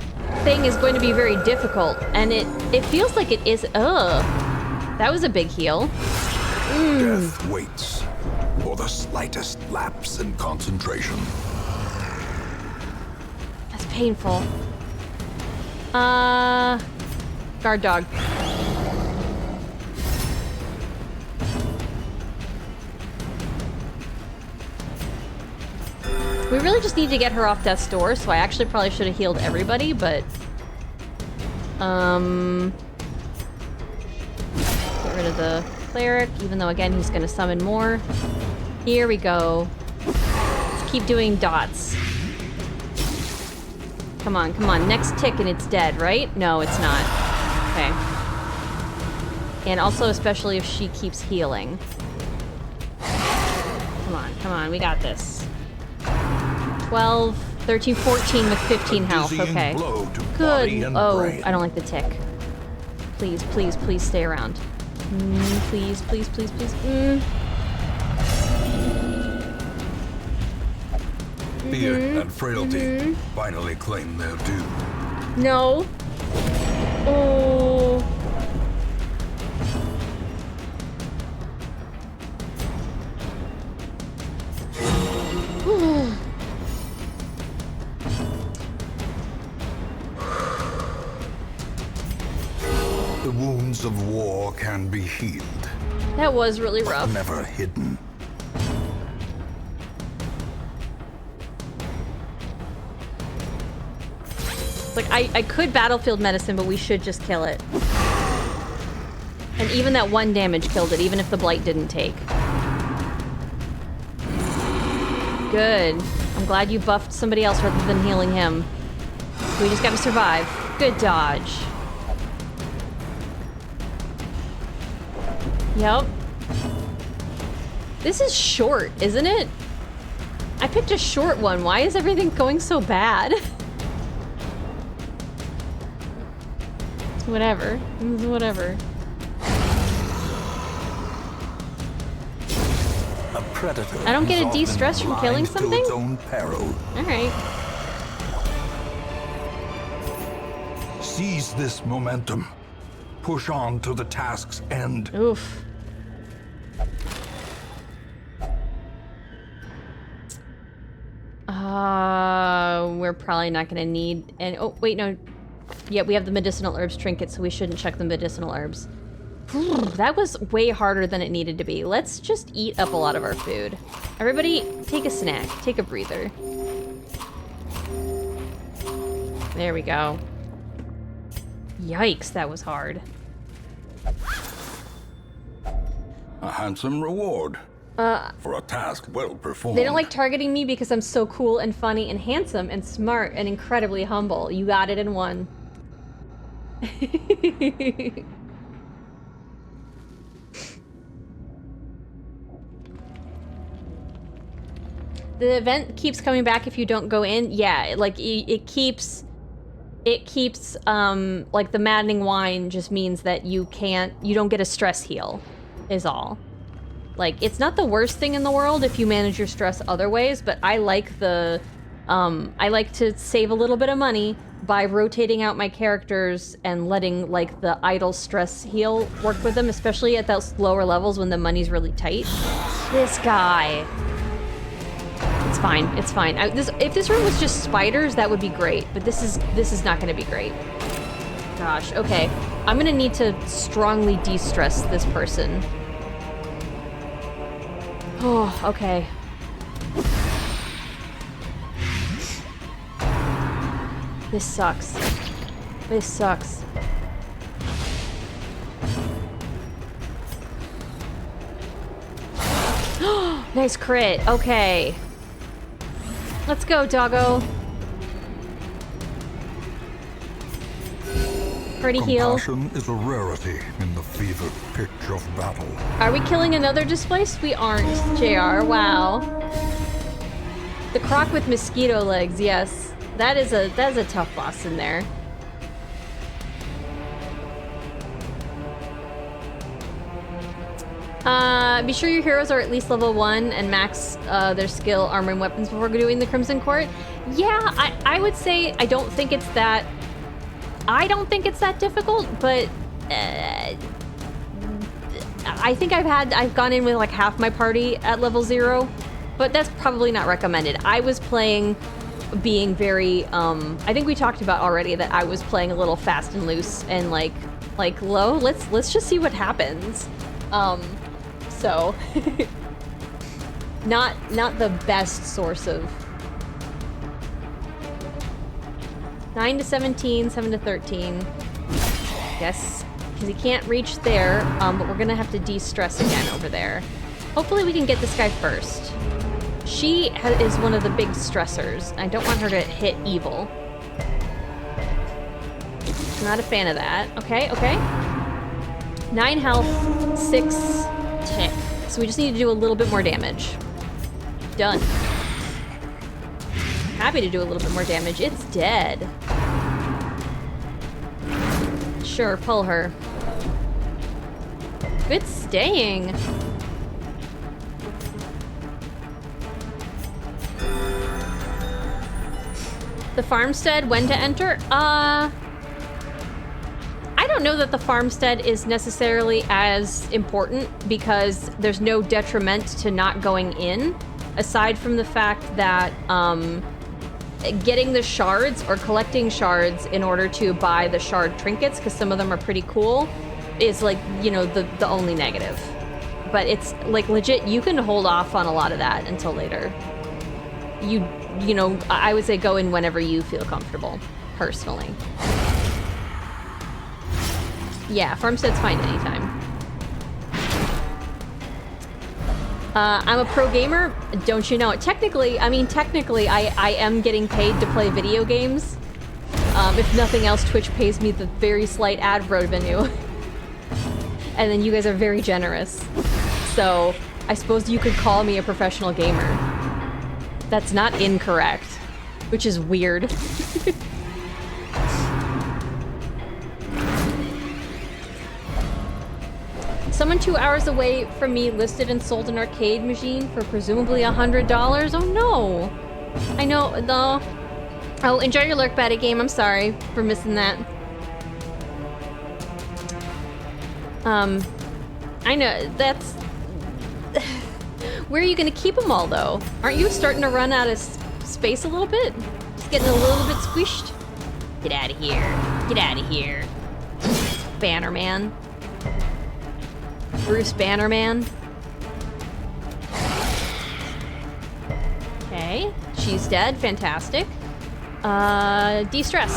Speaker 1: thing is going to be very difficult, and it feels like it is. Ugh. That was a big heal.
Speaker 3: Death waits for the slightest lapse in concentration.
Speaker 1: That's painful. Guard dog. We really just need to get her off death's door, so I actually probably should have healed everybody, but... Get rid of the cleric, even though, again, he's gonna summon more. Here we go. Let's keep doing dots. Come on, come on. Next tick and it's dead, right? No, it's not. Okay. And also, especially if she keeps healing. Come on, we got this. 12, 13, 14 with 15 health. Okay. Good. Oh, I don't like the tick. Please, please, please stay around. Please, please, please, please.
Speaker 3: Fear and frailty finally claim their due.
Speaker 1: No. Oh.
Speaker 3: The wounds of war can be healed.
Speaker 1: That was really rough.
Speaker 3: Never hidden.
Speaker 1: Like, I could battlefield medicine, but we should just kill it. And even that 1 damage killed it, even if the blight didn't take. Good. I'm glad you buffed somebody else rather than healing him. We just gotta survive. Good dodge. Yep. This is short, isn't it? I picked a short one. Why is everything going so bad? Whatever. Whatever.
Speaker 3: A predator.
Speaker 1: I don't get a de-stress from killing something?
Speaker 3: Its own peril.
Speaker 1: Alright.
Speaker 3: Seize this momentum. Push on to the task's end.
Speaker 1: Oof. We're probably not gonna need... And oh, wait, no. Yeah, we have the medicinal herbs trinket, so we shouldn't check the medicinal herbs. That was way harder than it needed to be. Let's just eat up a lot of our food. Everybody, take a snack. Take a breather. There we go. Yikes, that was hard.
Speaker 3: A handsome reward for a task well performed.
Speaker 1: They don't like targeting me because I'm so cool and funny and handsome and smart and incredibly humble. You got it in one. The event keeps coming back if you don't go in. Yeah, like it keeps like the maddening wine just means that you don't get a stress heal is all. Like, it's not the worst thing in the world if you manage your stress other ways, but I like I like to save a little bit of money by rotating out my characters and letting, like, the idle stress heal work with them, especially at those lower levels when the money's really tight. This guy. It's fine, it's fine. If this room was just spiders, that would be great, but this is not gonna be great. Gosh, okay. I'm gonna need to strongly de-stress this person. Oh, okay. This sucks. This sucks. Nice crit. Okay. Let's go, doggo. Pretty heal.
Speaker 3: Compassion is a rarity in the fevered pitch of battle.
Speaker 1: Are we killing another displaced? We aren't, JR. Wow. The croc with mosquito legs, yes. That's a tough boss in there. Be sure your heroes are at least level 1 and max their skill, armor, and weapons before doing the Crimson Court. Yeah, I would say I don't think it's that difficult, but I think I've gone in with like half my party at level 0, but that's probably not recommended. I was playing being very I think we talked about already that I was playing a little fast and loose and like low. Let's just see what happens. So not the best source of 9 to 17, 7 to 13. Yes, because he can't reach there, but we're gonna have to de-stress again over there. Hopefully we can get this guy first. She is one of the big stressors. I don't want her to hit evil. Not a fan of that. Okay, okay. 9 health, 6 tick. So we just need to do a little bit more damage. Done. Happy to do a little bit more damage. It's dead. Sure, pull her. Good staying. The farmstead, when to enter? I don't know that the farmstead is necessarily as important because there's no detriment to not going in, aside from the fact that getting the shards or collecting shards in order to buy the shard trinkets, because some of them are pretty cool, is like, you know, the only negative. But it's like legit, you can hold off on a lot of that until later. You know, I would say go in whenever you feel comfortable, personally. Yeah, farmstead's fine anytime. I'm a pro gamer, don't you know it? Technically, I am getting paid to play video games. If nothing else, Twitch pays me the very slight ad revenue. And then you guys are very generous. So, I suppose you could call me a professional gamer. That's not incorrect, which is weird. Someone 2 hours away from me listed and sold an arcade machine for presumably $100. Oh no! I know, no. Oh, enjoy your lurk batty game. I'm sorry for missing that. I know, that's... Where are you gonna keep them all, though? Aren't you starting to run out of space a little bit? Just getting a little bit squished? Get out of here. Get out of here. Bannerman. Bruce Bannerman. Okay, she's dead. Fantastic. De-stress.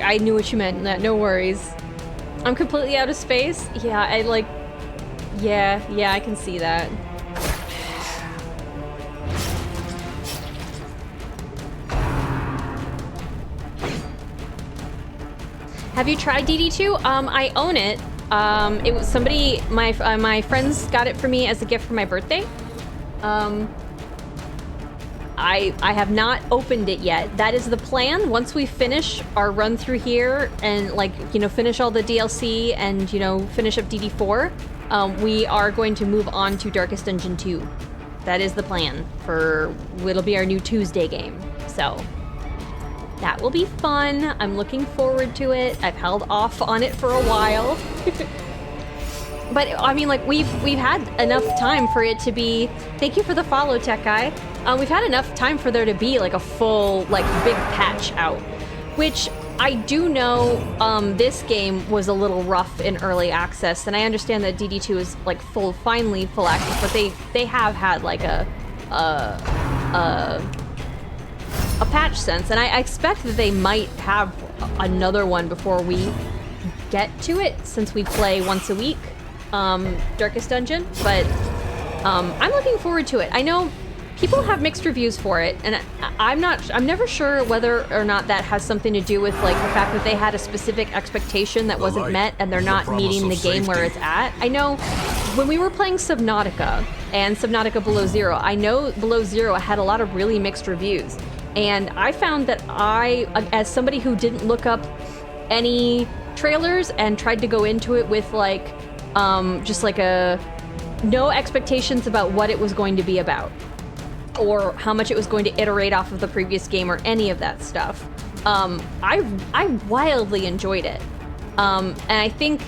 Speaker 1: I knew what you meant. No worries. I'm completely out of space. Yeah, yeah, I can see that. Have you tried DD2? I own it. It was somebody, my friends got it for me as a gift for my birthday. I have not opened it yet. That is the plan. Once we finish our run through here and finish all the DLC and, finish up DD4, we are going to move on to Darkest Dungeon 2. That is the plan it'll be our new Tuesday game. So that will be fun. I'm looking forward to it. I've held off on it for a while. But I mean, we've had enough time for it to be. Thank you for the follow, Tech Guy. We've had enough time for there to be a full big patch out, which I do know this game was a little rough in early access, and I understand that DD2 is finally full access, but they have had a patch since, and I expect that they might have another one before we get to it, since we play once a week. Darkest Dungeon, but I'm looking forward to it. I know people have mixed reviews for it, and I'm never sure whether or not that has something to do with the fact that they had a specific expectation that wasn't met and they're not meeting the game where it's at. I know when we were playing Subnautica and Subnautica Below Zero, I know Below Zero had a lot of really mixed reviews, and I found that as somebody who didn't look up any trailers and tried to go into it with no expectations about what it was going to be about, or how much it was going to iterate off of the previous game, or any of that stuff. I wildly enjoyed it. And I think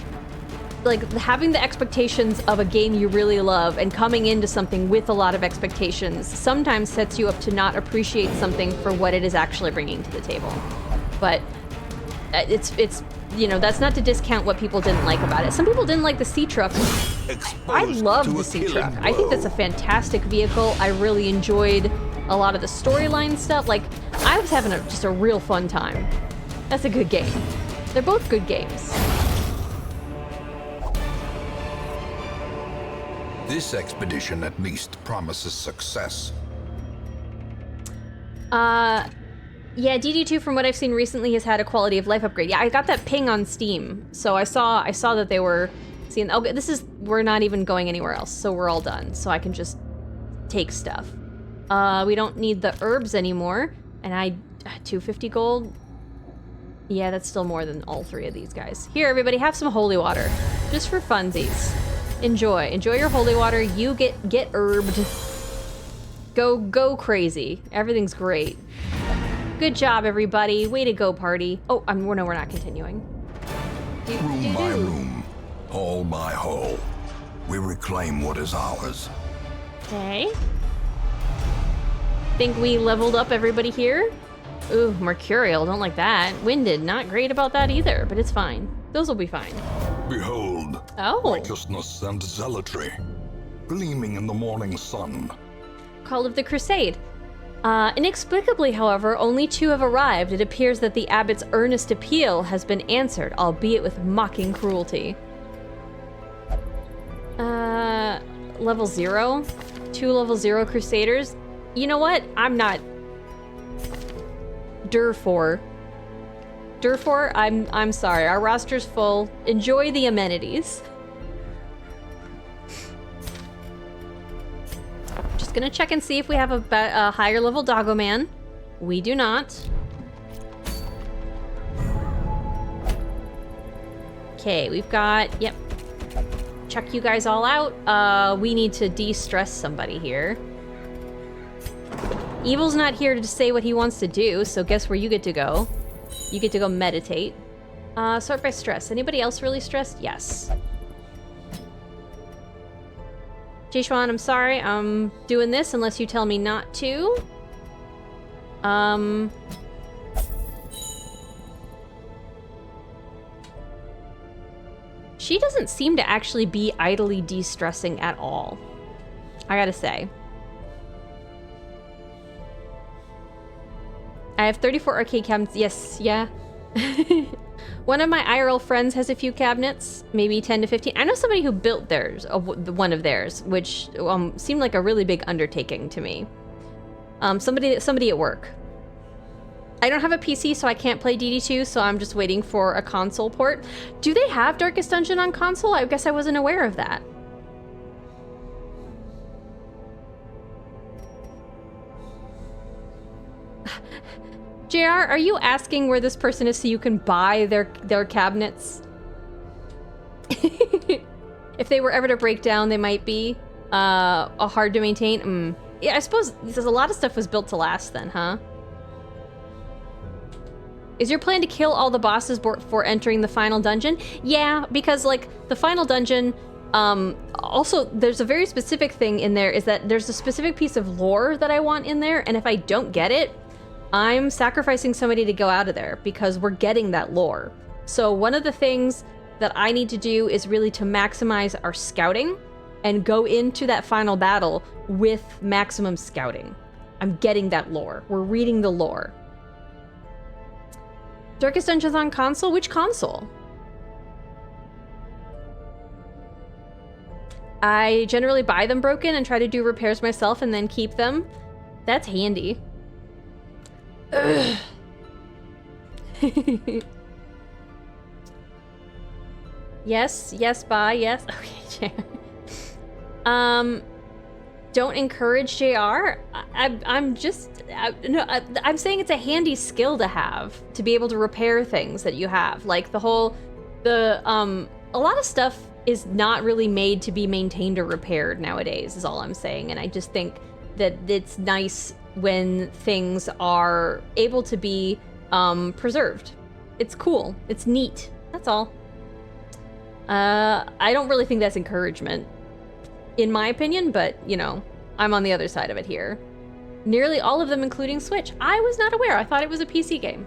Speaker 1: having the expectations of a game you really love and coming into something with a lot of expectations sometimes sets you up to not appreciate something for what it is actually bringing to the table. But it's that's not to discount what people didn't like about it. Some people didn't like the sea truck. I love the sea truck. I think that's a fantastic vehicle. I really enjoyed a lot of the storyline stuff. I was having just a real fun time. That's a good game. They're both good games.
Speaker 3: This expedition at least promises success.
Speaker 1: Yeah, DD2, from what I've seen recently, has had a quality of life upgrade. Yeah, I got that ping on Steam, so I saw that they were seeing. Okay, we're not even going anywhere else, so we're all done. So I can just take stuff. We don't need the herbs anymore, and 250 gold. Yeah, that's still more than all three of these guys. Here, everybody, have some holy water, just for funsies. Enjoy your holy water. You get herbed. Go crazy. Everything's great. Good job, everybody. Way to go, party. Oh, no, we're not continuing.
Speaker 3: Room by room, hall by hall, we reclaim what is ours.
Speaker 1: Okay. Think we leveled up everybody here? Ooh, mercurial, don't like that. Winded, not great about that either, but it's fine. Those will be fine.
Speaker 3: Behold, righteousness and zealotry, gleaming in the morning sun.
Speaker 1: Call of the Crusade. Inexplicably, however, only 2 have arrived. It appears that the abbot's earnest appeal has been answered, albeit with mocking cruelty. Level 0? 2 level 0 Crusaders? You know what? I'm not... Durfor, I'm sorry. Our roster's full. Enjoy the amenities. Just gonna check and see if we have a higher level Doggo Man. We do not. Okay, we've got, yep. Check you guys all out. We need to de-stress somebody here. Evil's not here to say what he wants to do, so guess where you get to go? You get to go meditate. Sort by stress. Anybody else really stressed? Yes. Jishwan, I'm sorry. I'm doing this unless you tell me not to. She doesn't seem to actually be idly de-stressing at all, I gotta say. I have 34 arcade cabinets. Yes, yeah. One of my IRL friends has a few cabinets, maybe 10 to 15. I know somebody who built theirs, one of theirs, which seemed like a really big undertaking to me. Somebody at work. I don't have a PC, so I can't play DD2, so I'm just waiting for a console port. Do they have Darkest Dungeon on console? I guess I wasn't aware of that. JR, are you asking where this person is so you can buy their cabinets? If they were ever to break down, they might be hard to maintain. Yeah, I suppose a lot of stuff was built to last then, huh? Is your plan to kill all the bosses before entering the final dungeon? Yeah, because like the final dungeon, also there's a very specific thing in there, is that there's a specific piece of lore that I want in there, and if I don't get it, I'm sacrificing somebody to go out of there because we're getting that lore. So one of the things that I need to do is really to maximize our scouting and go into that final battle with maximum scouting. I'm getting that lore. We're reading the lore. Darkest Dungeons on console? Which console? I generally buy them broken and try to do repairs myself and then keep them. That's handy. Ugh. Yes, bye, yes. Okay, JR. Don't encourage JR. I'm saying it's a handy skill to have, to be able to repair things that you have. Like a lot of stuff is not really made to be maintained or repaired nowadays, is all I'm saying. And I just think that it's nice when things are able to be preserved. It's cool. It's neat. That's all. I don't really think that's encouragement, in my opinion, but, you know, I'm on the other side of it here. Nearly all of them, including Switch. I was not aware. I thought it was a PC game.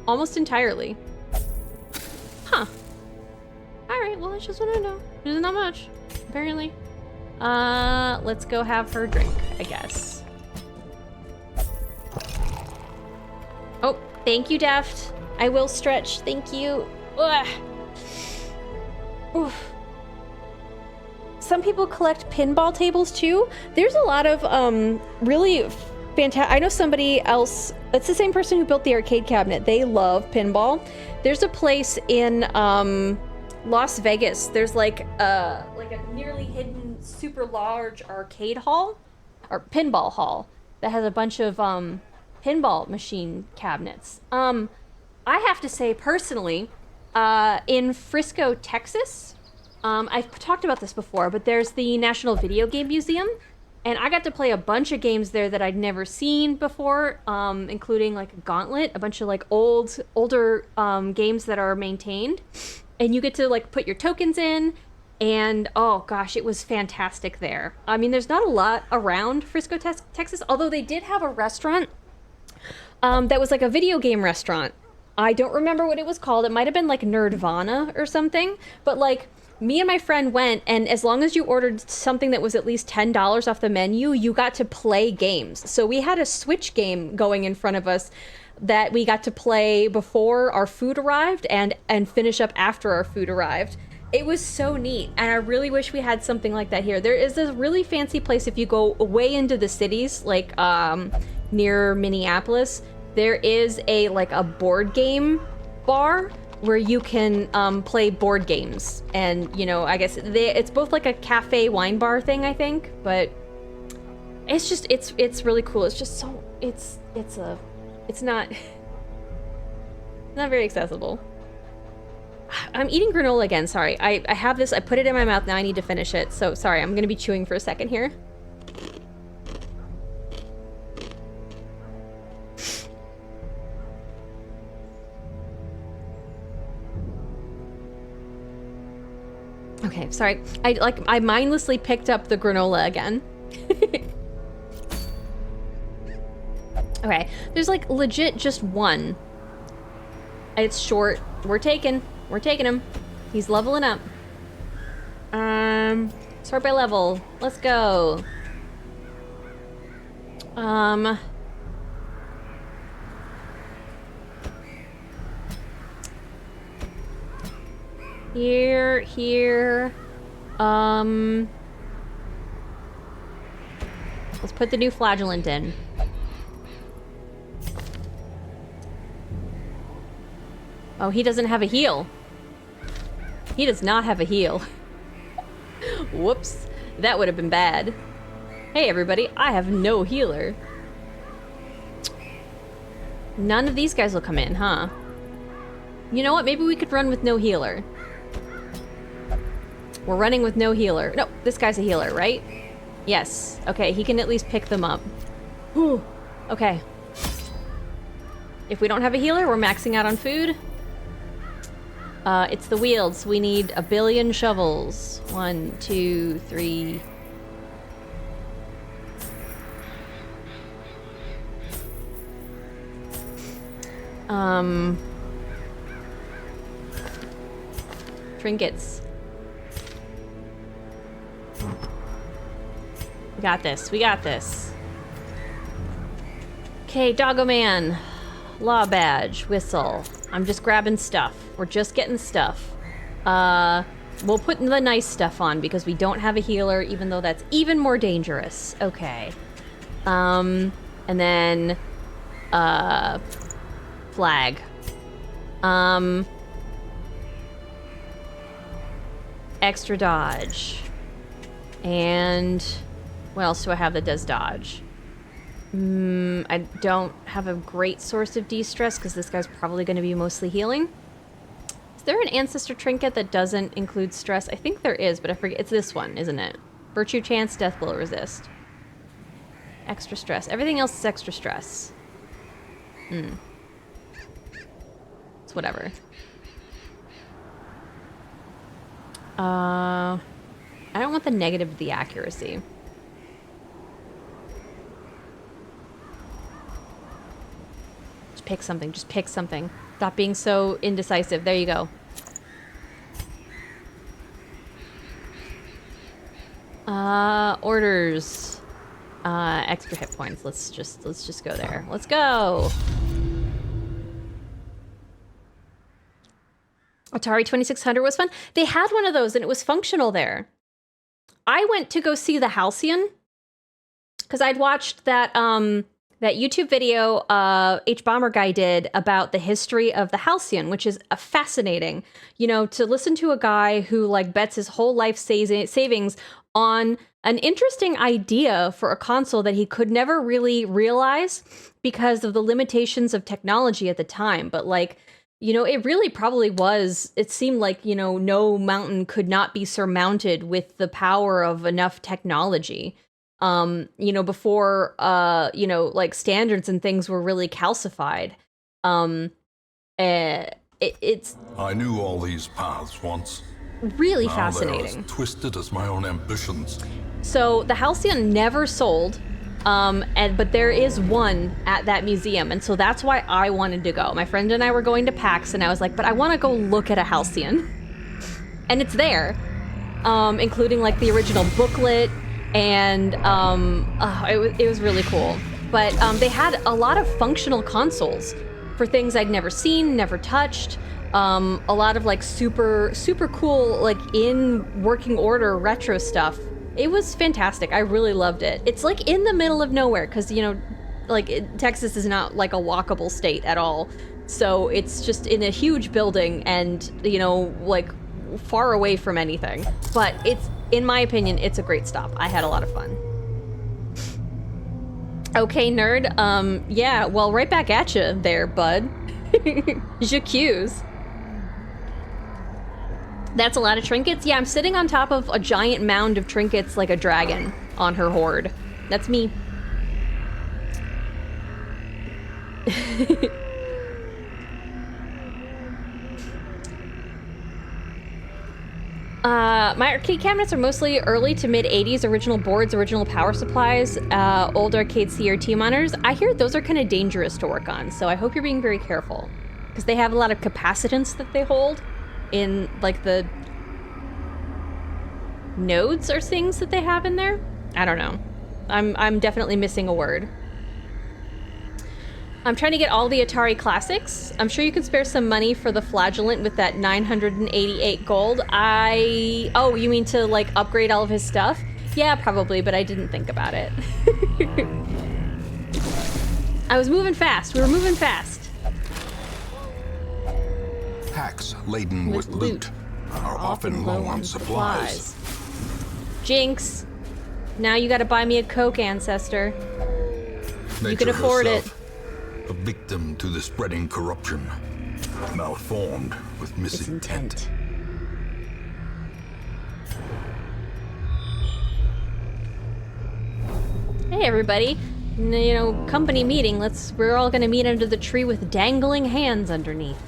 Speaker 1: Almost entirely. Huh. Alright, well, that's just what I know. There's not much, apparently. Let's go have her drink, I guess. Oh, thank you, Deft. I will stretch. Thank you. Ugh. Oof. Some people collect pinball tables too. There's a lot of really fantastic. I know somebody else. It's the same person who built the arcade cabinet. They love pinball. There's a place in Las Vegas. There's like a nearly hidden, super large arcade hall or pinball hall that has a bunch of pinball machine cabinets. I have to say personally, in Frisco, Texas. I've talked about this before, but there's the National Video Game Museum, and I got to play a bunch of games there that I'd never seen before, including like Gauntlet, a bunch of like older games that are maintained, and you get to like put your tokens in, and oh gosh, it was fantastic there. I mean, there's not a lot around Frisco, Texas, although they did have a restaurant that was like a video game restaurant. I don't remember what it was called. It might have been like Nerdvana or something, but like, me and my friend went, and as long as you ordered something that was at least $10 off the menu, you got to play games. So we had a Switch game going in front of us that we got to play before our food arrived and finish up after our food arrived. It was so neat, and I really wish we had something like that here. There is this really fancy place if you go way into the cities, like near Minneapolis. There is a board game bar where you can play board games, and you know, I guess it's both like a cafe wine bar thing, I think, but it's just it's really cool. It's just so it's not very accessible. I'm eating granola again. Sorry, I have this. I put it in my mouth now. I need to finish it. So sorry, I'm gonna be chewing for a second here. Okay, sorry. I mindlessly picked up the granola again. Okay, there's like legit just one. It's short. We're taking him. He's leveling up. Sort by level. Let's go. Here. Let's put the new flagellant in. Oh, he doesn't have a heal. He does not have a heal. Whoops. That would have been bad. Hey, everybody. I have no healer. None of these guys will come in, huh? You know what? Maybe we could run with no healer. We're running with no healer. No, this guy's a healer, right? Yes. Okay, he can at least pick them up. Whew. Okay. If we don't have a healer, we're maxing out on food. It's the wields. We need 1 billion shovels. 1, 2, 3. Trinkets. We got this. We got this. Okay, Doggo Man. Law badge. Whistle. I'm just grabbing stuff. We're just getting stuff. We'll put the nice stuff on because we don't have a healer, even though that's even more dangerous. Okay. And then, flag. Extra dodge. And what else do I have that does dodge? I don't have a great source of de-stress because this guy's probably going to be mostly healing. Is there an ancestor trinket that doesn't include stress? I think there is, but I forget. It's this one, isn't it? Virtue chance, death blow resist. Extra stress. Everything else is extra stress. It's whatever. I don't want the negative of the accuracy. Just pick something. Just pick something. Stop being so indecisive. There you go. Orders. Extra hit points. Let's just go there. Let's go. Atari 2600 was fun. They had one of those and it was functional there. I went to go see the Halcyon because I'd watched that that YouTube video H Bomber guy did about the history of the Halcyon, which is fascinating. You know, to listen to a guy who like bets his whole life savings on an interesting idea for a console that he could never really realize because of the limitations of technology at the time. But like, you know, it really probably was, it seemed like, you know, no mountain could not be surmounted with the power of enough technology. You know, before, you know, like standards and things were really calcified. It's...
Speaker 3: I knew all these paths once.
Speaker 1: Really
Speaker 3: now
Speaker 1: fascinating.
Speaker 3: They're as twisted as my own ambitions.
Speaker 1: So the Halcyon never sold. But there is one at that museum, and so that's why I wanted to go. My friend and I were going to PAX, and I was like, but I want to go look at a Halcyon. And it's there, including like the original booklet, and it was really cool. But they had a lot of functional consoles for things I'd never seen, never touched. A lot of like super cool, like in working order retro stuff. It was fantastic. I really loved it. It's like in the middle of nowhere because, you know, like Texas is not like a walkable state at all. So it's just in a huge building and, you know, like far away from anything. But it's, in my opinion, it's a great stop. I had a lot of fun. Okay, nerd. Yeah, well, right back at you there, bud. J'accuse. That's a lot of trinkets. Yeah, I'm sitting on top of a giant mound of trinkets like a dragon on her hoard. That's me. My arcade cabinets are mostly early to mid 80s, original boards, original power supplies, old arcade CRT monitors. I hear those are kind of dangerous to work on, so I hope you're being very careful because they have a lot of capacitance that they hold in like the nodes or things that they have in there. I don't know. I'm definitely missing a word. I'm trying to get all the Atari classics. I'm sure you can spare some money for the Flagellant with that 988 gold. Oh, you mean to like upgrade all of his stuff? Yeah, probably, but I didn't think about it. I was moving fast. We were moving fast.
Speaker 3: Packs laden with loot are often low on supplies.
Speaker 1: Jinx. Now you gotta buy me a Coke, Ancestor. You can afford it.
Speaker 3: A victim to the spreading corruption, malformed with misintent.
Speaker 1: Hey everybody, you know, company meeting. We're all gonna meet under the tree with dangling hands underneath.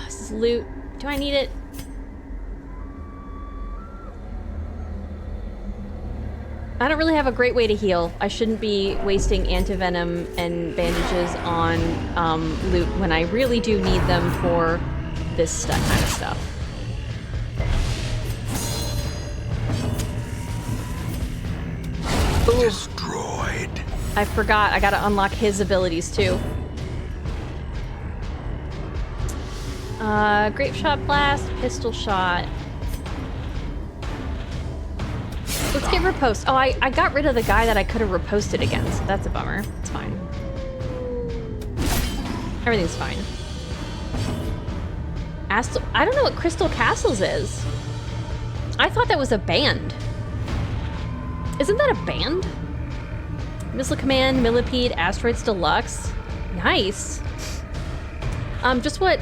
Speaker 1: This is loot. Do I need it? I don't really have a great way to heal. I shouldn't be wasting antivenom and bandages on loot when I really do need them for this kind of stuff. Ooh.
Speaker 3: Destroyed.
Speaker 1: I forgot. I gotta unlock his abilities too. Grape shot blast, pistol shot. Let's get riposte. Oh, I got rid of the guy that I could have riposted against. That's a bummer. It's fine. Everything's fine. I don't know what Crystal Castles is. I thought that was a band. Isn't that a band? Missile Command, Millipede, Asteroids Deluxe. Nice. Just what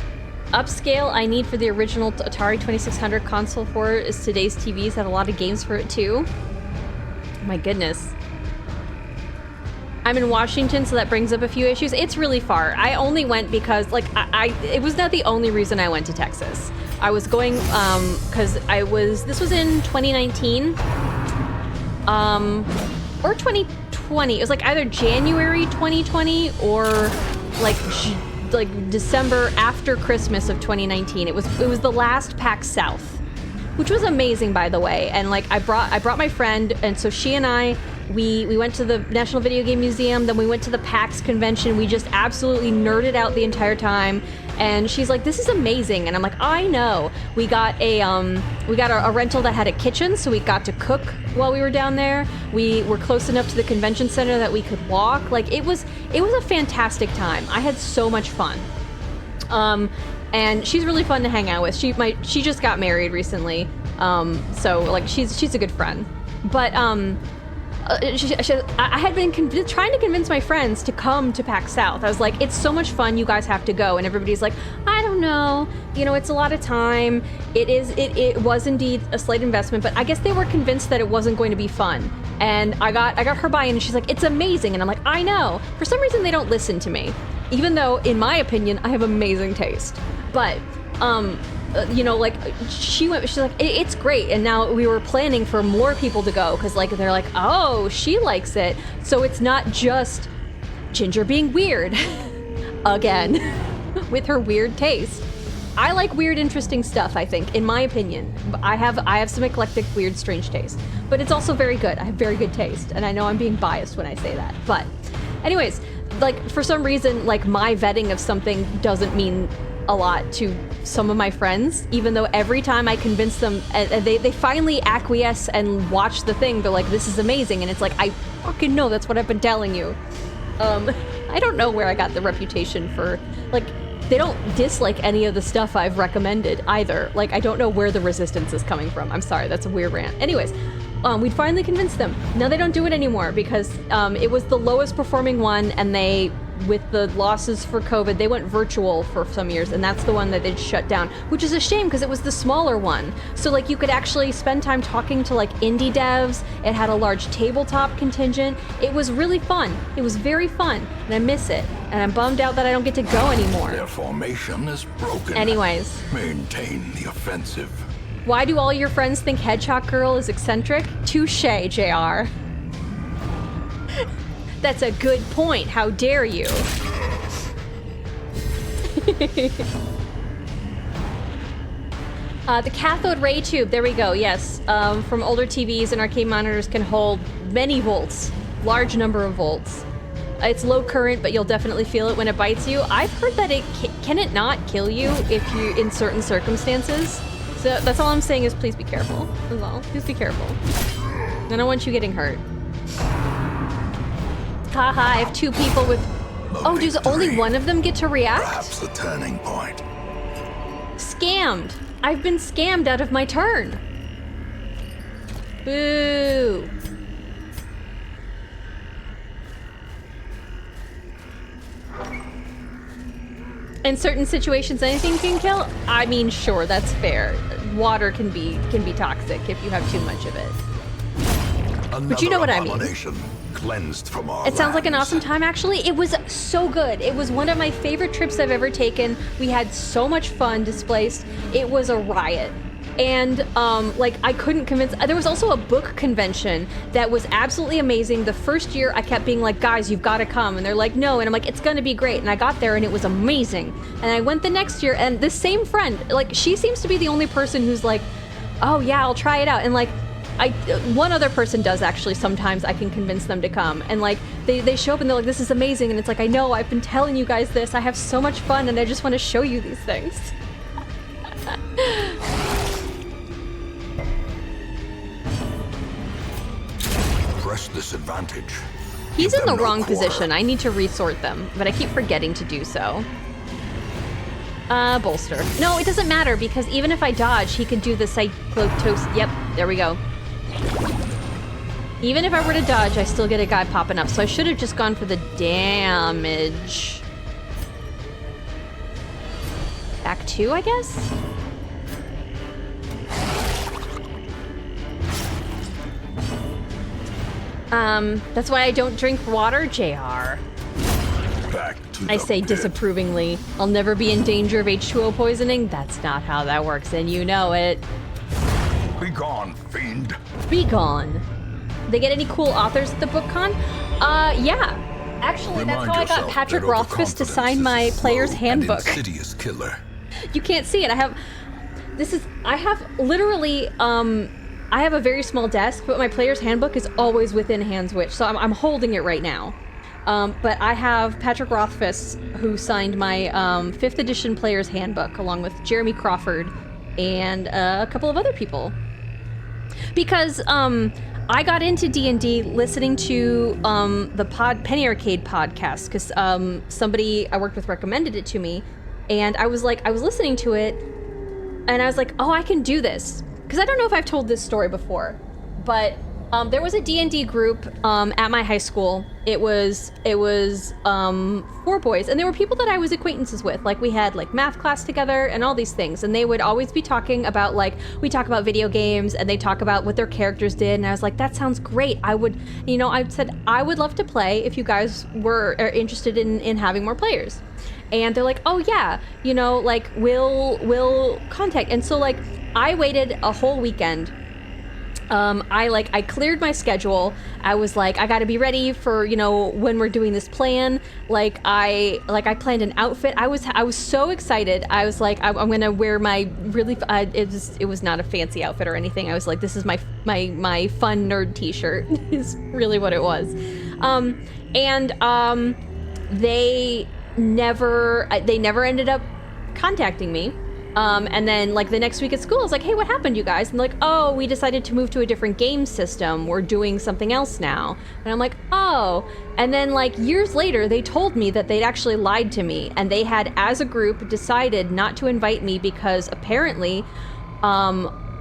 Speaker 1: upscale I need for the original Atari 2600 console for it is today's TVs have a lot of games for it too. My goodness. I'm in Washington, so that brings up a few issues. It's really far. I only went because, like, it was not the only reason I went to Texas. I was going, because this was in 2019, or 2020. It was like either January 2020 or like December after Christmas of 2019. It was the last PAX South, which was amazing, by the way. And like I brought my friend, and so she and I we went to the National Video Game Museum, then we went to the PAX convention. We just absolutely nerded out the entire time. And she's like, "This is amazing," and I'm like, "I know." We got a rental that had a kitchen, so we got to cook while we were down there. We were close enough to the convention center that we could walk. Like it was a fantastic time. I had so much fun. And she's really fun to hang out with. She just got married recently, so like she's a good friend. But I had been trying to convince my friends to come to PAX South. I was like, "It's so much fun, you guys have to go." And everybody's like, "I don't know, it's a lot of time." It was indeed a slight investment, but I guess they were convinced that it wasn't going to be fun. And I got her buy-in, and she's like, "It's amazing." And I'm like, "I know." For some reason, they don't listen to me, even though, in my opinion, I have amazing taste. But like she's like, "It's great." And now we were planning for more people to go because like they're like, "Oh, she likes it." So it's not just Ginger being weird again with her weird taste. I like weird, interesting stuff, I think, in my opinion. I have some eclectic, weird, strange taste, but it's also very good. I have very good taste, and I know I'm being biased when I say that. But anyways, like for some reason, like my vetting of something doesn't mean a lot to some of my friends, even though every time I convince them, they finally acquiesce and watch the thing. They're like, "This is amazing," and it's like, I fucking know, that's what I've been telling you. I don't know where I got the reputation for, like, they don't dislike any of the stuff I've recommended either. Like, I don't know where the resistance is coming from. I'm sorry, that's a weird rant. Anyways, we'd finally convinced them. Now they don't do it anymore because it was the lowest performing one, and with the losses for COVID, they went virtual for some years, and that's the one that they'd shut down, which is a shame because it was the smaller one. So like you could actually spend time talking to like indie devs. It had a large tabletop contingent. It was really fun. It was very fun, and I miss it. And I'm bummed out that I don't get to go anymore.
Speaker 3: Their formation is broken.
Speaker 1: Anyways.
Speaker 3: Maintain the offensive.
Speaker 1: Why do all your friends think Hedgehog Girl is eccentric? Touché, JR. That's a good point. How dare you? The cathode ray tube, there we go, yes. From older TVs and arcade monitors can hold many volts, large number of volts. It's low current, but you'll definitely feel it when it bites you. I've heard that it can it not kill you if you in certain circumstances. So that's all I'm saying is please be careful. That's all. Please be careful. I don't want you getting hurt. Haha, I have 2 people with... Oh, does only one of them get to react?
Speaker 3: Perhaps the turning point.
Speaker 1: Scammed. I've been scammed out of my turn. Boo. In certain situations, anything can kill? I mean, sure, that's fair. Water can be toxic if you have too much of it. But you know what I mean.
Speaker 3: Cleansed from our
Speaker 1: It sounds like an
Speaker 3: lands.
Speaker 1: awesome time, actually. It was so good. It was one of my favorite trips I've ever taken. We had so much fun displaced. It was a riot. And like I couldn't convince. There was also a book convention that was absolutely amazing. The first year I kept being like, guys, you've got to come. And they're like, no. And I'm like, it's going to be great. And I got there and it was amazing. And I went the next year and the same friend, like she seems to be the only person who's like, oh yeah, I'll try it out. And like, one other person does actually sometimes I can convince them to come. And like, they show up and they're like, this is amazing. And it's like, I know, I've been telling you guys this. I have so much fun and I just want to show you these things.
Speaker 3: Press this advantage.
Speaker 1: He's
Speaker 3: Give
Speaker 1: in the
Speaker 3: them no
Speaker 1: wrong
Speaker 3: quarter.
Speaker 1: position. I need to resort them, but I keep forgetting to do so. Bolster. No, it doesn't matter because even if I dodge, he can do the cyclotos. Yep, there we go. Even if I were to dodge, I still get a guy popping up. So I should have just gone for the damage. Back 2, I guess? That's why I don't drink water, JR.
Speaker 3: Back to
Speaker 1: I
Speaker 3: the
Speaker 1: say
Speaker 3: pit.
Speaker 1: disapprovingly. I'll never be in danger of H2O poisoning. That's not how that works, and you know it.
Speaker 3: Be gone, fiend.
Speaker 1: Be gone. They get any cool authors at the BookCon? Yeah. Actually, that's
Speaker 3: Remind
Speaker 1: how I got
Speaker 3: yourself
Speaker 1: Patrick
Speaker 3: that
Speaker 1: Rothfuss to
Speaker 3: overconfidence
Speaker 1: sign
Speaker 3: is
Speaker 1: my
Speaker 3: a slow
Speaker 1: player's
Speaker 3: and
Speaker 1: handbook.
Speaker 3: insidious killer.
Speaker 1: You can't see it. I have literally, I have a very small desk, but my player's handbook is always within hand's-width, so I'm holding it right now. But I have Patrick Rothfuss, who signed my 5th edition player's handbook, along with Jeremy Crawford and a couple of other people. Because I got into D&D listening to the Penny Arcade podcast, because somebody I worked with recommended it to me, and I was listening to it, and I was like, oh, I can do this. Because I don't know if I've told this story before, but there was a D&D group at my high school. It was 4 boys, and they were people that I was acquaintances with. Like, we had like math class together and all these things, and they would always be talking about, like, we talk about video games, and they talk about what their characters did, and I was like, that sounds great. I said I would love to play if you guys are interested in having more players. And they're like, oh yeah, like we'll contact. And so like I waited a whole weekend. I cleared my schedule. I was like, I gotta be ready for, when we're doing this plan. I planned an outfit. I was so excited. I was like, I'm gonna wear my really, it was not a fancy outfit or anything. I was like, this is my fun nerd t-shirt is really what it was. They never ended up contacting me. And then like the next week at school, I was like, hey, what happened, you guys? And like, oh, we decided to move to a different game system. We're doing something else now. And I'm like, oh. And then like years later, they told me that they'd actually lied to me, and they had, as a group, decided not to invite me because apparently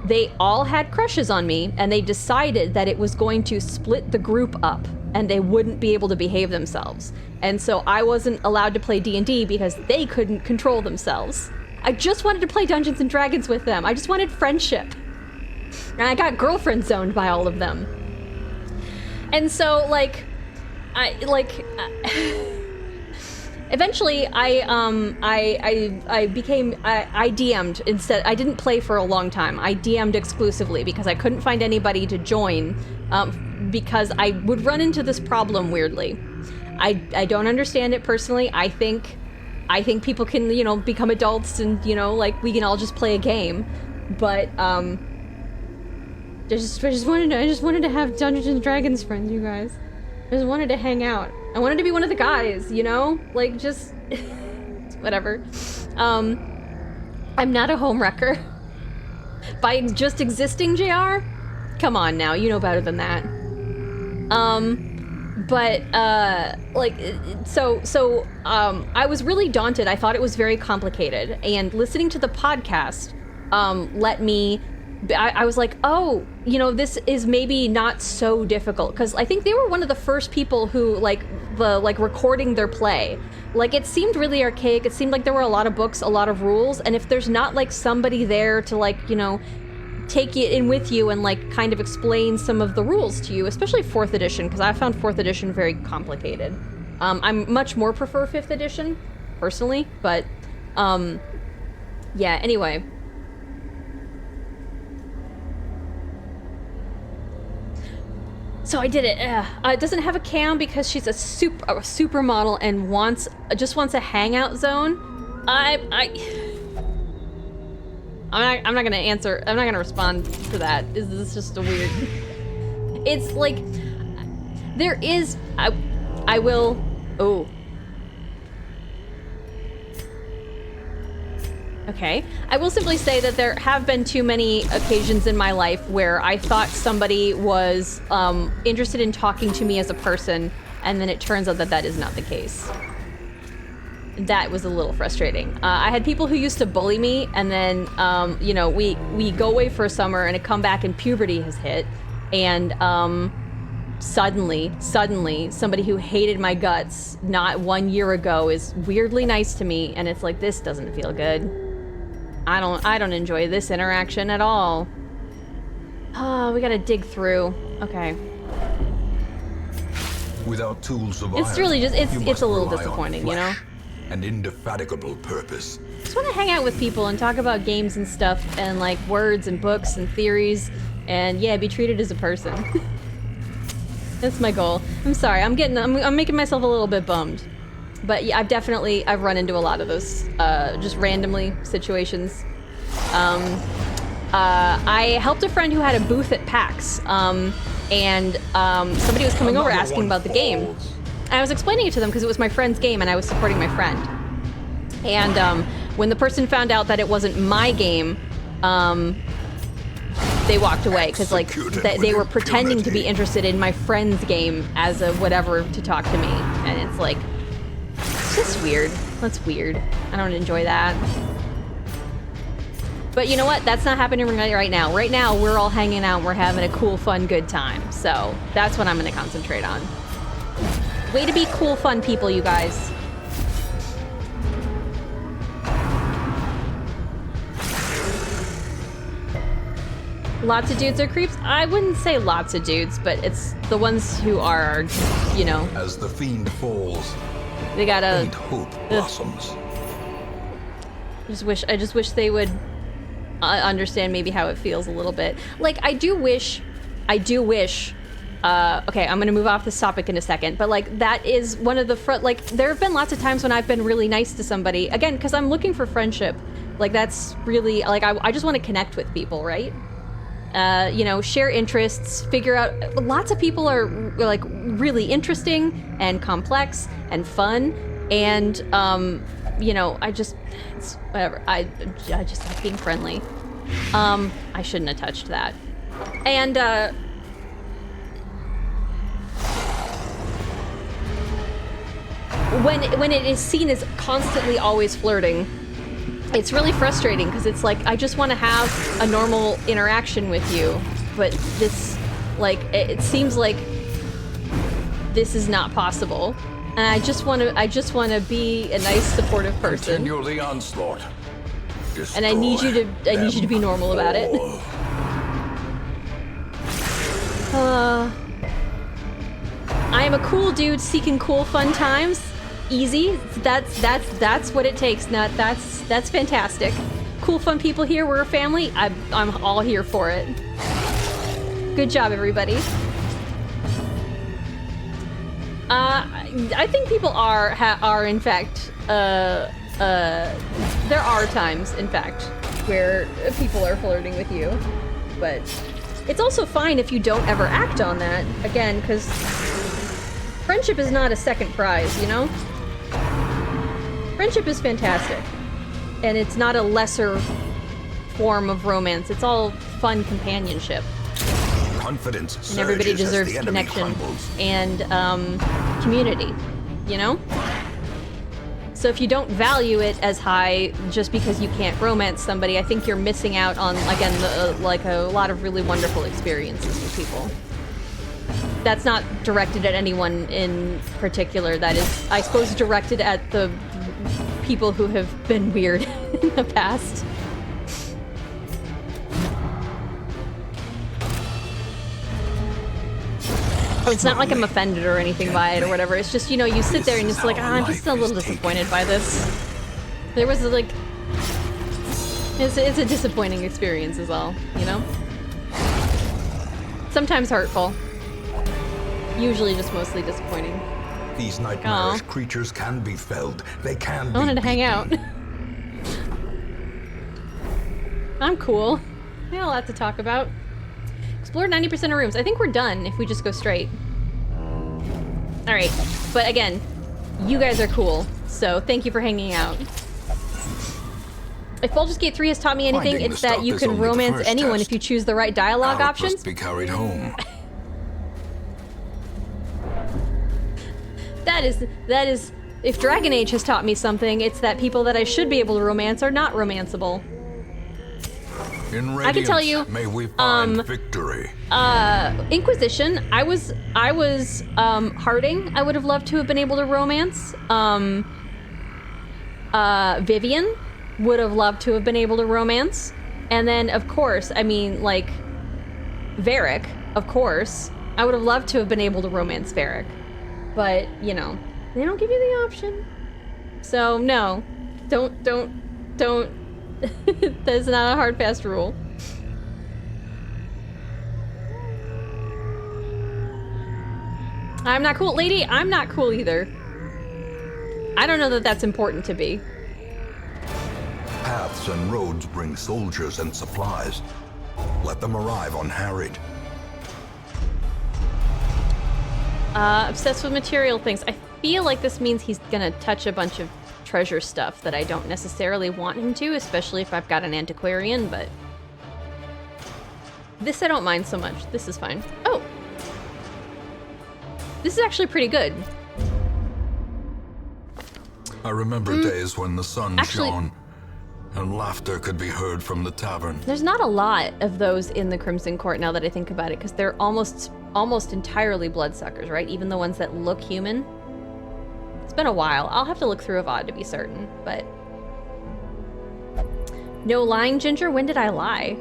Speaker 1: they all had crushes on me, and they decided that it was going to split the group up and they wouldn't be able to behave themselves. And so I wasn't allowed to play D&D because they couldn't control themselves. I just wanted to play Dungeons and Dragons with them. I just wanted friendship. And I got girlfriend zoned by all of them. And so eventually I DM'd instead. I didn't play for a long time. I DM'd exclusively because I couldn't find anybody to join, because I would run into this problem weirdly. I don't understand it personally. I think people can, become adults and, like we can all just play a game. But I just wanted to have Dungeons and Dragons friends, you guys. I just wanted to hang out. I wanted to be one of the guys, you know? Like, just whatever. I'm not a homewrecker. By just existing, JR? Come on now, you know better than that. I was really daunted. I thought it was very complicated, and listening to the podcast let me. I was like, oh, you know, this is maybe not so difficult, because I think they were one of the first people who recording their play. Like, it seemed really archaic. It seemed like there were a lot of books, a lot of rules, and if there's not like somebody there to like, you know, take it in with you and like kind of explain some of the rules to you, especially 4th edition, because I found 4th edition very complicated. I'm much more prefer 5th edition personally, but yeah, anyway. So I did it. It doesn't have a cam because she's a supermodel and just wants a hangout zone. I'm not gonna answer. I'm not gonna respond to that. This is just a weird. It's like there is. I will. Oh. Okay. I will simply say that there have been too many occasions in my life where I thought somebody was interested in talking to me as a person, and then it turns out that that is not the case. That was a little frustrating. I had people who used to bully me, and then, you know, we go away for a summer and come back and puberty has hit, and suddenly, somebody who hated my guts not 1 year ago is weirdly nice to me, and it's like, this doesn't feel good. I don't enjoy this interaction at all. Oh, we gotta dig through. Okay.
Speaker 3: Without tools of
Speaker 1: It's
Speaker 3: iron,
Speaker 1: really just, it's a little
Speaker 3: rely on
Speaker 1: disappointing, you know?
Speaker 3: flesh and indefatigable purpose.
Speaker 1: Just want to hang out with people and talk about games and stuff and like words and books and theories and yeah, be treated as a person. That's my goal. I'm sorry, I'm making myself a little bit bummed. But yeah, I've run into a lot of those just randomly situations. I helped a friend who had a booth at PAX, and somebody was coming over asking about the game. I was explaining it to them because it was my friend's game and I was supporting my friend. And when the person found out that it wasn't my game, they walked away because like they were pretending to be interested in my friend's game as a whatever to talk to me. And it's like, it's just weird. That's weird. I don't enjoy that. But you know what? That's not happening right now. Right now, we're all hanging out. We're having a cool, fun, good time. So that's what I'm going to concentrate on. Way to be cool, fun people, you guys. Lots of dudes are creeps? I wouldn't say lots of dudes, but it's the ones who are, you know.
Speaker 3: As the fiend falls,
Speaker 1: they gotta.
Speaker 3: faint hope blossoms.
Speaker 1: I just wish they would understand maybe how it feels a little bit. Like, I do wish, okay, I'm gonna move off this topic in a second, but like, that is one of the like, there have been lots of times when I've been really nice to somebody, again, because I'm looking for friendship. Like, that's really, like, I just want to connect with people, right? You know, share interests, figure out, lots of people are like really interesting and complex and fun, and you know, it's whatever. I just like being friendly. I shouldn't have touched that. And when it is seen as constantly always flirting, it's really frustrating because it's like, I just want to have a normal interaction with you, but this, like, it seems like this is not possible. And I just want to be a nice, supportive person.
Speaker 3: Continue the onslaught. Destroy
Speaker 1: and I need you to be normal about it. I am a cool dude seeking cool, fun times. Easy. That's what it takes. That's fantastic. Cool, fun people here. We're a family. I'm all here for it. Good job, everybody. I think people are in fact, there are times, in fact, where people are flirting with you. But it's also fine if you don't ever act on that, again, because friendship is not a second prize, you know? Friendship is fantastic. And it's not a lesser form of romance. It's all fun companionship.
Speaker 5: Confidence
Speaker 1: And everybody
Speaker 5: surges as
Speaker 1: deserves
Speaker 5: the enemy
Speaker 1: connection
Speaker 5: crumbles.
Speaker 1: and community, you know? So if you don't value it as high just because you can't romance somebody, I think you're missing out on, again, like a lot of really wonderful experiences with people. That's not directed at anyone in particular. That is, I suppose, directed at the people who have been weird in the past. It's not like I'm offended or anything by it or whatever. It's just, you know, you sit there and it's like, I'm just a little disappointed by this. There was like, it's a disappointing experience is all, you know? Sometimes hurtful. Usually just mostly disappointing.
Speaker 3: These nightmarish creatures can be felled. They can be
Speaker 1: I wanted to hang out. I'm cool. I got a lot to talk about. Explore 90% of rooms. I think we're done if we just go straight. Alright, but again, you guys are cool, so thank you for hanging out. If Baldur's Gate 3 has taught me anything,
Speaker 3: Finding
Speaker 1: it's
Speaker 3: the
Speaker 1: that
Speaker 3: stuff
Speaker 1: you
Speaker 3: is
Speaker 1: can
Speaker 3: only the
Speaker 1: romance
Speaker 3: first
Speaker 1: anyone
Speaker 3: test.
Speaker 1: if you choose the right dialogue
Speaker 3: Power
Speaker 1: options.
Speaker 3: must be carried home.
Speaker 1: That is, if Dragon Age has taught me something, it's that people that I should be able to romance are not romanceable.
Speaker 3: In
Speaker 1: I can tell you,
Speaker 3: may we find victory.
Speaker 1: Inquisition, I was Harding, I would have loved to have been able to romance. Vivian would have loved to have been able to romance. And then, of course, I mean, like, Varric, of course. I would have loved to have been able to romance Varric. But, you know, they don't give you the option. So, no. Don't. That's not a hard, fast rule. I'm not cool. Lady, I'm not cool either. I don't know that that's important to be.
Speaker 3: Paths and roads bring soldiers and supplies. Let them arrive unharried.
Speaker 1: Obsessed with material things. I feel like this means he's gonna touch a bunch of treasure stuff that I don't necessarily want him to, especially if I've got an antiquarian, but... This I don't mind so much. This is fine. Oh! This is actually pretty good.
Speaker 3: I remember days when the sun
Speaker 1: Actually-
Speaker 3: shone and laughter could be heard from the tavern.
Speaker 1: There's not a lot of those in the Crimson Court now that I think about it, because they're almost entirely bloodsuckers, right? Even the ones that look human. It's been a while. I'll have to look through Avad to be certain, but... No lying, Ginger? When did I lie?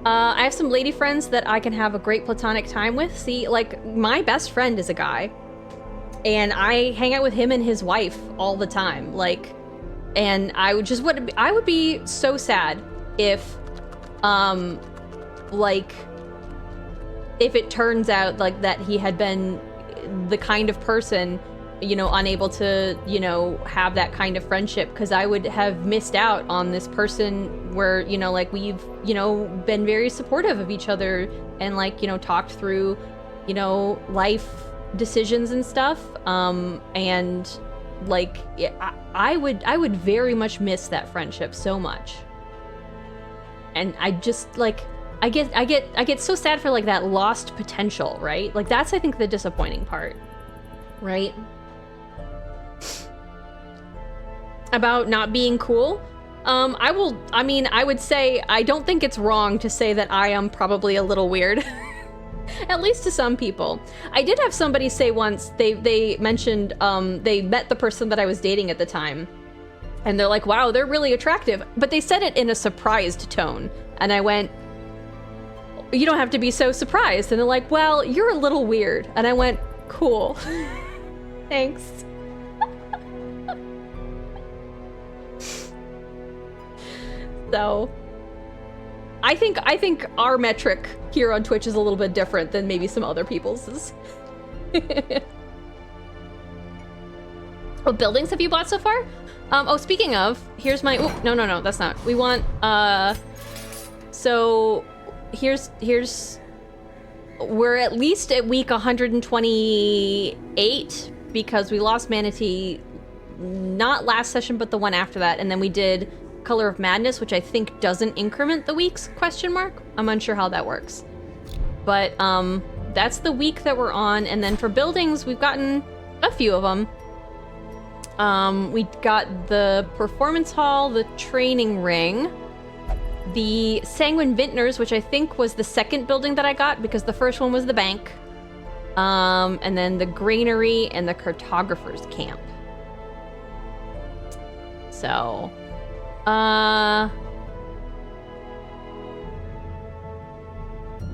Speaker 1: I have some lady friends that I can have a great platonic time with. See, like, my best friend is a guy. And I hang out with him and his wife all the time. Like, and I would be so sad if, like, if it turns out, like, that he had been the kind of person, you know, unable to, you know, have that kind of friendship, because I would have missed out on this person where, you know, like, we've, you know, been very supportive of each other and, like, you know, talked through, you know, life decisions and stuff, and, like, I would very much miss that friendship so much. And I just, like, I get so sad for, like, that lost potential, right? Like, that's, I think, the disappointing part, right? About not being cool. I would say, I don't think it's wrong to say that I am probably a little weird. At least to some people. I did have somebody say once, they mentioned, they met the person that I was dating at the time. And they're like, wow, they're really attractive. But they said it in a surprised tone. And I went, you don't have to be so surprised. And they're like, well, you're a little weird. And I went, cool. Thanks. So, I think our metric here on Twitch is a little bit different than maybe some other people's. What buildings have you bought so far? Oh, speaking of, here's my, oh, no, that's not. We want, so here's, we're at least at week 128 because we lost Manatee, not last session, but the one after that. And then we did Color of Madness, which I think doesn't increment the weeks, question mark. I'm unsure how that works. But, that's the week that we're on. And then for buildings, we've gotten a few of them. We got the Performance Hall, the Training Ring, the Sanguine Vintners, which I think was the second building that I got because the first one was the bank. And then the Granary and the Cartographer's Camp. So, I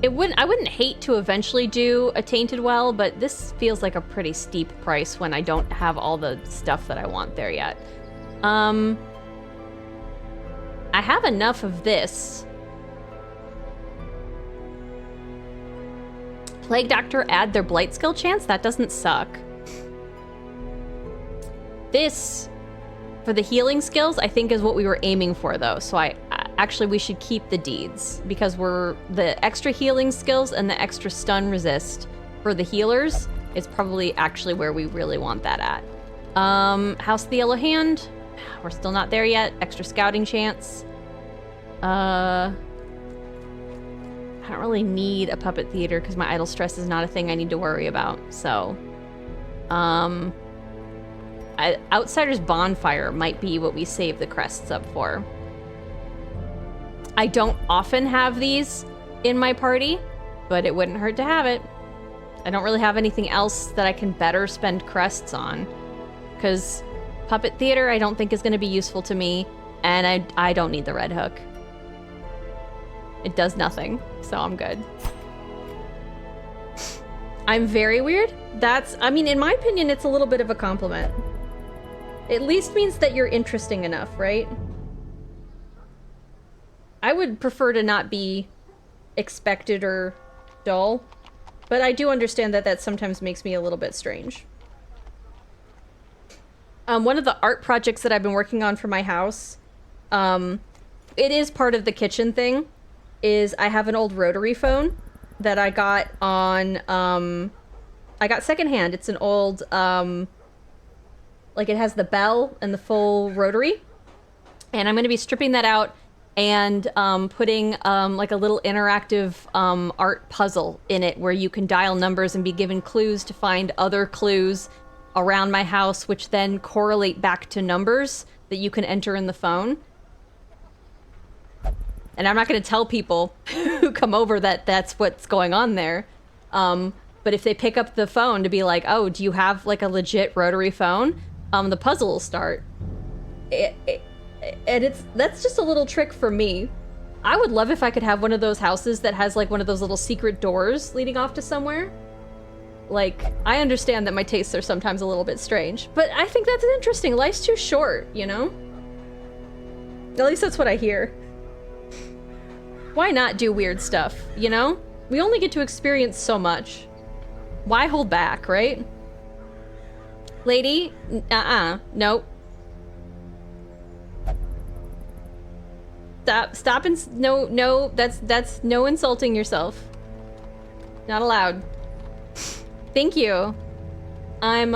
Speaker 1: wouldn't hate to eventually do a Tainted Well, but this feels like a pretty steep price when I don't have all the stuff that I want there yet. I have enough of this. Plague Doctor add their Blight skill chance? That doesn't suck. This, for the healing skills, I think is what we were aiming for though, so actually, we should keep the deeds because we're the extra healing skills and the extra stun resist for the healers is probably actually where we really want that at. House of the Yellow Hand, we're still not there yet. Extra scouting chance. I don't really need a puppet theater because my idle stress is not a thing I need to worry about. So, Outsider's Bonfire might be what we save the crests up for. I don't often have these in my party, but it wouldn't hurt to have it. I don't really have anything else that I can better spend crests on, because Puppet Theater I don't think is going to be useful to me, and I don't need the red hook. It does nothing, so I'm good. I'm very weird? I mean, in my opinion, it's a little bit of a compliment. At least means that you're interesting enough, right? I would prefer to not be expected or dull, but I do understand that that sometimes makes me a little bit strange. One of the art projects that I've been working on for my house, it is part of the kitchen thing, is I have an old rotary phone that I got on, I got secondhand. It's an old, like it has the bell and the full rotary, and I'm going to be stripping that out and putting like a little interactive art puzzle in it where you can dial numbers and be given clues to find other clues around my house, which then correlate back to numbers that you can enter in the phone. And I'm not going to tell people who come over that that's what's going on there. But if they pick up the phone to be like, oh, do you have like a legit rotary phone? The puzzle will start. And that's just a little trick for me. I would love if I could have one of those houses that has like one of those little secret doors leading off to somewhere. Like, I understand that my tastes are sometimes a little bit strange, but I think that's interesting. Life's too short, you know? At least that's what I hear. Why not do weird stuff, you know? We only get to experience so much. Why hold back, right? Lady, nope. Stop and no, that's no insulting yourself. Not allowed. Thank you. I'm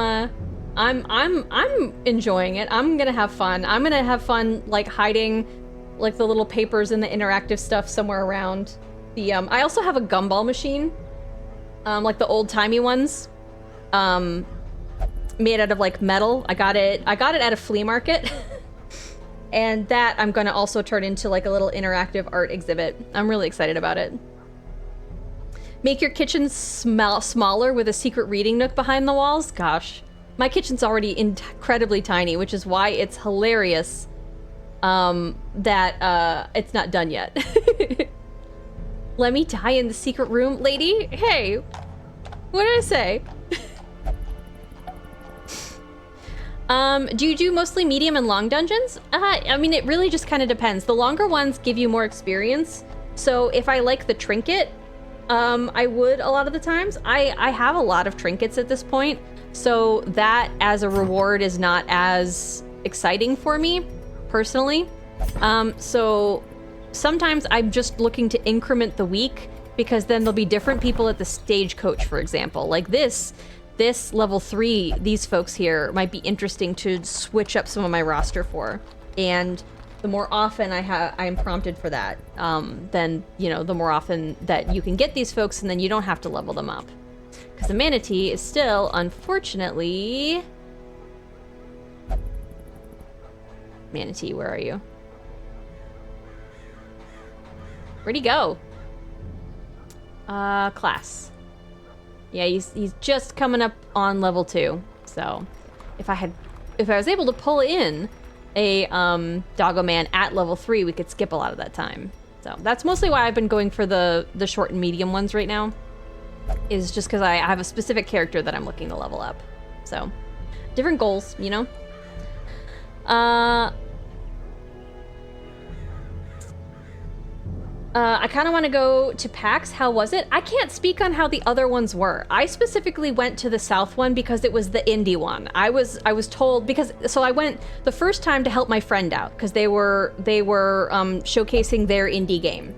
Speaker 1: enjoying it. I'm gonna have fun. I'm gonna have fun like hiding like the little papers and the interactive stuff somewhere around. The I also have a gumball machine. Like the old-timey ones. Made out of like metal. I got it at a flea market. And that I'm gonna also turn into like a little interactive art exhibit. I'm really excited about it. Make your kitchen smaller with a secret reading nook behind the walls? Gosh, my kitchen's already incredibly tiny, which is why it's hilarious that it's not done yet. Let me die in the secret room? Lady, hey, what did I say? Do you do mostly medium and long dungeons? I mean, it really just kind of depends. The longer ones give you more experience. So if I like the trinket, I would a lot of the times. I have a lot of trinkets at this point. So that as a reward is not as exciting for me, personally. So sometimes I'm just looking to increment the week, because then there'll be different people at the stagecoach, for example. Like this level 3, these folks here might be interesting to switch up some of my roster for. And the more often I'm prompted for that, then, you know, the more often that you can get these folks, and then you don't have to level them up. Because the manatee is still, unfortunately... Manatee, where are you? Where'd he go? Class. Yeah, he's just coming up on level 2. So, if I was able to pull in a Doggo Man at level 3, we could skip a lot of that time. So that's mostly why I've been going for the short and medium ones right now. Is just because I have a specific character that I'm looking to level up. So, different goals, you know? I kind of want to go to PAX. How was it? I can't speak on how the other ones were. I specifically went to the South one because it was the indie one. I was told, because so I went the first time to help my friend out because they were showcasing their indie game,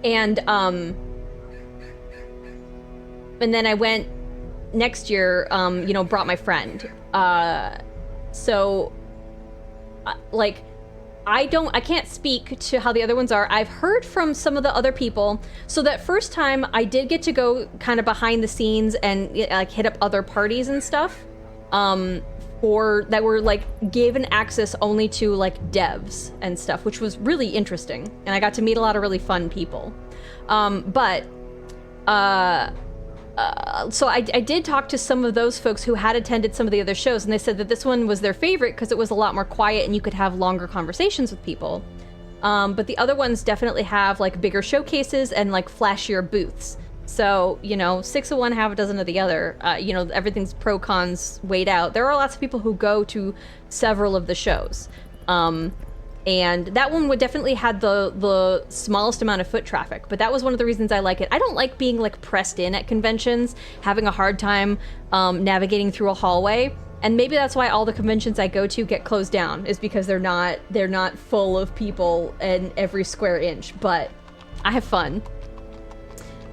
Speaker 1: and then I went next year. You know, brought my friend. So, like. I can't speak to how the other ones are. I've heard from some of the other people. So that first time I did get to go kind of behind the scenes and like hit up other parties and stuff, or that were like given access only to like devs and stuff, which was really interesting. And I got to meet a lot of really fun people. So I did talk to some of those folks who had attended some of the other shows, and they said that this one was their favorite because it was a lot more quiet and you could have longer conversations with people. But the other ones definitely have like bigger showcases and like flashier booths. So, you know, 6 of one, half a dozen of the other. You know, everything's pro cons weighed out. There are lots of people who go to several of the shows. And that one would definitely had the smallest amount of foot traffic, but that was one of the reasons I like it. I don't like being like pressed in at conventions, having a hard time navigating through a hallway, and maybe that's why all the conventions I go to get closed down, is because they're not full of people in every square inch. But I have fun.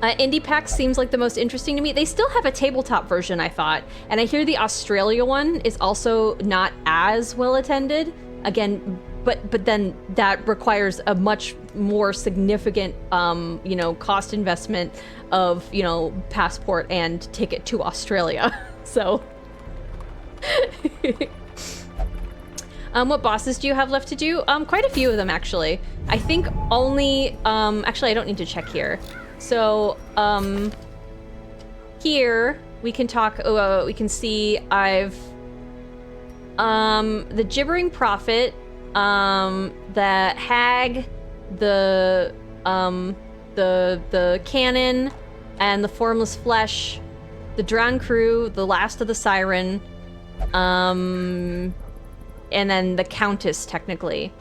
Speaker 1: Indie PAX seems like the most interesting to me. They still have a tabletop version, I thought, and I hear the Australia one is also not as well attended. Again. But then that requires a much more significant, you know, cost investment of, you know, passport and ticket to Australia. So, what bosses do you have left to do? Quite a few of them, actually. I think only, actually, I don't need to check here. So, here we can talk. We can see I've, the Gibbering Prophet. The hag, the cannon, and the formless flesh, the drowned crew, the last of the siren, and then the countess, technically.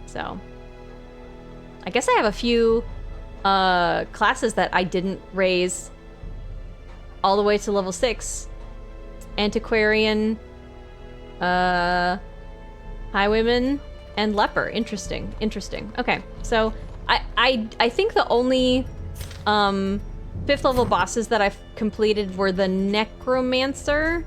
Speaker 1: So, I guess I have a few classes that I didn't raise all the way to level 6. Antiquarian, Highwayman, and Leper. Interesting. Okay, so I think the only 5th level bosses that I've completed were the Necromancer.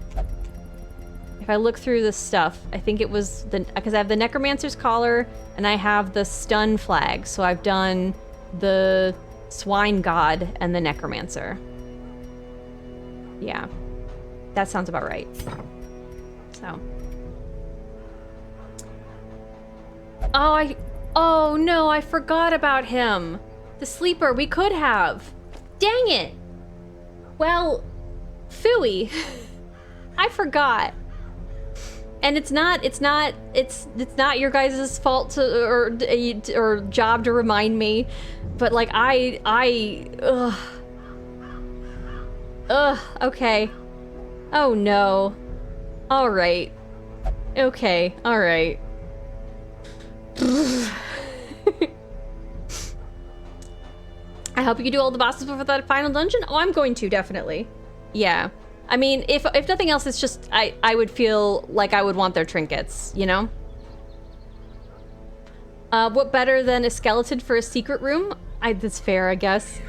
Speaker 1: If I look through the stuff, I think it was because I have the Necromancer's collar and I have the stun flag. So I've done the Swine God and the Necromancer. Yeah, that sounds about right. So. Oh no, I forgot about him. The sleeper, we could have. Dang it. Well, phooey. I forgot. And it's not your guys' fault or job to remind me, but like okay. Oh no. All right. Okay. All right. I hope you can do all the bosses before that final dungeon. Oh, I'm going to, definitely. Yeah. I mean, if nothing else, it's just I would feel like I would want their trinkets, you know? What better than a skeleton for a secret room? That's fair, I guess.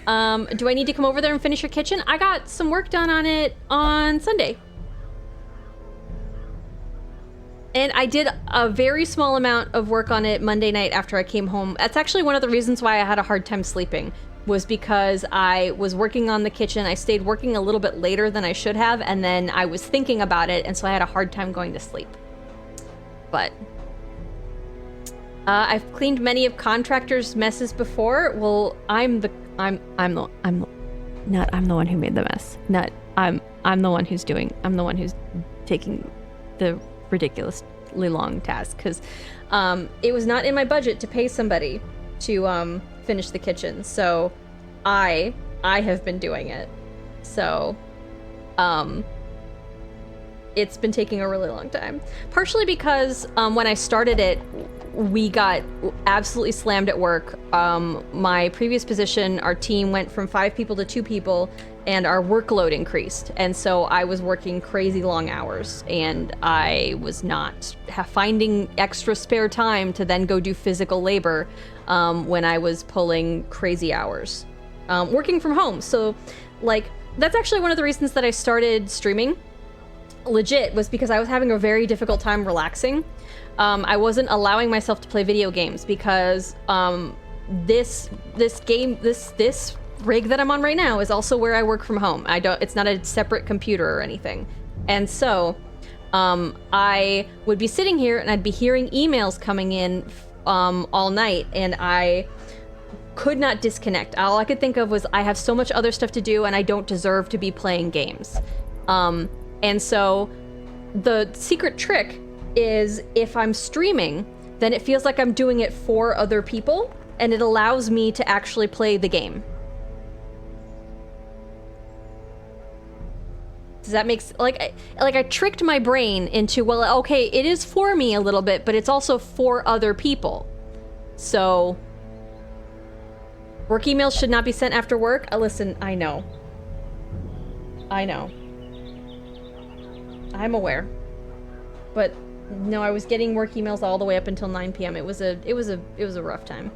Speaker 1: Do I need to come over there and finish your kitchen? I got some work done on it on Sunday. And I did a very small amount of work on it Monday night after I came home. That's actually one of the reasons why I had a hard time sleeping, was because I was working on the kitchen. I stayed working a little bit later than I should have, and then I was thinking about it, and so I had a hard time going to sleep. But I've cleaned many of contractors' messes before. Well, I'm the one who made the mess. I'm the one who's taking the ridiculously long task, because it was not in my budget to pay somebody to finish the kitchen, so I have been doing it. So it's been taking a really long time, partially because when I started it, we got absolutely slammed at work. My previous position, our team went from 5 people to 2 people, and our workload increased. And so I was working crazy long hours, and I was not finding extra spare time to then go do physical labor when I was pulling crazy hours. Working from home. So, like, that's actually one of the reasons that I started streaming. Legit, was because I was having a very difficult time relaxing. I wasn't allowing myself to play video games because this rig that I'm on right now is also where I work from home. It's not a separate computer or anything. And so I would be sitting here and I'd be hearing emails coming in all night, and I could not disconnect. All I could think of was, I have so much other stuff to do and I don't deserve to be playing games. And so the secret trick is, if I'm streaming, then it feels like I'm doing it for other people, and it allows me to actually play the game. Does that make sense? Like I tricked my brain into, well, okay, it is for me a little bit, but it's also for other people. So work emails should not be sent after work. Listen, I know. I'm aware. But no, I was getting work emails all the way up until 9 p.m. It was a rough time.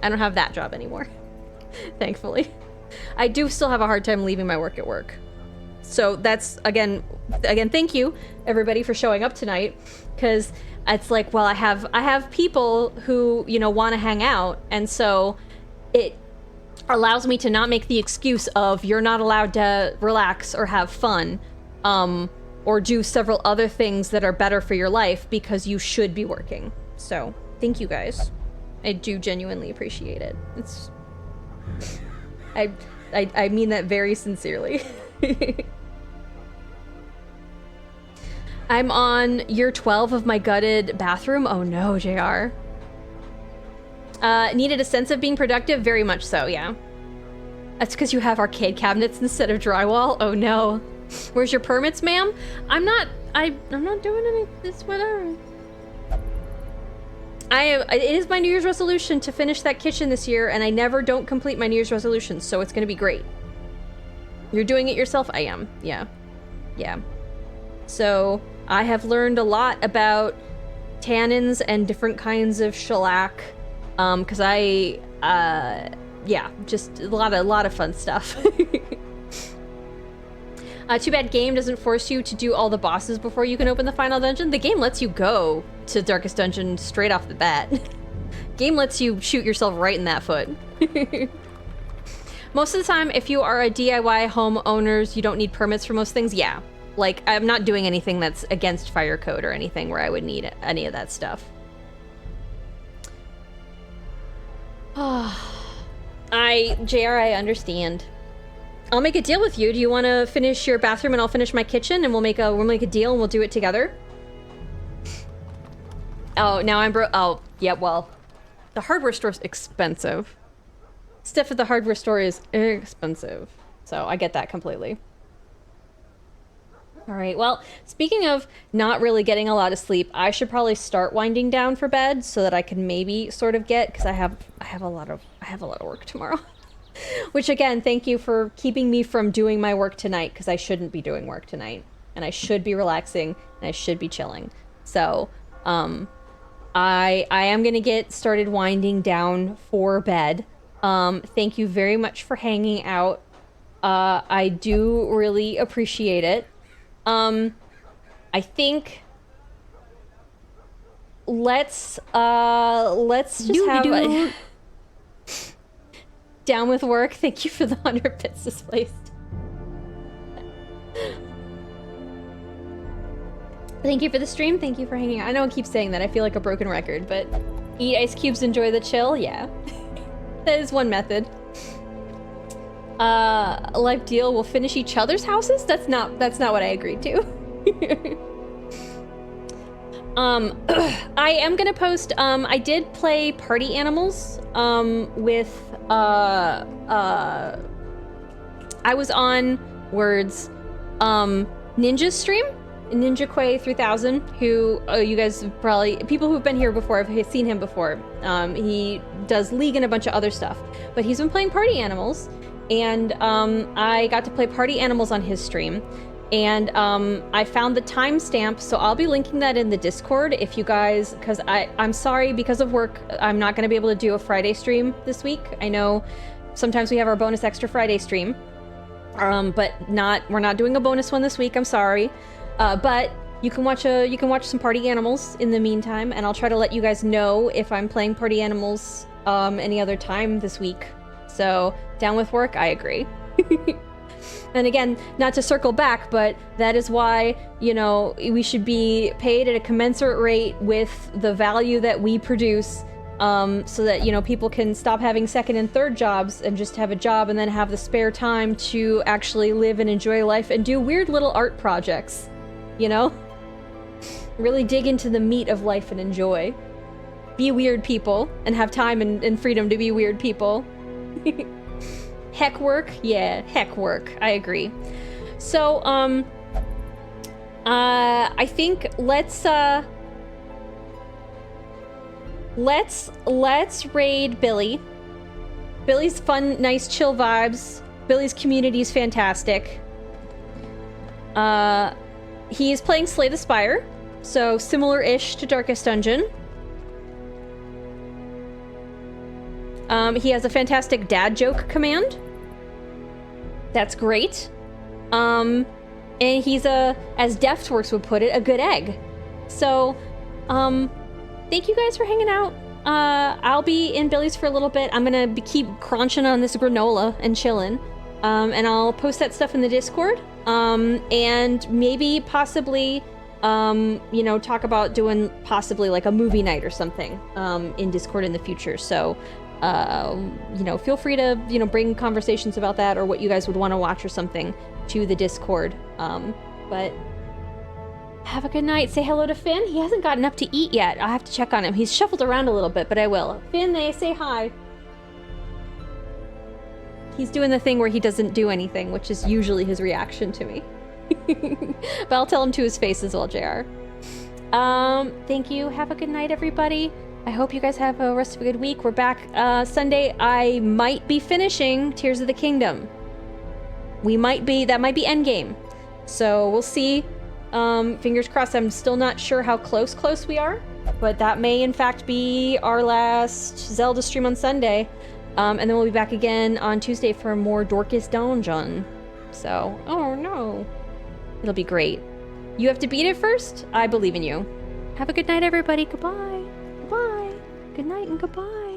Speaker 1: I don't have that job anymore, thankfully. I do still have a hard time leaving my work at work. So that's, again, thank you everybody for showing up tonight, because it's like, well, I have people who, you know, want to hang out, and so it allows me to not make the excuse of, you're not allowed to relax or have fun, or do several other things that are better for your life because you should be working. So thank you guys. I do genuinely appreciate it. I mean that very sincerely. I'm on year 12 of my gutted bathroom. Oh no, JR. Needed a sense of being productive? Very much so, yeah. That's because you have arcade cabinets instead of drywall? Oh no. Where's your permits, ma'am? I'm not doing any, this, whatever. It is my New Year's resolution to finish that kitchen this year, and I never don't complete my New Year's resolutions, so it's gonna be great. You're doing it yourself? I am, yeah. Yeah. So, I have learned a lot about tannins and different kinds of shellac, because yeah, just a lot of fun stuff. Too bad game doesn't force you to do all the bosses before you can open the final dungeon. The game lets you go to Darkest Dungeon straight off the bat. Game lets you shoot yourself right in that foot. Most of the time, if you are a DIY homeowners, you don't need permits for most things. Yeah, like, I'm not doing anything that's against fire code or anything where I would need any of that stuff. JR, I understand. I'll make a deal with you. Do you want to finish your bathroom and I'll finish my kitchen, and we'll make a deal and we'll do it together? Oh, now I'm oh, yeah, well, the hardware store's expensive. Stuff at the hardware store is expensive. So I get that completely. All right, well, speaking of not really getting a lot of sleep, I should probably start winding down for bed so that I can maybe sort of get, because I have a lot of work tomorrow. Which again, thank you for keeping me from doing my work tonight, because I shouldn't be doing work tonight. And I should be relaxing, and I should be chilling. So, I am gonna get started winding down for bed. Thank you very much for hanging out. I do really appreciate it. I think let's just have a down with work. Thank you for the 100 bits displaced. Thank you for the stream. Thank you for hanging out. I know I keep saying that. I feel like a broken record, but eat ice cubes, enjoy the chill. Yeah, that is one method. Life deal. We'll finish each other's houses. That's not what I agreed to. I am gonna post. I did play Party Animals. With I was on Words, Ninja's stream. Ninja Quay 3000, who you guys probably, people who've been here before have seen him before. He does League and a bunch of other stuff, but he's been playing Party Animals, and I got to play Party Animals on his stream, and I found the timestamp, so I'll be linking that in the Discord if you guys, because I'm sorry, because of work, I'm not going to be able to do a Friday stream this week. I know sometimes we have our bonus extra Friday stream, but we're not doing a bonus one this week. I'm sorry. But you can watch some Party Animals in the meantime, and I'll try to let you guys know if I'm playing Party Animals any other time this week. So, down with work, I agree. And again, not to circle back, but that is why, you know, we should be paid at a commensurate rate with the value that we produce, so that, you know, people can stop having second and third jobs and just have a job and then have the spare time to actually live and enjoy life and do weird little art projects. You know? Really dig into the meat of life and enjoy. Be weird people, and have time and freedom to be weird people. Heck work? Yeah, heck work. I agree. So, I think let's raid Billy. Billy's fun, nice, chill vibes. Billy's community is fantastic. He is playing Slay the Spire, so similar-ish to Darkest Dungeon. He has a fantastic dad joke command. That's great. And he's as Deftworks would put it, a good egg. So, thank you guys for hanging out. I'll be in Billy's for a little bit. I'm gonna keep crunching on this granola and chilling. And I'll post that stuff in the Discord. And maybe possibly, you know, talk about doing possibly like a movie night or something, in Discord in the future. So, you know, feel free to, you know, bring conversations about that or what you guys would want to watch or something to the Discord. But have a good night. Say hello to Finn. He hasn't gotten up to eat yet. I'll have to check on him. He's shuffled around a little bit, but I will. Finn, say hi. He's doing the thing where he doesn't do anything, which is usually his reaction to me. But I'll tell him to his face as well, JR. Thank you. Have a good night, everybody. I hope you guys have a rest of a good week. We're back Sunday. I might be finishing Tears of the Kingdom. That might be endgame. So we'll see. Fingers crossed. I'm still not sure how close we are, but that may in fact be our last Zelda stream on Sunday. And then we'll be back again on Tuesday for more Dorcas Dungeon. So, oh no. It'll be great. You have to beat it first? I believe in you. Have a good night, everybody. Goodbye. Goodbye. Good night and goodbye.